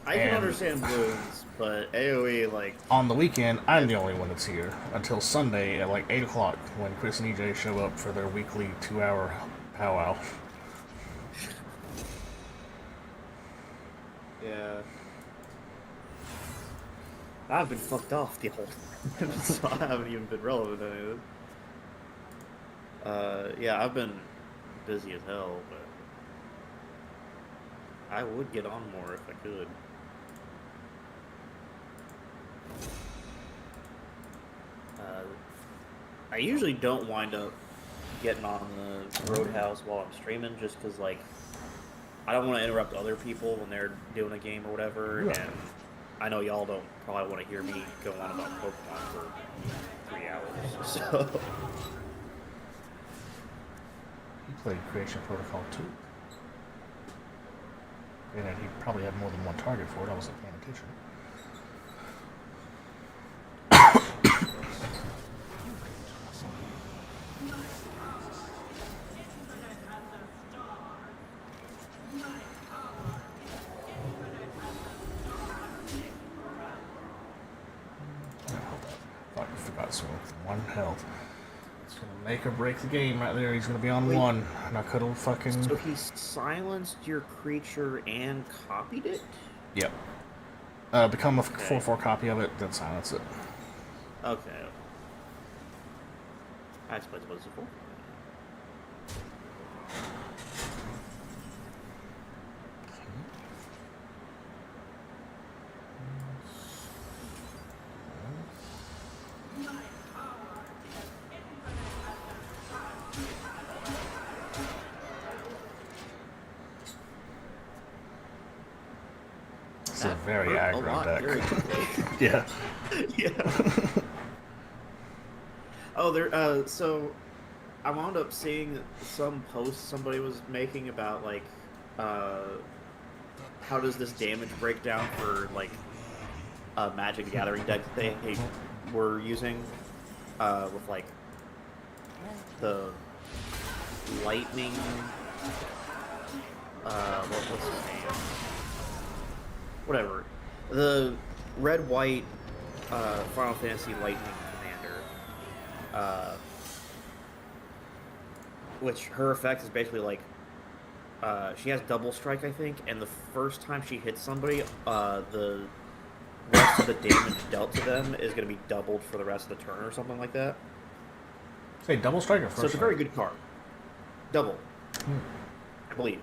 I can And- understand balloons, but AoE, like, On the weekend, I'm the only one that's here until Sunday at like 8 o'clock when Chris and EJ show up for their weekly 2-hour powwow. yeah. I've been fucked off the whole time, so I haven't even been relevant to any of it. Yeah, I've been busy as hell, but I would get on more if I could. I usually don't wind up getting on the Roadhouse while I'm streaming, just because, like, I don't want to interrupt other people when they're doing a game or whatever, Yeah. and I know y'all don't probably want to hear me go on about Pokemon for 3 hours, so... He played Creation Protocol 2. And he probably had more than one target for it. I wasn't paying attention. Thought you forgot to swing with one health. It's gonna make or break the game right there. He's gonna be on one, and I could have fucking. So he silenced your creature and copied it? Yep. Become a 4/4 copy of it, then silence it. Okay. I explained what it's for. It's a very hurt a aggro lot deck. very quickly. Yeah. Yeah. Oh, there. So I wound up seeing some post somebody was making about like, how does this damage break down for like a Magic the Gathering deck that they were using, with like the lightning. What's his name? Whatever. The red-white Final Fantasy Lightning Commander, which her effect is basically like, she has double strike, I think, and the first time she hits somebody, the rest of the damage dealt to them is going to be doubled for the rest of the turn or something like that. Say double strike or first So it's a very good card. Double. I believe.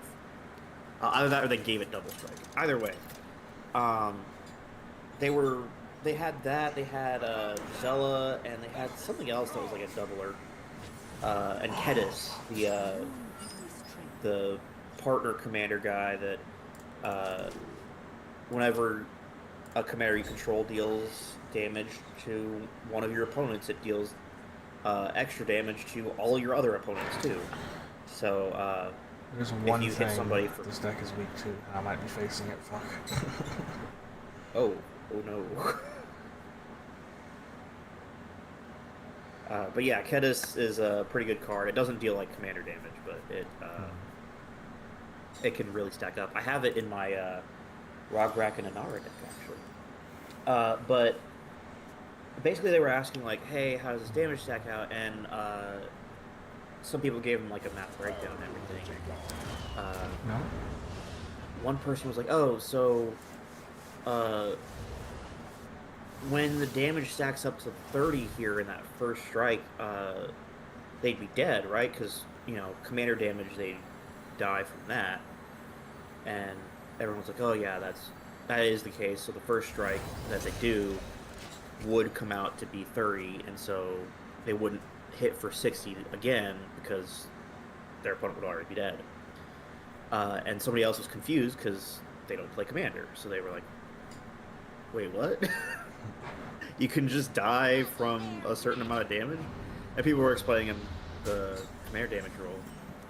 Either that or they gave it double strike. Either way. They had that, they had Zella, and they had something else that was like a doubler. And Kedis, the partner commander guy that whenever a commander you control deals damage to one of your opponents, it deals extra damage to all your other opponents too. So There's one you thing hit somebody for... this deck is weak to, and I might be facing it. Fuck. Oh no. But yeah, Kedis is a pretty good card. It doesn't deal like commander damage, but it can really stack up. I have it in my Rograk and Inara deck actually. But basically they were asking like, hey, how does this damage stack out? And some people gave them like a map breakdown and everything. No? One person was like, oh, so when the damage stacks up to 30 here in that first strike, they'd be dead, right? Because, you know, commander damage, they die from that. And everyone's like, oh yeah, that is the case. So the first strike that they do would come out to be 30, and so they wouldn't hit for 60 again because their opponent would already be dead. And somebody else was confused because they don't play commander. So they were like, wait, what? You can just die from a certain amount of damage? And people were explaining him the commander damage rule.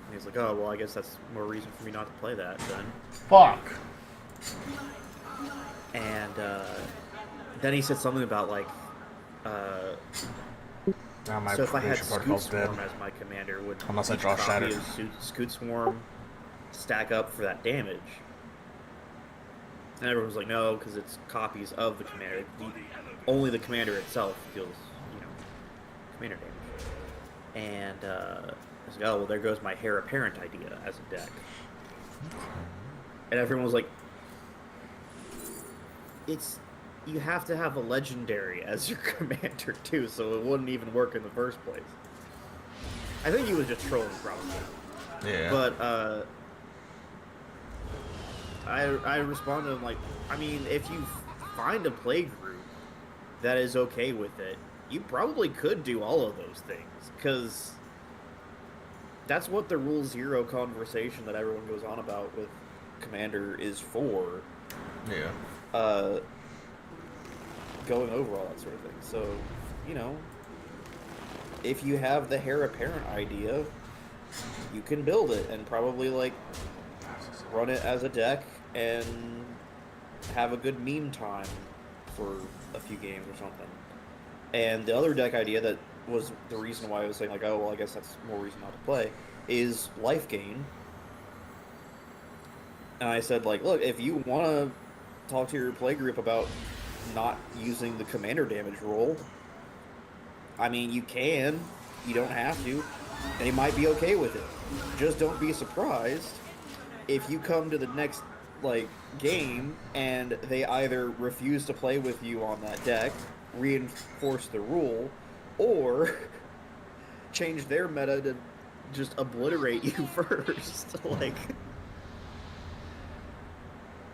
And he's like, oh, well, I guess that's more reason for me not to play that then. Fuck. And then he said something about, like, Now my so if I had creation Scoot protocol's dead. Swarm as my commander, would Unless I each draw copy Shatter. of Scoot Swarm stack up for that damage? And everyone was like, no, because it's copies of the commander. Only the commander itself deals, you know, commander damage. And I was like, oh, well, there goes my heir apparent idea as a deck. And everyone was like, you have to have a legendary as your commander too, so it wouldn't even work in the first place. I think he was just trolling, probably. Yeah. But I responded to him like, I mean, if you find a play group that is okay with it, you probably could do all of those things, because that's what the Rule Zero conversation that everyone goes on about with Commander is for. Yeah. Going over all that sort of thing. So, you know, if you have the heir apparent idea, you can build it and probably, like, run it as a deck and have a good meme time for a few games or something. And the other deck idea that was the reason why I was saying, like, oh, well, I guess that's more reason not to play, is life gain. And I said, like, look, if you want to talk to your play group about not using the commander damage roll, I mean, you can. You don't have to. And you might be okay with it. Just don't be surprised if you come to the next, like, game and they either refuse to play with you on that deck, reinforce the rule, or change their meta to just obliterate you first. Like,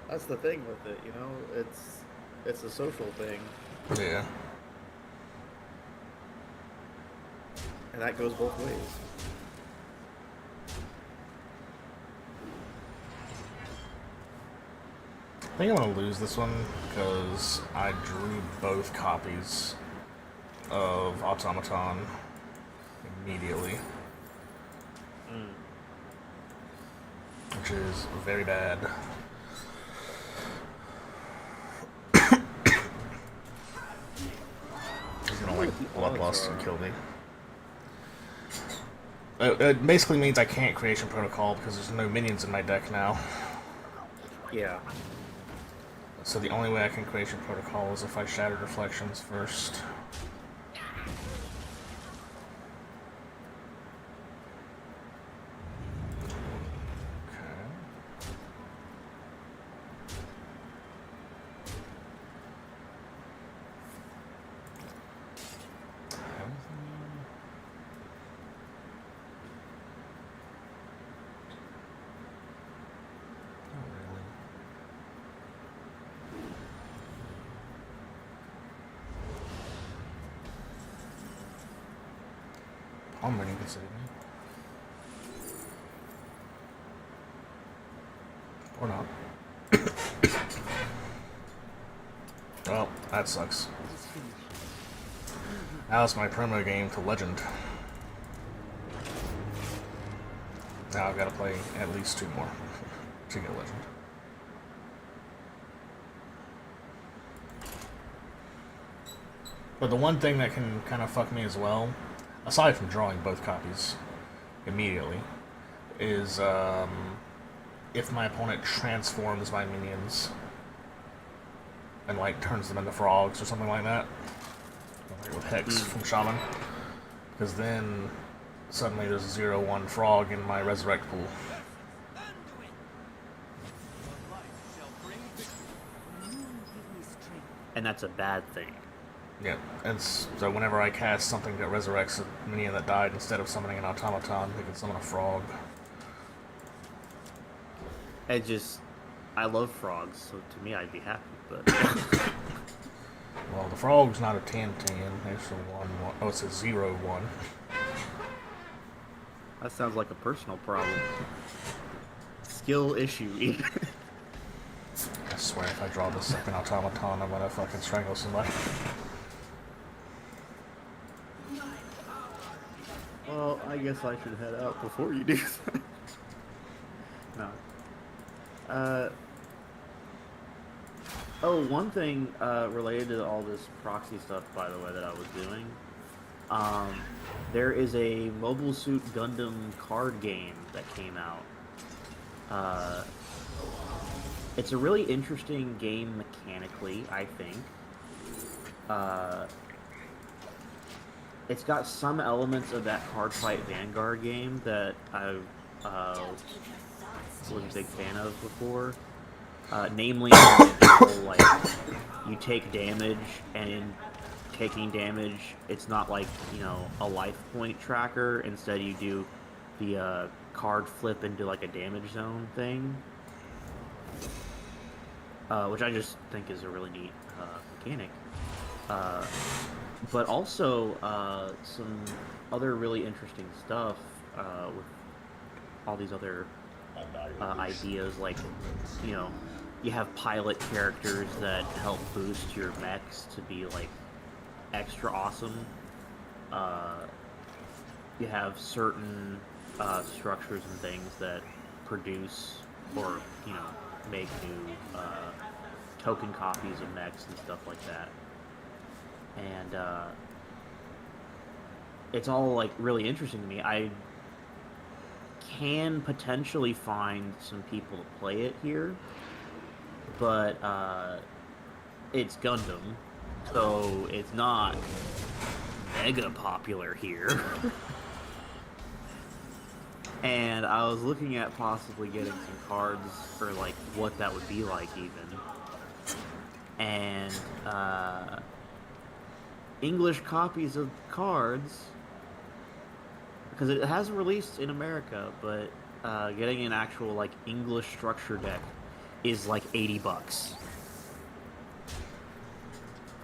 that's the thing with it, you know? It's a social thing. Yeah. And that goes both ways. I think I'm gonna lose this one because I drew both copies of Automaton immediately. Which is very bad. He's gonna like bloodlust and kill me. It basically means I can't Creation Protocol because there's no minions in my deck now. Yeah. So the only way I can Creation Protocol is if I Shattered Reflections first. I'm ready to save me. Or not. Well, that sucks. Now it's my promo game to Legend. Now I've got to play at least 2 more to get Legend. But the one thing that can kind of fuck me as well, aside from drawing both copies immediately, is if my opponent transforms my minions and like turns them into frogs or something like that, like with Hex from Shaman, because then suddenly there's a 0/1 frog in my Resurrect pool. And that's a bad thing. Yeah, and so whenever I cast something that resurrects a minion that died, instead of summoning an automaton, they can summon a frog. I love frogs, so to me I'd be happy, but... Well, the frog's not a 10/10, it's a 1/1. Oh, it's a 0/1. That sounds like a personal problem. Skill issue. I swear if I draw the second automaton, I'm gonna fucking strangle somebody. Well, I guess I should head out before you do that. No. Oh, one thing related to all this proxy stuff, by the way, that I was doing. There is a Mobile Suit Gundam card game that came out. It's a really interesting game mechanically, I think. It's got some elements of that Card Fight Vanguard game that I was a big fan of before. Namely, like, you take damage, and in taking damage, it's not like, you know, a life point tracker. Instead, you do the card flip into like a damage zone thing, which I just think is a really neat mechanic. But also some other really interesting stuff with all these other ideas, like, you know, you have pilot characters that help boost your mechs to be like extra awesome. You have certain structures and things that produce or, you know, make new token copies of mechs and stuff like that. And it's all like really interesting to me. I can potentially find some people to play it here, but it's Gundam, so it's not mega popular here. And I was looking at possibly getting some cards for like what that would be like even. And English copies of cards, because it hasn't released in America, but getting an actual like English structure deck is like $80.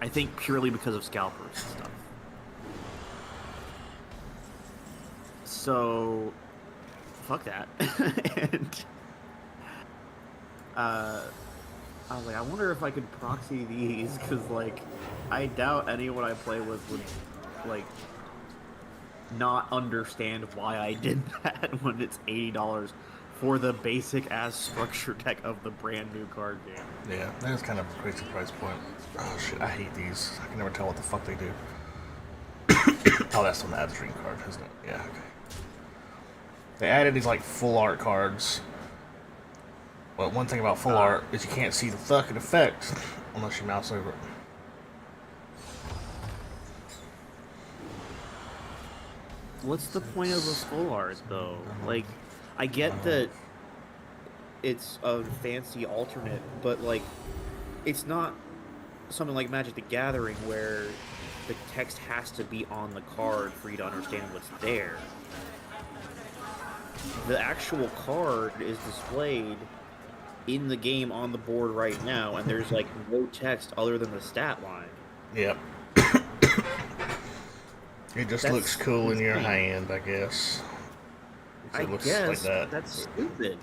I think purely because of scalpers and stuff. So fuck that. And I was like, I wonder if I could proxy these, because like I doubt anyone I play with would like not understand why I did that when it's $80 for the basic ass structure deck of the brand new card game. Yeah, that is kind of a crazy price point. Oh shit, I hate these. I can never tell what the fuck they do. Oh, that's on the ad stream card, isn't it? Yeah, okay. They added these like full art cards. Well, one thing about full art is you can't see the fucking effects unless you mouse over it. What's the point of a full art, though? Like, I get that it's a fancy alternate, but, like, it's not something like Magic the Gathering where the text has to be on the card for you to understand what's there. The actual card is displayed in the game on the board right now, and there's, like, no text other than the stat line. Yep. It just looks cool in your hand, I guess. I guess that's stupid.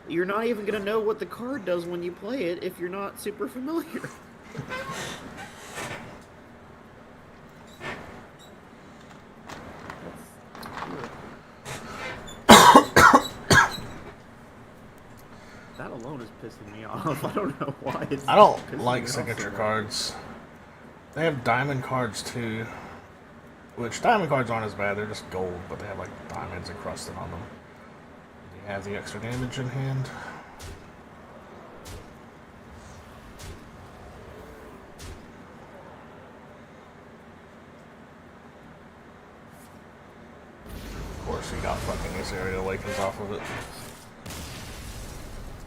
You're not even gonna know what the card does when you play it if you're not super familiar. That alone is pissing me off. I don't know why it's. I don't like signature cards. They have diamond cards too. Which, diamond cards aren't as bad, they're just gold, but they have like diamonds encrusted on them. Do you have the extra damage in hand? Of course, you got fucking this area awakens off of it.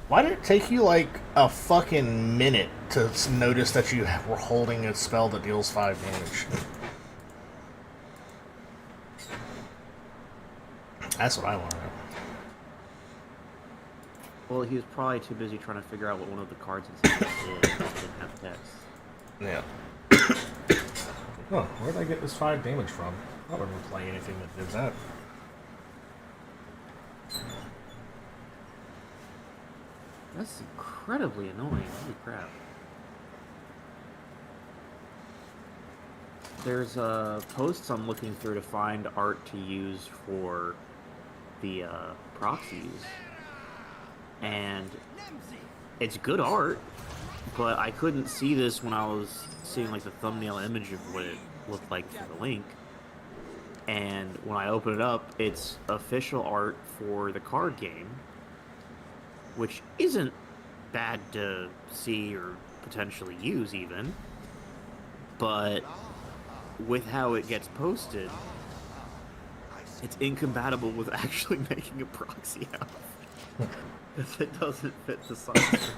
Why did it take you like a fucking minute to notice that you were holding a spell that deals 5 damage? That's what I want to know. Well, he was probably too busy trying to figure out what one of the cards inside did. Didn't have text. Yeah. Oh, where did I get this 5 damage from? I don't remember playing anything that did that. That's incredibly annoying. Holy crap. There's posts I'm looking through to find art to use for the proxies, and it's good art, but I couldn't see this when I was seeing like the thumbnail image of what it looked like for the link. And when I open it up, it's official art for the card game, which isn't bad to see or potentially use even, but with how it gets posted, it's incompatible with actually making a proxy out. Because it doesn't fit the size.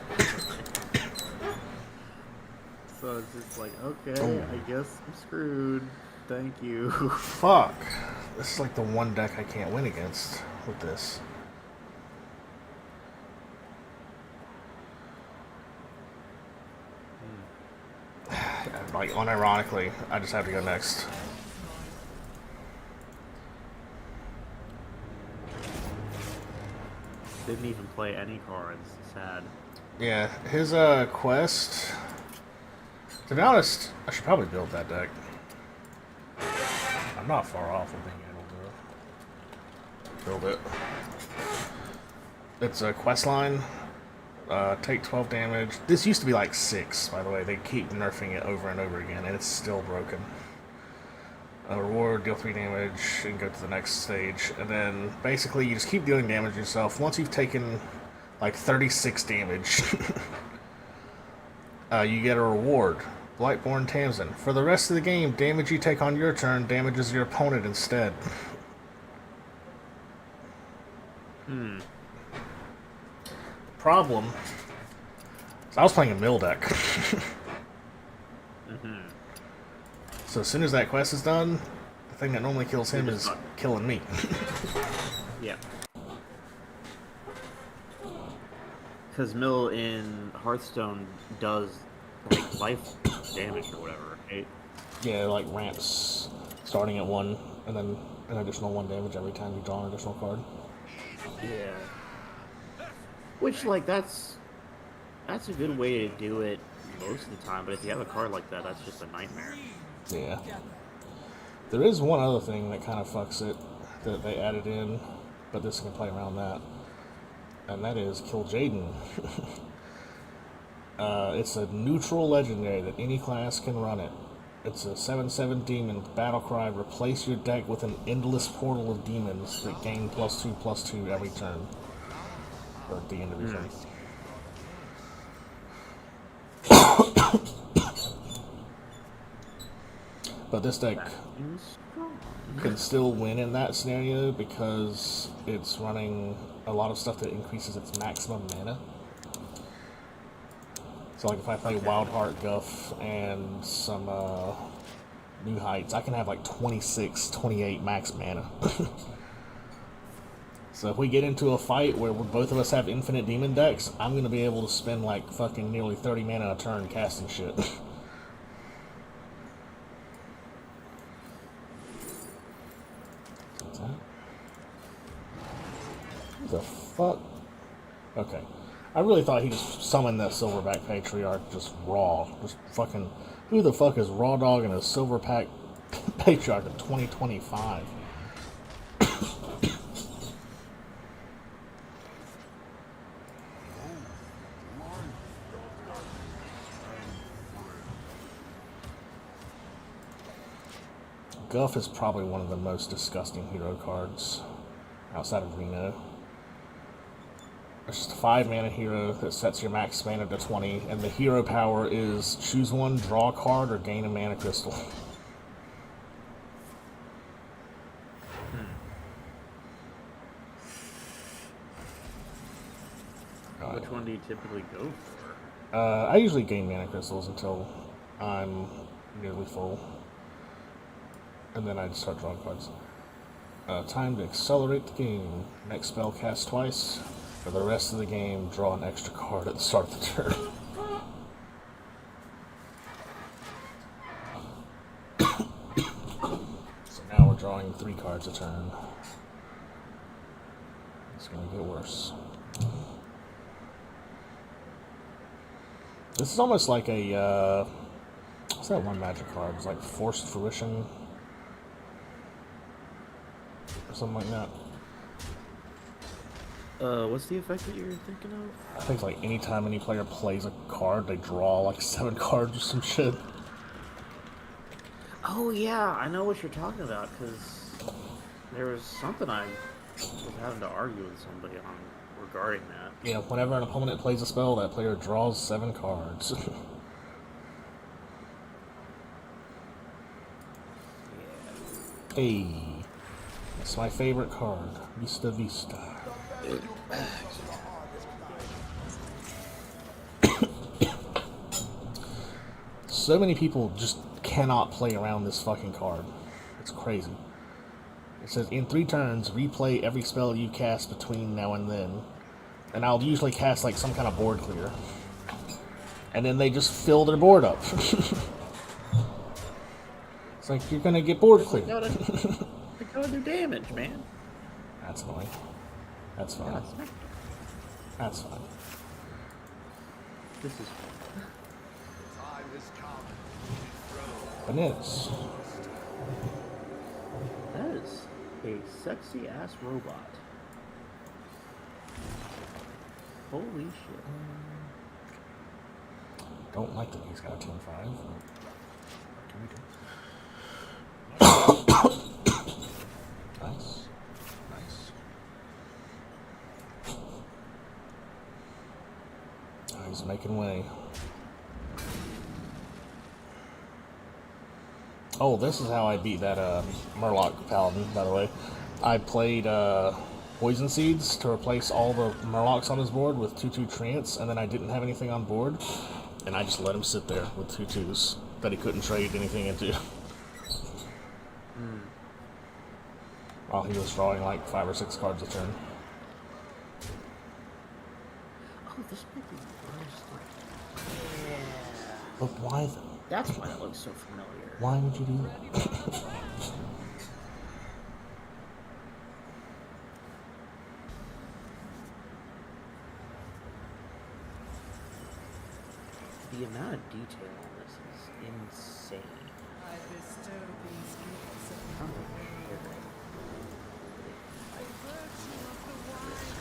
So it's just like, okay, I guess I'm screwed. Thank you. Fuck. This is like the one deck I can't win against. with this. Like, unironically, I just have to go next. Didn't even play any cards. Sad. Yeah, his quest. To be honest, I should probably build that deck. I'm not far off of being able to build it. It's a quest line. Take 12 damage. This used to be like 6, by the way. They keep nerfing it over and over again, and it's still broken. Reward, deal 3 damage, and go to the next stage. And then, basically, you just keep dealing damage yourself. Once you've taken, like, 36 damage, you get a reward. Blightborn Tamsin. For the rest of the game, damage you take on your turn damages your opponent instead. Problem. So I was playing a mill deck. So as soon as that quest is done, the thing that normally kills him is killing me. Yeah. Because Mill in Hearthstone does like life damage or whatever, right? Yeah, like ramps starting at 1 and then an additional 1 damage every time you draw an additional card. Yeah. Which, like, that's a good way to do it most of the time, but if you have a card like that, that's just a nightmare. Yeah. There is one other thing that kind of fucks it that they added in, but this can play around that. And that is Kill Jaden. It's a neutral legendary that any class can run it. It's a 7/7 demon battle cry. Replace your deck with an endless portal of demons that gain +2/+2 every turn. Or at the end of your turn. But this deck can still win in that scenario because it's running a lot of stuff that increases its maximum mana. So like if I play Wild Heart Guff and some New Heights, I can have like 26, 28 max mana. So if we get into a fight where both of us have infinite demon decks, I'm going to be able to spend like fucking nearly 30 mana a turn casting shit. What the fuck? Okay. I really thought he just summoned that Silverback Patriarch just raw. Just fucking... Who the fuck is Raw Dog and a Silverback Patriarch in 2025? Guff is probably one of the most disgusting hero cards outside of Reno. It's just a 5-mana hero that sets your max mana to 20, and the hero power is choose one, draw a card, or gain a mana crystal. Which one do you typically go for? I usually gain mana crystals until I'm nearly full. And then I just start drawing cards. Time to accelerate the game. Next spell cast twice. For the rest of the game, draw an extra card at the start of the turn. So now we're drawing 3 cards a turn. It's gonna get worse. This is almost like a, what's that one magic card? It's like Forced Fruition. Or something like that. What's the effect that you're thinking of? I think like anytime any player plays a card, they draw like 7 cards or some shit. Oh yeah, I know what you're talking about, because there was something I was having to argue with somebody on regarding that. Yeah, whenever an opponent plays a spell, that player draws 7 cards. Hey, that's my favorite card, Vista Vista. So many people just cannot play around this fucking card. It's crazy. It says, in 3 turns, replay every spell you cast between now and then. And I'll usually cast like some kind of board clear. And then they just fill their board up. It's like, you're gonna get board clear. They gotta do damage, man. That's annoying. That's fine. That's fine. This is Time has come. Bananas. that is a sexy ass robot. Holy shit. Don't like that he's got a team 5. What can we do? Nice. Nice. Oh, he's making way. Oh, this is how I beat that Murloc Paladin, by the way. I played Poison Seeds to replace all the Murlocs on his board with 2/2 Trance, and then I didn't have anything on board, and I just let him sit there with 2/2s that he couldn't trade anything into. While he was drawing like 5 or 6 cards a turn. Oh, this might be worse. But why though? That's why it looks so familiar. Why would you do that? The amount of detail on this is insane. I bestow these gifts How upon much you. shit. By virtue of the wine,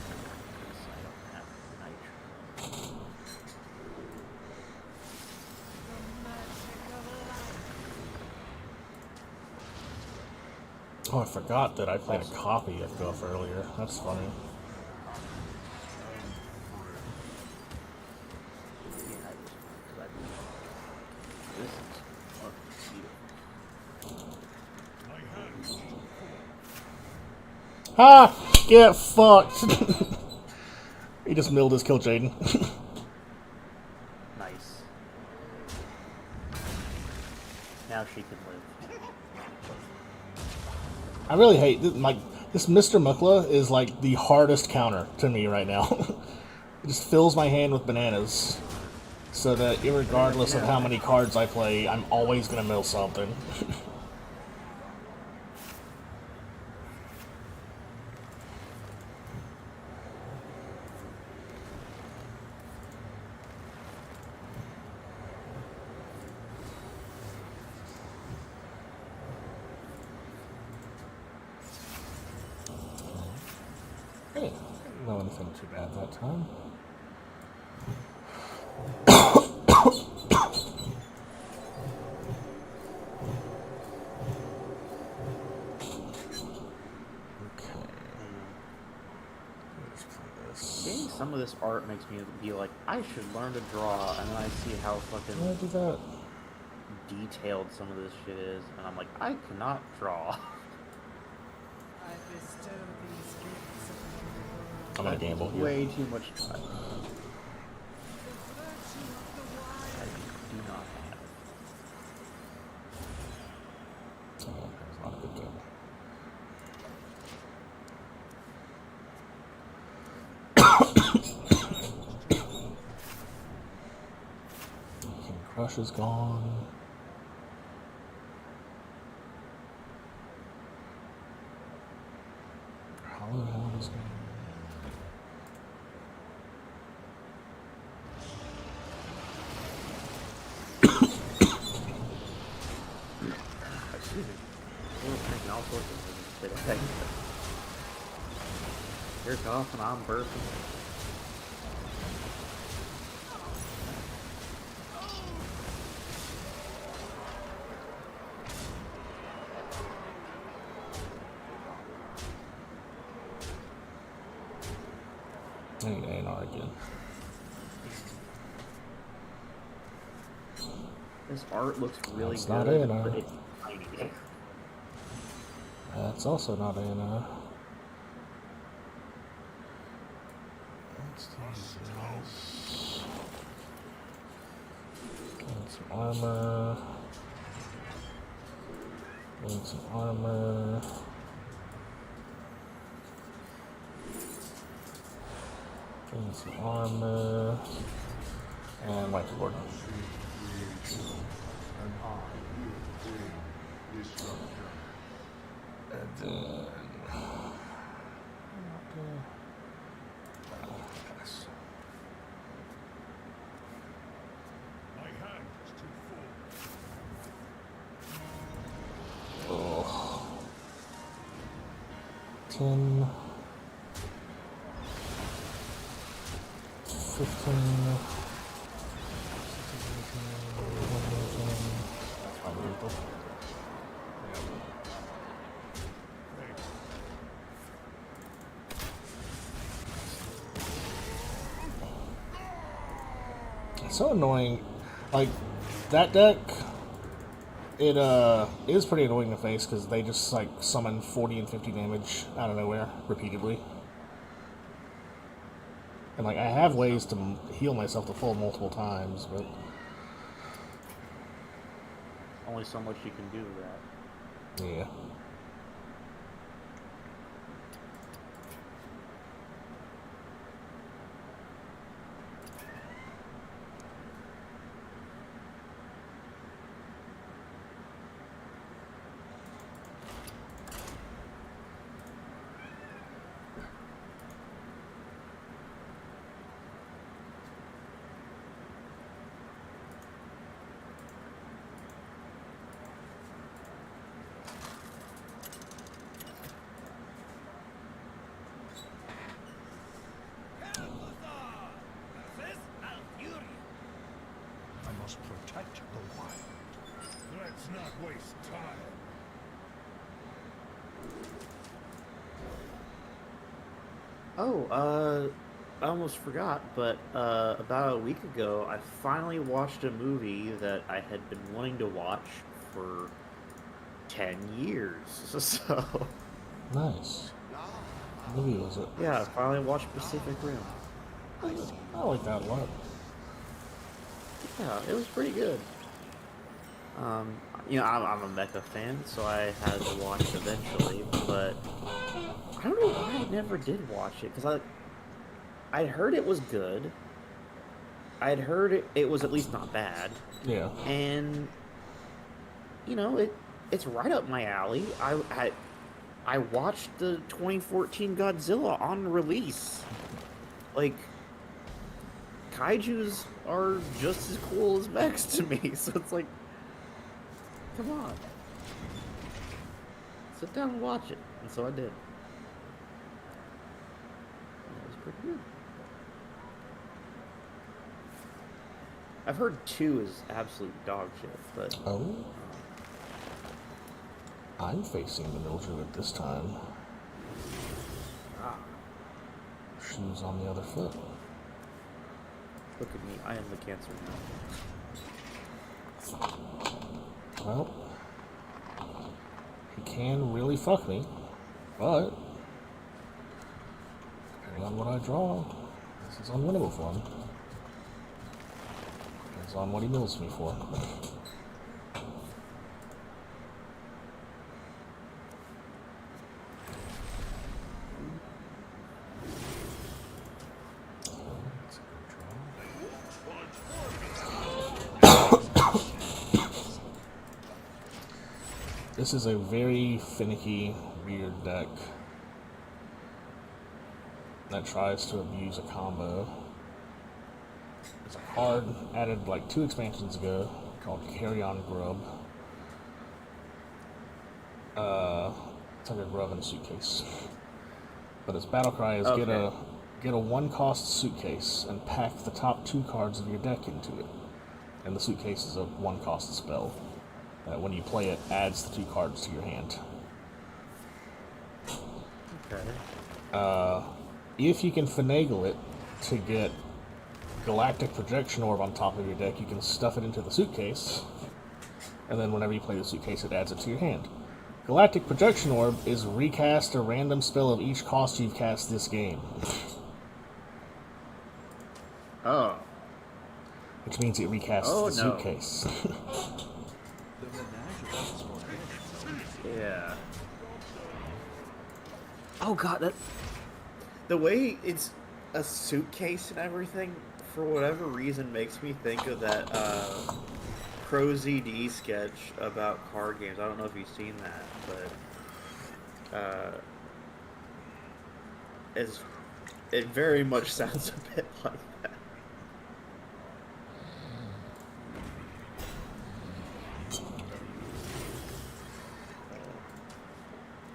I don't have nitro. the magic of life. Oh, I forgot that I played a copy of Guff earlier. That's funny. Yeah, this is fucking beautiful. Ha! Get fucked! He just milled his kill Jaden. Nice. Now she can live. I really hate this, this Mr. Mukla is like the hardest counter to me right now. It just fills my hand with bananas. So that irregardless of how many cards I play, I'm always gonna mill something. Hey, didn't know anything too bad that time. Seeing some of this art makes me be like, I should learn to draw, and then I see how fucking Why do that? detailed some of this shit is, and I'm like, I cannot draw. I bestow these gifts upon the world. I'm gonna gamble here. Way too much time. The virtue of the I wine. do not have. Oh, that's not a good gamble. King Crush is gone. Hollow Hound is gone. Excuse me. We're drinking all sorts of things today. You're coughing, I'm burping. I need A&R again. This art looks really That's good, not it, but it's tiny. That's also not A&R. Let's do this. Get some armor. Need some armor. Gain some armor. And whiteboard. And then... Pass. My hand is too full. Oh. 10. 15. That's probably lethal. It's so annoying. Like, that deck, it is pretty annoying to face because they just, like, summon 40 and 50 damage out of nowhere repeatedly. And, like, I have ways to heal myself to full multiple times, but... Only so much you can do with that. yeah. I must protect the wild. Let's not waste time. Oh, I almost forgot, but about a week ago, I finally watched a movie that I had been wanting to watch for 10 years. So, Nice. What movie was it? yeah, I finally watched Pacific Rim. I like that a lot. Yeah, it was pretty good. You know, I'm a Mecha fan, so I had to watch it eventually, but I don't know why I never did watch it, because I'd heard it was good. I'd heard it was at least not bad. Yeah. And, you know, it's right up my alley. I watched the 2014 Godzilla on release. Like, kaijus are just as cool as mechs to me, so it's like, come on. Sit down and watch it. And so I did. It was pretty good. I've heard 2 is absolute dog shit, but... Oh? I'm facing the Mildred at this time. Ah, Shoes on the other foot. look at me. I am the Cancer now. Well, he can really fuck me, but depending on what I draw, this is unwinnable for him. Depends on what he mills me for. This is a very finicky, weird deck that tries to abuse a combo. There's a card added like 2 expansions ago called Carry On Grub. It's like a grub in a suitcase. But its battle cry is Okay. get a 1-cost suitcase and pack the top 2 cards of your deck into it. And the suitcase is a 1-cost spell. When you play it, adds the 2 cards to your hand. Okay. If you can finagle it to get Galactic Projection Orb on top of your deck, you can stuff it into the suitcase, and then whenever you play the suitcase, it adds it to your hand. Galactic Projection Orb is recast a random spell of each cost you've cast this game. Oh. Which means it recasts Oh, the no. suitcase. Yeah. Oh god, that... The way it's a suitcase and everything, for whatever reason, makes me think of that Pro ZD sketch about card games. I don't know if you've seen that, but it very much sounds a bit like that.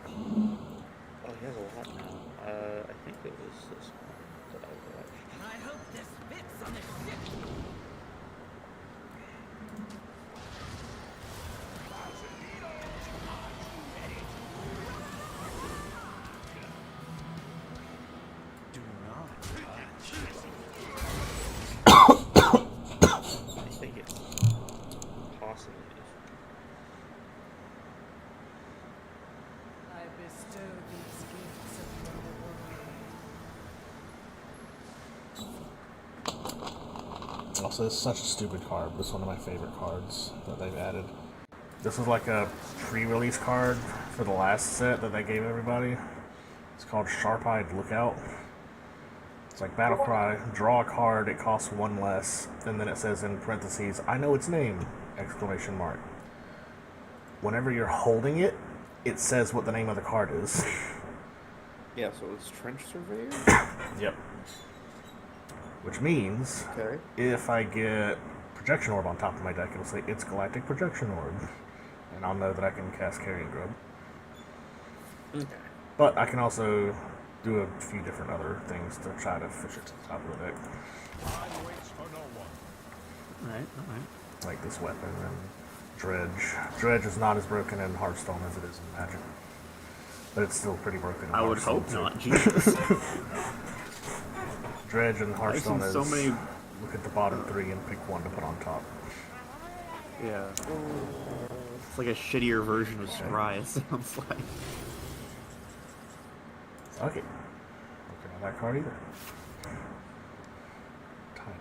Oh, he has a lot now. I think it was this one that I watched. I hope this fits on the ship. Do not touch. I think it's possibly I bestow these gifts upon the world. Also, it's such a stupid card. This is one of my favorite cards that they've added. This was like a pre-release card for the last set that they gave everybody. It's called Sharp-Eyed Lookout. It's like Battle Cry, draw a card, it costs one less, and then it says in parentheses, I know its name, exclamation mark. Whenever you're holding it, it says what the name of the card is. Yeah, so it's Trench Surveyor? Yep. Which means, Okay. if I get Projection Orb on top of my deck, it'll say, it's Galactic Projection Orb. And I'll know that I can cast Carrion Grub. Okay. But I can also do a few different other things to try to fish it to the top of the deck. Time waits for no one. Alright. Like this weapon and Dredge. Dredge is not as broken in Hearthstone as it is in Magic. But it's still pretty broken in I would Hearthstone, hope too. not. Jesus. Dredge and Hearthstone seen is so many- look at the bottom three and pick one to put on top. Yeah. It's like a shittier version of Scry, it sounds like. Okay. Looking at that card either. Type.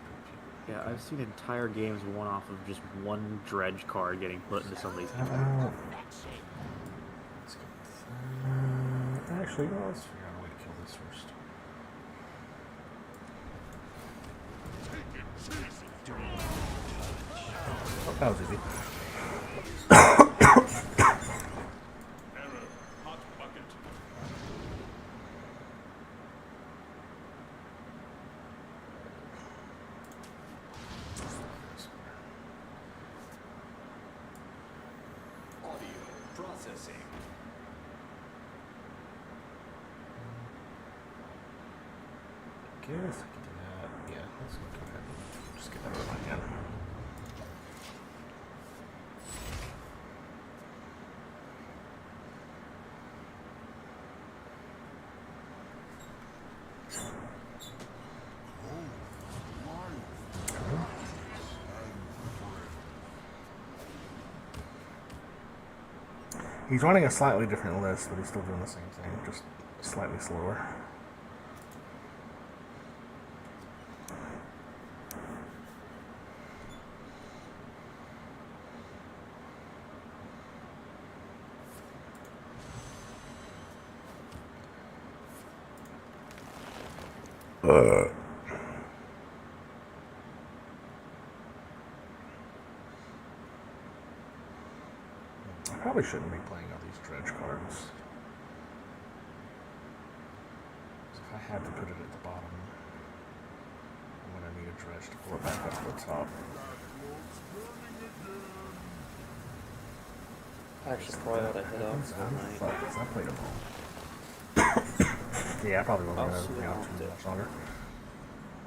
Yeah, I've seen entire games won off of just one Dredge card getting put into somebody's How deck. about... Let's go. Actually, no, let's figure out a way to kill this first. Oh, that was easy. Error. Hot bucket. Audio processing. Guess I can do that. Yeah, let's go ahead and just get that out of my hand. He's running a slightly different list, but he's still doing the same thing, just slightly slower. I probably shouldn't be playing all these Dredge cards. 'Cause if I had to put it at the bottom, I'm gonna need a Dredge to pull it back up to the top. I actually probably ought to head off tonight. Fuck, 'cause I played them all. Yeah, I probably won't I'll be able see to how out it too is. much longer.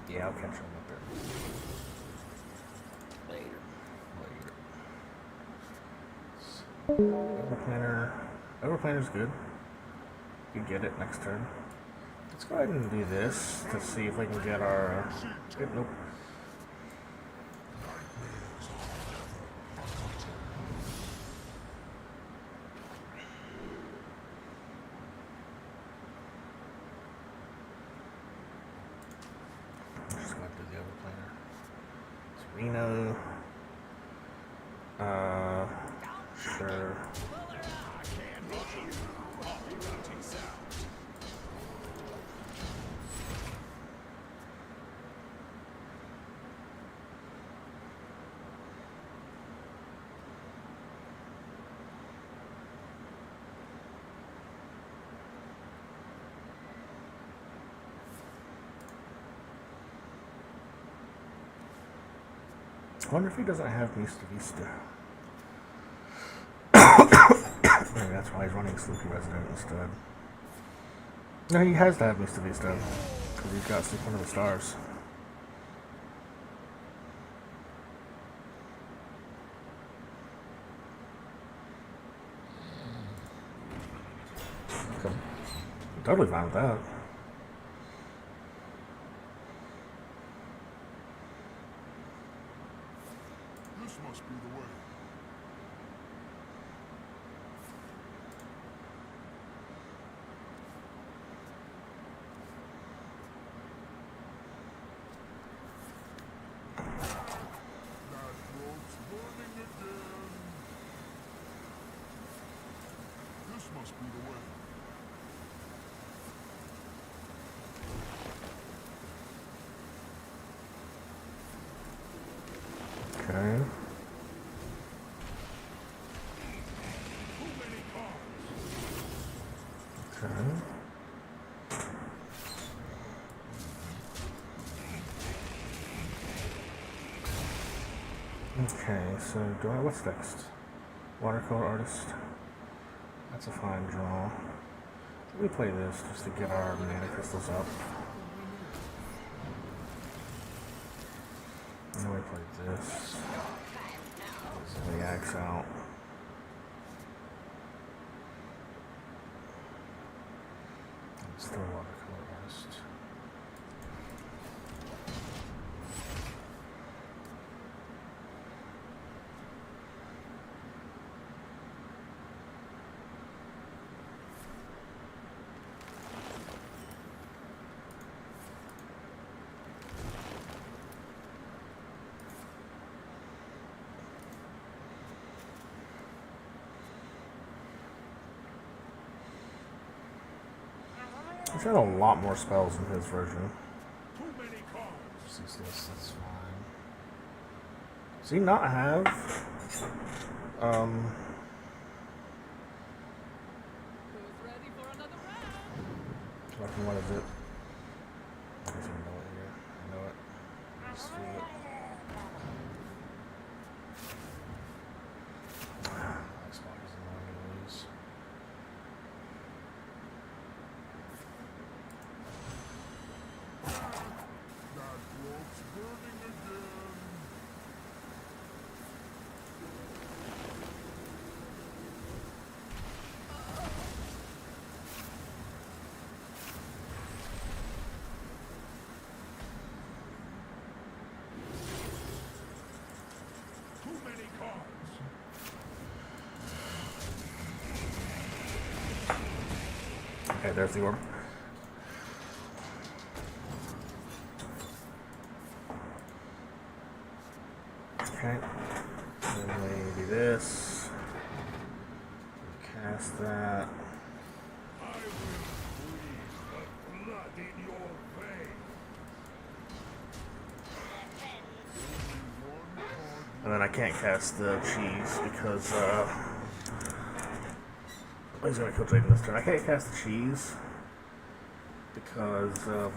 Yeah, I'll catch them up there Later. later. Overplanner. Overplanner's good. You get it next turn. Let's go ahead and do this to see if we can get our. Nope. Just going to do the overplanner. It's Reno. Sure. I wonder if he doesn't have Mista Vista. Maybe that's why he's running Sleepy Resident instead. No, he has to have Mista Vista. Because he's got Sleep Under the Stars. Okay. I'm totally fine with that. This must be the way. That rope's burning again. This must be the way. Okay. Okay. Okay, so do I, what's next? Watercolor artist. That's a fine draw. Let me play this just to get our mana crystals up. And then we play this. So the axe out. And still watercolor artist. He's got a lot more spells in his version. Too many cards. Ceaseless, that's fine. Does he not have Who's ready for another round? fucking what is it? I don't even know it here. I know it. I just feel it. Xbox is annoying to lose. That rope's burning again. Too many cards. Okay, there's the orb. Okay. Then we do this. Cast that. I will breathe the blood in your veins. Only one card. And then I can't cast the cheese because he's gonna kill Jaden this turn. I can't cast the cheese because of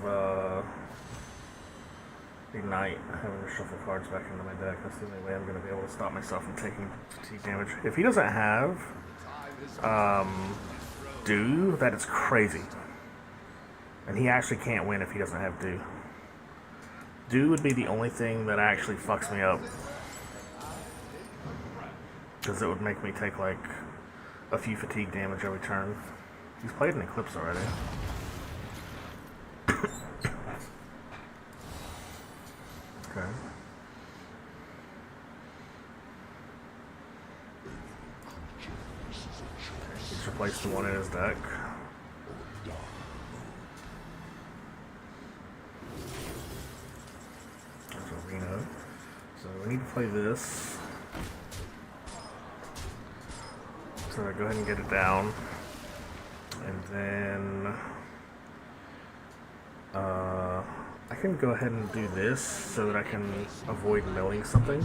Ignite, having to shuffle cards back into my deck. That's the only way I'm gonna be able to stop myself from taking fatigue damage. If he doesn't have Dew, that is crazy. And he actually can't win if he doesn't have Dew. Dew would be the only thing that actually fucks me up. Because it would make me take like a few fatigue damage every turn. He's played an Eclipse already. Okay. He's replaced the one in his deck. There's Arena. So we need to play this. So I go ahead and get it down. And then I can go ahead and do this so that I can avoid milling something.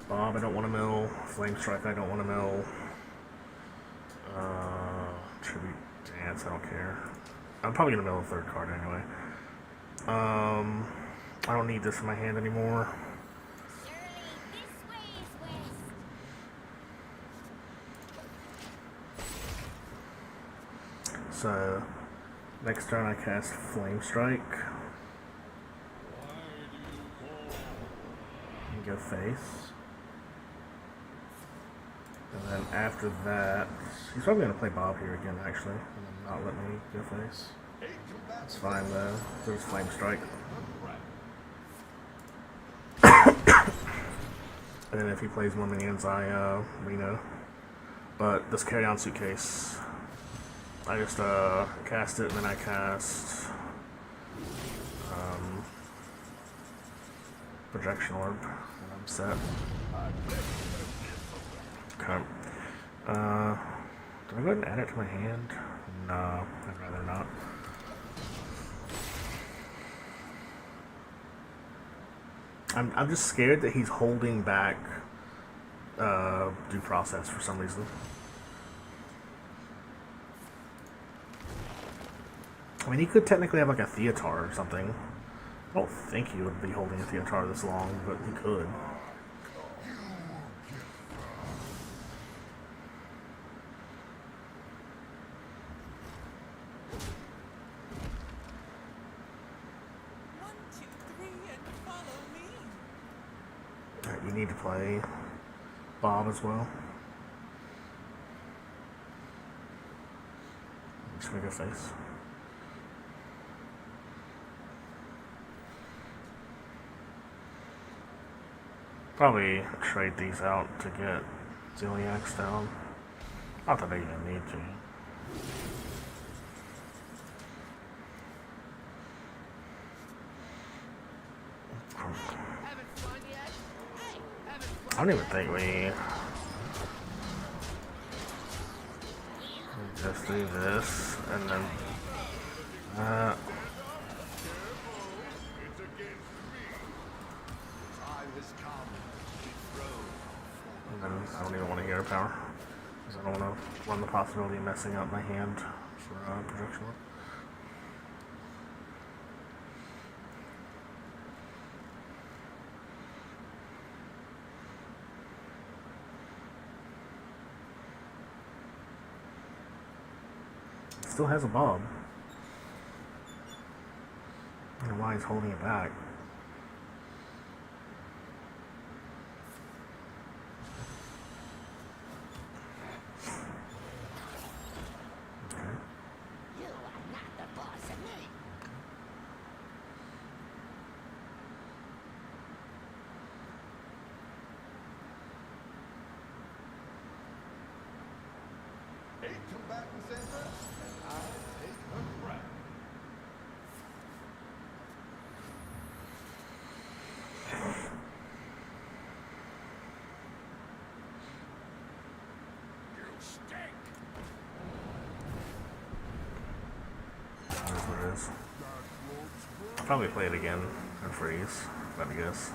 Bob, I don't want to mill. Flame Strike, I don't want to mill. Tribute Dance, I don't care. I'm probably going to mill a third card anyway. I don't need this in my hand anymore. So next turn I cast Flame Strike and go face. And then after that, he's probably gonna play Bob here again actually, and then not let me go face. That's fine though. There's Flame Strike. And then if he plays more minions, I Reno. But this carry-on suitcase, I just cast it, and then I cast projection orb, and I'm set. Okay. Do I go ahead and add it to my hand? No, I'd rather not. I'm just scared that he's holding back due process for some reason. I mean, he could technically have like a Theatar or something. I don't think he would be holding a Theatar this long, but he could. One, two, three, and follow me. Alright, you need to play Bob as well. I'm just gonna go face. Probably trade these out to get Ziliax down. Not that I even need to. Having fun yet? Hey, having I fun? don't even think we just do this and then It's against me. Time has come. and then I don't even want to hero power because I don't want to run the possibility of messing up my hand for projection. Still has a Bob. I don't know why he's holding it back. Okay. You are not the boss of me. Eight combatants enter, and I take the crown. You stink. That's what it is. I'll probably play it again and freeze, I guess.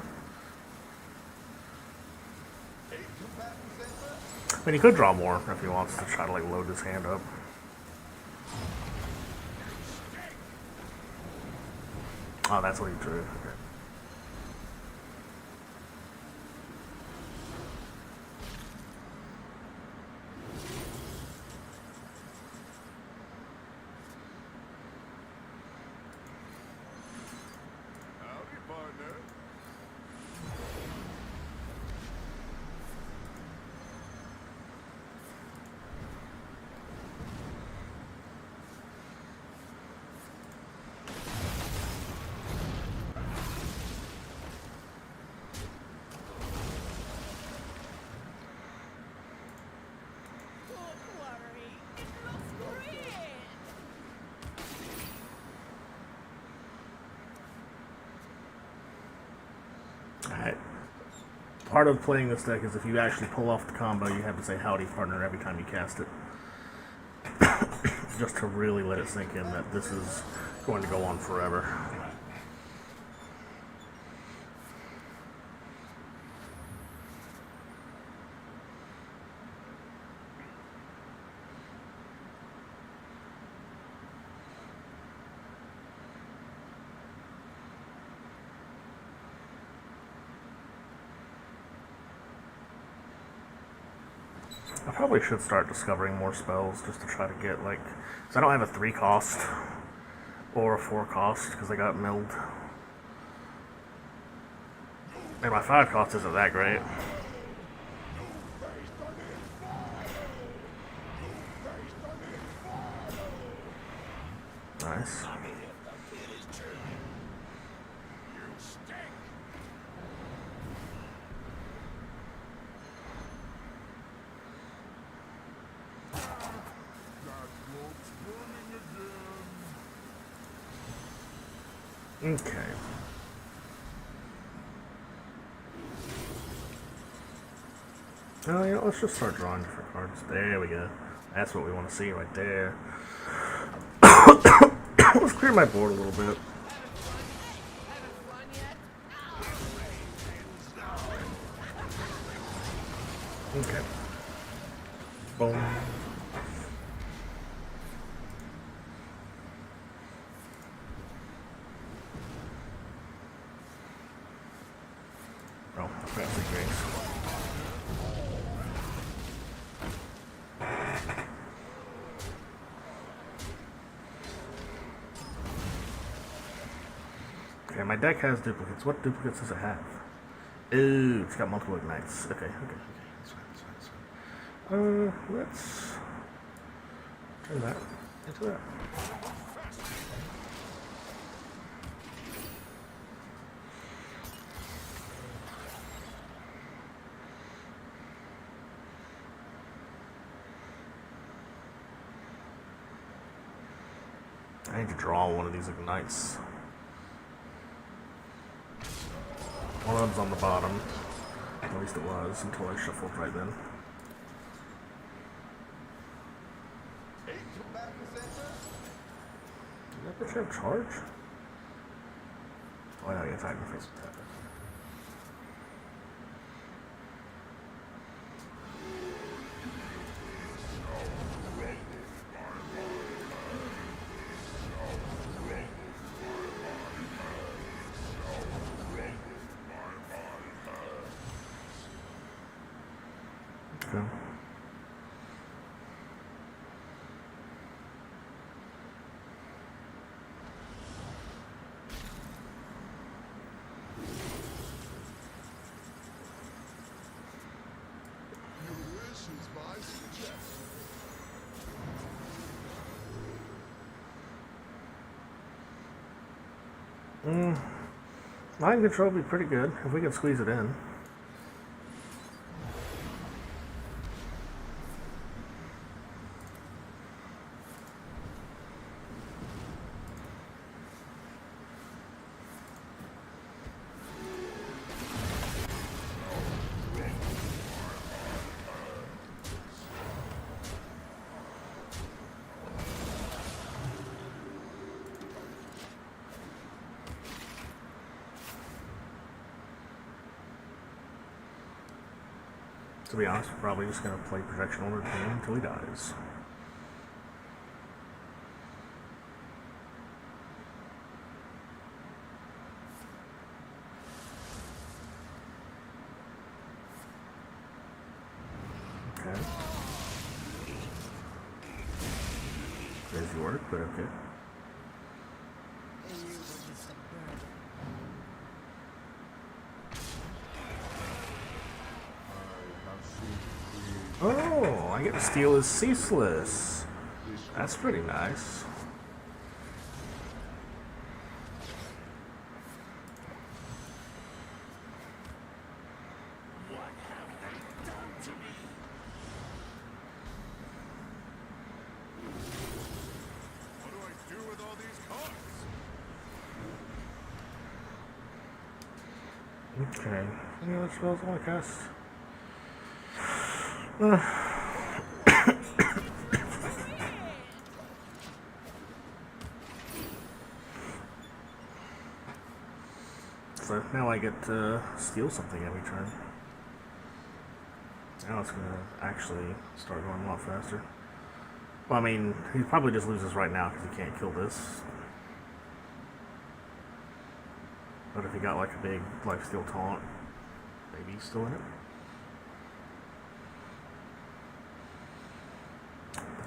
Eight combatants enter. I mean, he could draw more if he wants to try to like load his hand up. Oh, that's what he drew. Okay. Howdy, partner. Don't worry, it looks great. Alright. Part of playing this deck is if you actually pull off the combo, you have to say howdy partner every time you cast it. Just to really let it sink in that this is going to go on forever. I probably should start discovering more spells just to try to get like, cause I don't have a 3 cost or a 4 cost because I got milled, and my 5 cost isn't that great. Nice. Okay. Oh, yeah, let's just start drawing different cards. There we go. That's what we want to see right there. Let's clear my board a little bit. Okay. Boom. Oh, I forgot 3 drinks. Okay, my deck has duplicates. What duplicates does it have? Ooh, it's got multiple ignites. Okay. That's fine. Let's turn that into that. I need to draw one of these ignites. One of them's on the bottom. At least it was until I shuffled right then. Did that bitch have charge? Oh, yeah, I guess I can face with that. Okay. Mind control would be pretty good if we can squeeze it in. To be honest, we're probably just going to play protection order to him until he dies. Okay. Crazy work, but okay. Oh, I get to steal his ceaseless. That's pretty nice. What do I do with all these cards? Okay. Any other spells I want to cast? So now I get to steal something every turn. Now it's gonna actually start going a lot faster. Well, I mean, he probably just loses right now because he can't kill this. But if he got like a big lifesteal taunt, maybe he's still in it.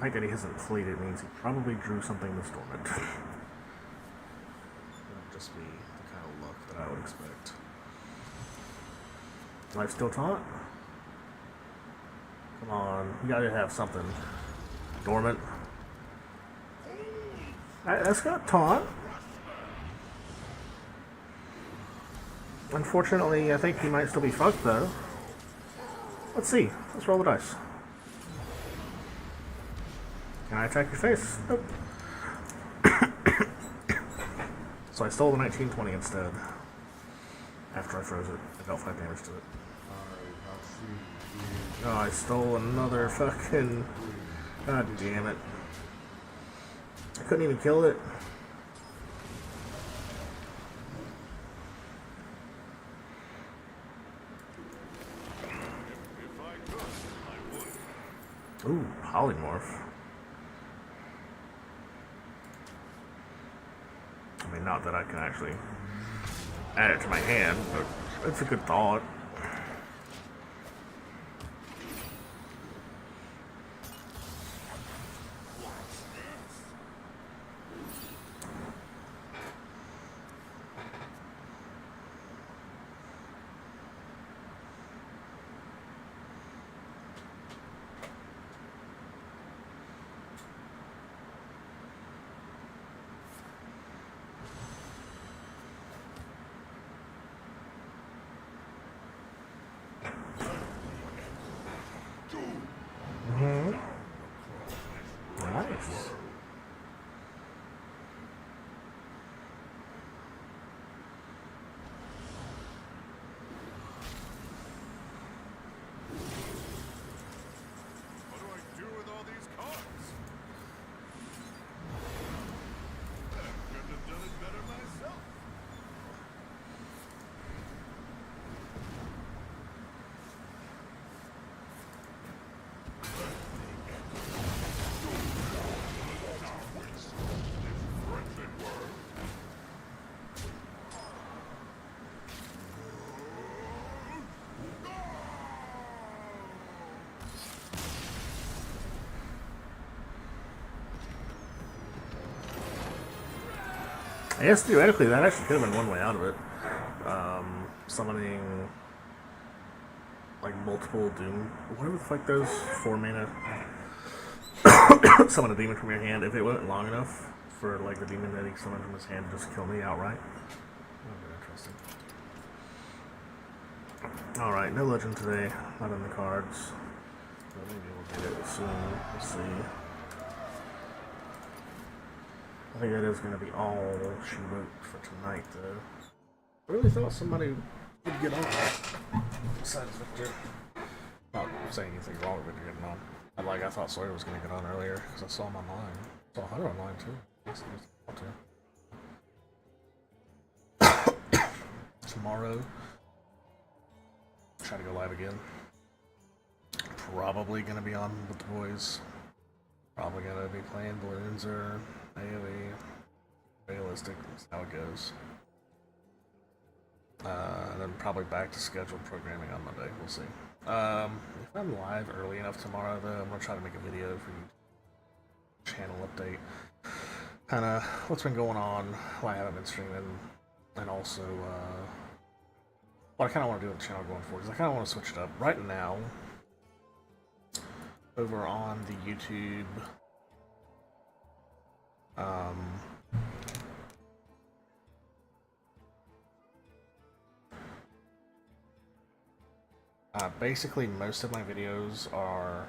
fact that he hasn't played it means he probably drew something this dormant. That would just be the kind of luck that I would expect. Life still taunt? Come on, you gotta have something. Dormant. That's got taunt. Unfortunately, I think he might still be fucked though. Let's see. Let's roll the dice. Can I attack your face? Nope. So I stole the 1920 instead. After I froze it. I dealt 5 damage to it. Oh, I stole another fucking... God damn it. I couldn't even kill it. Ooh, polymorph. I mean, not that I can actually add it to my hand, but it's a good thought. Nice. What do I do with all these cards? Couldn't have done it better myself. I guess theoretically that actually could have been one way out of it. Summoning like multiple Doom, whatever the fuck those 4 mana. Summon a demon from your hand. If it went long enough for like the demon that he summoned from his hand to just kill me outright. That would be interesting. Alright, no legend today. Not in the cards. But maybe we'll get it soon. We'll see. I think that is going to be all she wrote for tonight, though. I really thought somebody would get on. Besides Victor. Not saying anything wrong with Victor getting on. I thought Sawyer was going to get on earlier, because I saw him online. I saw Hunter online, too. Yes, tomorrow, try to go live again. Probably going to be on with the boys. Probably going to be playing balloons or AoE. Realistic, that's how it goes. And then probably back to scheduled programming on Monday. We'll see. If I'm live early enough tomorrow, though, I'm going to try to make a video for you. Channel update. Kind of what's been going on, why I haven't been streaming, and also what I kind of want to do with the channel going forward, because I kind of want to switch it up. Right now, over on the YouTube, basically most of my videos are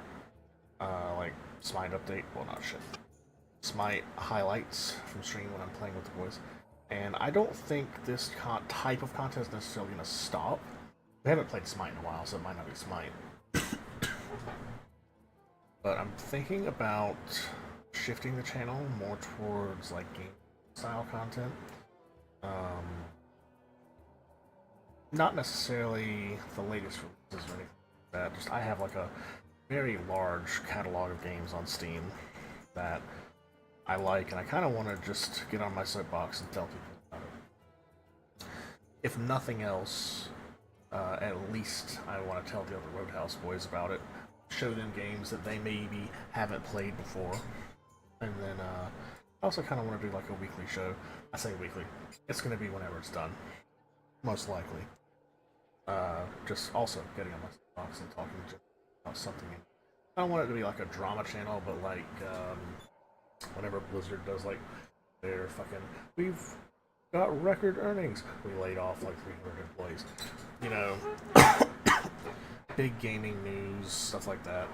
like Smite update, well not shit, Smite highlights from stream when I'm playing with the boys. And I don't think this type of content is necessarily going to stop. We haven't played Smite in a while, so it might not be Smite. But I'm thinking about shifting the channel more towards like game style content. Not necessarily the latest releases or anything like that. Just I have like a very large catalog of games on Steam that I like, and I kind of want to just get on my soapbox and tell people about it. If nothing else, at least I want to tell the other Roadhouse boys about it. show them games that they maybe haven't played before. And then I also kind of want to do like a weekly show. I say weekly. It's going to be whenever it's done, most likely. Just also getting on my box and talking about something. I don't want it to be like a drama channel, but like whenever Blizzard does like their fucking, we've got record earnings. We laid off like 300 employees. You know, big gaming news, stuff like that.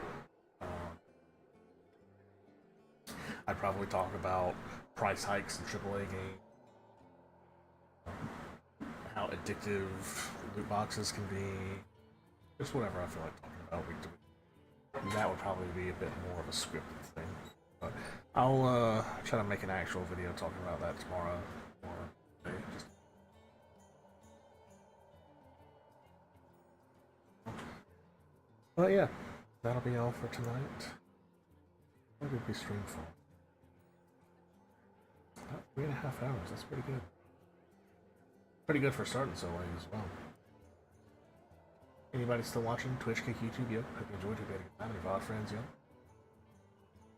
I'd probably talk about price hikes in AAA games, how addictive loot boxes can be, just whatever I feel like talking about. That would probably be a bit more of a scripted thing. But I'll try to make an actual video talking about that tomorrow. Or today, But yeah, that'll be all for tonight. What did we stream for? About 3.5 hours. That's pretty good. Pretty good for starting so late as well. Anybody still watching? Twitch, Kick, YouTube, yo. Hope you enjoyed it. Had a good time. Any VOD friends, yo.